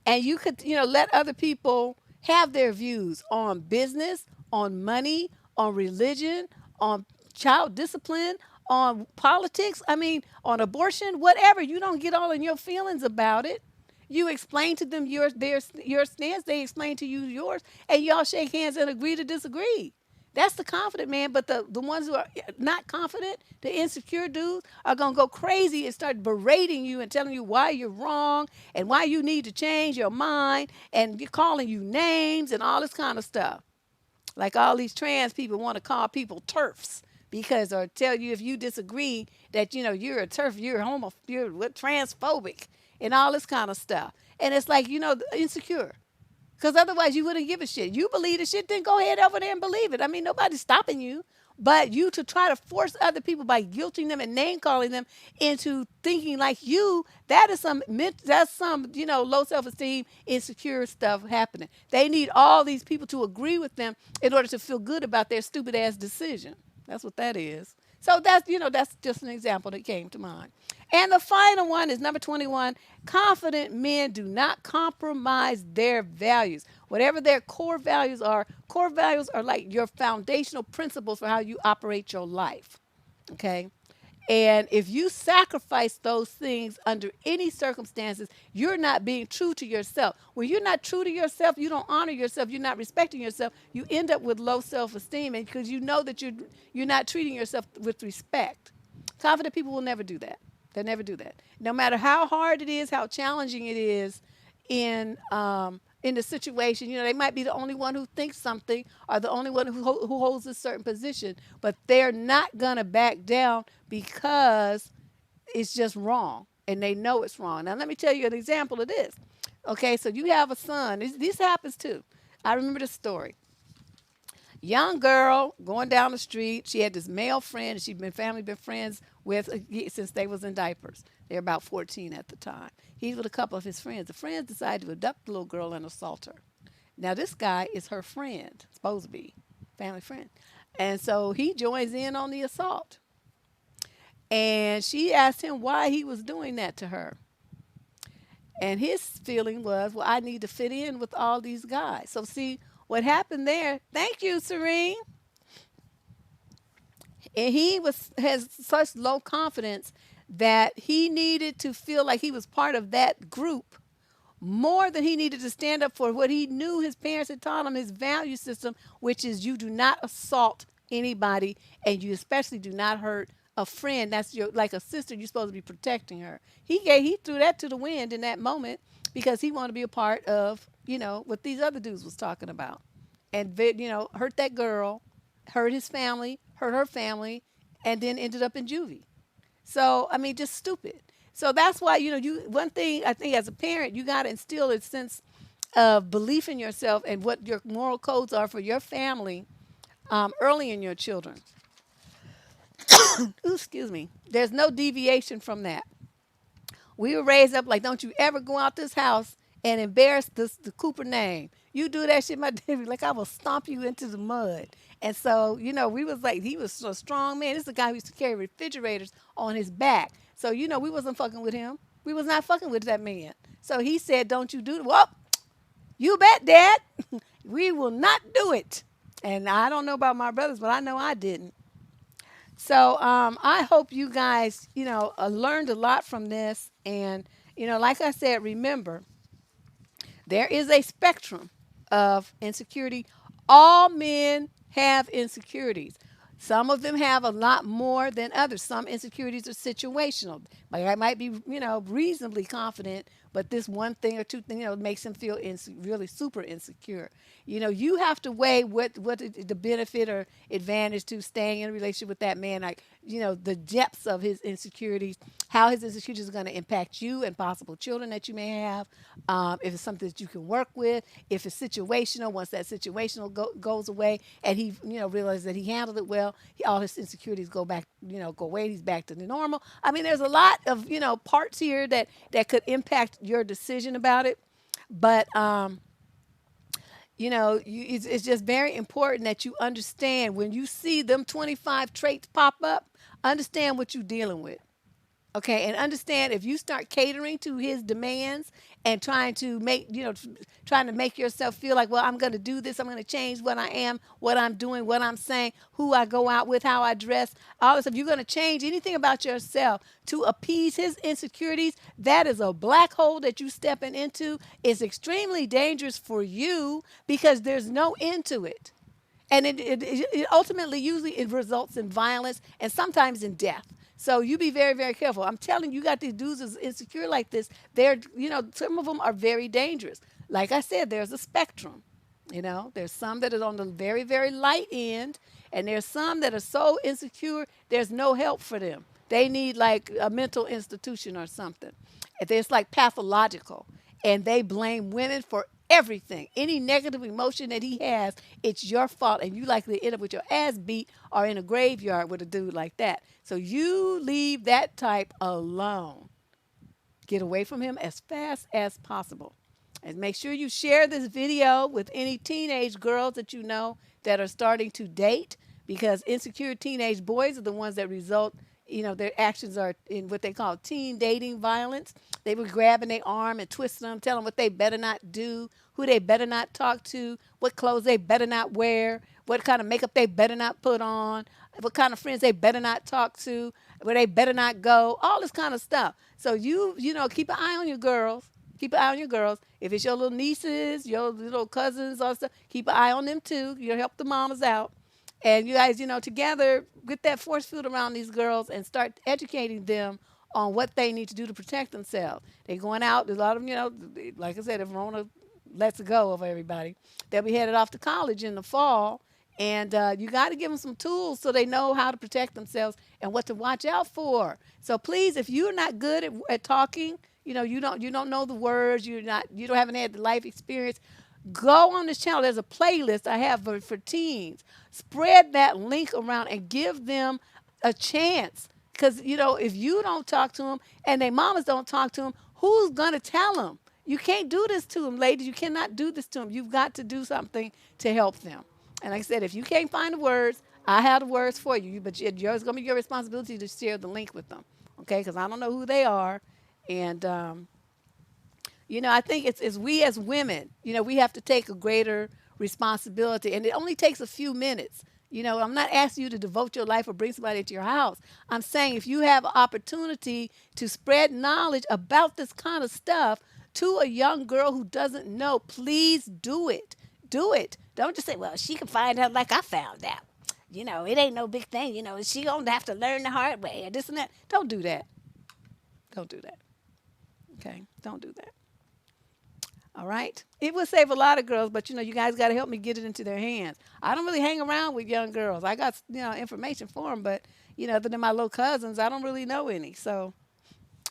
And you could, let other people have their views on business, on money, on religion, on child discipline, on politics, on abortion, whatever. You don't get all in your feelings about it. You explain to them your stance, they explain to you yours, and y'all shake hands and agree to disagree. That's the confident man, but the ones who are not confident, the insecure dudes, are going to go crazy and start berating you and telling you why you're wrong and why you need to change your mind and calling you names and all this kind of stuff. Like all these trans people want to call people TERFs because or tell you if you disagree that, you're a TERF, you're you're transphobic and all this kind of stuff. And it's like, insecure. Because otherwise you wouldn't give a shit. You believe the shit, then go ahead over there and believe it. Nobody's stopping you. But you to try to force other people by guilting them and name calling them into thinking like you, that's some low self-esteem, insecure stuff happening. They need all these people to agree with them in order to feel good about their stupid ass decision. That's what that is. So that's just an example that came to mind. And the final one is number 21. Confident men do not compromise their values. Whatever their core values are like your foundational principles for how you operate your life. Okay. And if you sacrifice those things under any circumstances, you're not being true to yourself. When you're not true to yourself, you don't honor yourself, you're not respecting yourself, you end up with low self-esteem, and because you know that you're not treating yourself with respect. Confident people will never do that. They'll never do that. No matter how hard it is, how challenging it is in the situation, they might be the only one who thinks something or the only one who holds a certain position, but they're not gonna back down because it's just wrong and they know it's wrong. Now let me tell you an example of this. Okay, so you have a son. This happens too. I remember the story. Young girl going down the street. She had this male friend, and she'd been friends with since they was in diapers. They were about 14 at the time. He's with a couple of his friends. The friends decided to abduct the little girl and assault her. Now this guy is her friend, supposed to be family friend, and so he joins in on the assault. And she asked him why he was doing that to her. And his feeling was, well, I need to fit in with all these guys. So see what happened there. Thank you, Serene. And he has such low confidence that he needed to feel like he was part of that group more than he needed to stand up for what he knew his parents had taught him, his value system, which is you do not assault anybody, and you especially do not hurt a friend. That's your like a sister. You're supposed to be protecting her. He threw that to the wind in that moment because he wanted to be a part of what these other dudes was talking about, and hurt that girl, hurt his family, hurt her family, and then ended up in juvie. So I mean, just stupid. So that's why you one thing I think as a parent you got to instill a sense of belief in yourself and what your moral codes are for your family early in your children. Ooh, excuse me. There's no deviation from that. We were raised up like, don't you ever go out this house and embarrass the Cooper name. You do that shit, my daddy, like I will stomp you into the mud. And so, we was like, he was a strong man. This is a guy who used to carry refrigerators on his back. So, we wasn't fucking with him. We was not fucking with that man. So he said, don't you do it. Well, you bet, Dad. We will not do it. And I don't know about my brothers, but I know I didn't. So I hope you guys, learned a lot from this. And, like I said, remember, there is a spectrum of insecurity. All men have insecurities. Some of them have a lot more than others. Some insecurities are situational. Like I might be, reasonably confident, but this one thing or two things, makes him feel really super insecure. You have to weigh what the benefit or advantage to staying in a relationship with that man. Like, the depths of his insecurities, how his insecurities are going to impact you and possible children that you may have. If it's something that you can work with, if it's situational, once that situational goes away, and he, realizes that he handled it well, all his insecurities go back, go away. He's back to the normal. I mean, there's a lot of, parts here that could impact your decision about it. But, it's just very important that you understand when you see them 25 traits pop up, understand what you're dealing with. Okay, and understand if you start catering to his demands and trying to make yourself feel like, well, I'm going to do this, I'm going to change what I am, what I'm doing, what I'm saying, who I go out with, how I dress, all this stuff. You're going to change anything about yourself to appease his insecurities. That is a black hole that you're stepping into. It's extremely dangerous for you because there's no end to it. And it ultimately, usually, it results in violence and sometimes in death. So you be very, very careful. I'm telling you, you got these dudes that's insecure like this. Some of them are very dangerous. Like I said, there's a spectrum. There's some that are on the very, very light end, and there's some that are so insecure, there's no help for them. They need like a mental institution or something. It's like pathological, and they blame women for everything. Any negative emotion that he has, it's your fault, and you likely end up with your ass beat or in a graveyard with a dude like that. So you leave that type alone. Get away from him as fast as possible. And make sure you share this video with any teenage girls that you know that are starting to date. because insecure teenage boys are the ones that result, their actions are in what they call teen dating violence. They were grabbing their arm and twisting them, telling them what they better not do, who they better not talk to, what clothes they better not wear, what kind of makeup they better not put on, what kind of friends they better not talk to, where they better not go, all this kind of stuff. So keep an eye on your girls. Keep an eye on your girls. If it's your little nieces, your little cousins, or stuff, keep an eye on them too. Help the mamas out. And you guys, together, get that force field around these girls and start educating them on what they need to do to protect themselves. They're going out. There's a lot of them, like I said, if Rona lets go of everybody, they'll be headed off to college in the fall. And you got to give them some tools so they know how to protect themselves and what to watch out for. So please, if you're not good at talking, you don't know the words, you don't haven't had the life experience, go on this channel. There's a playlist I have for teens. Spread that link around and give them a chance. Because, if you don't talk to them and their mamas don't talk to them, who's going to tell them? You can't do this to them, ladies. You cannot do this to them. You've got to do something to help them. And like I said, if you can't find the words, I have the words for you. But it's going to be your responsibility to share the link with them. Okay? Because I don't know who they are. And, I think it's we as women, we have to take a greater responsibility. And it only takes a few minutes. I'm not asking you to devote your life or bring somebody into your house. I'm saying if you have an opportunity to spread knowledge about this kind of stuff to a young girl who doesn't know, please do it. Do it. Don't just say, well, she can find out like I found out. It ain't no big thing. She going to have to learn the hard way and this and that. Don't do that. Don't do that. Okay? Don't do that. All right. It will save a lot of girls, but you guys got to help me get it into their hands. I don't really hang around with young girls. I got information for them, but other than my little cousins, I don't really know any. So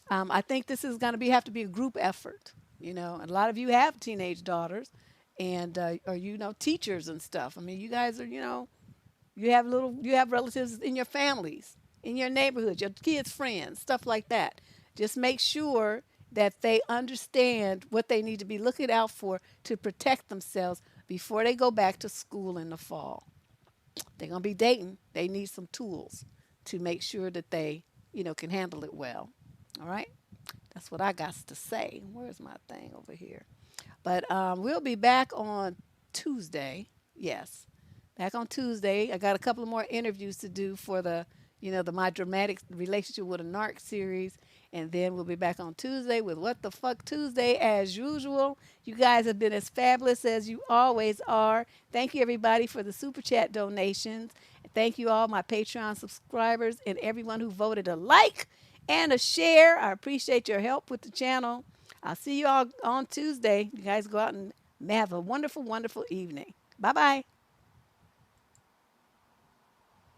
I think this is going to have to be a group effort. And a lot of you have teenage daughters, and or teachers and stuff. I mean, you guys are you have relatives in your families, in your neighborhood, your kids' friends, stuff like that. Just make sure that they understand what they need to be looking out for to protect themselves before they go back to school in the fall. They're going to be dating. They need some tools to make sure that they, can handle it well. All right? That's what I got to say. Where's my thing over here? But we'll be back on Tuesday. Yes. Back on Tuesday. I got a couple of more interviews to do for the My Dramatic Relationship with a Narc series. And then we'll be back on Tuesday with What the Fuck Tuesday as usual. You guys have been as fabulous as you always are. Thank you, everybody, for the Super Chat donations. Thank you all, my Patreon subscribers, and everyone who voted a like and a share. I appreciate your help with the channel. I'll see you all on Tuesday. You guys go out and have a wonderful, wonderful evening. Bye-bye.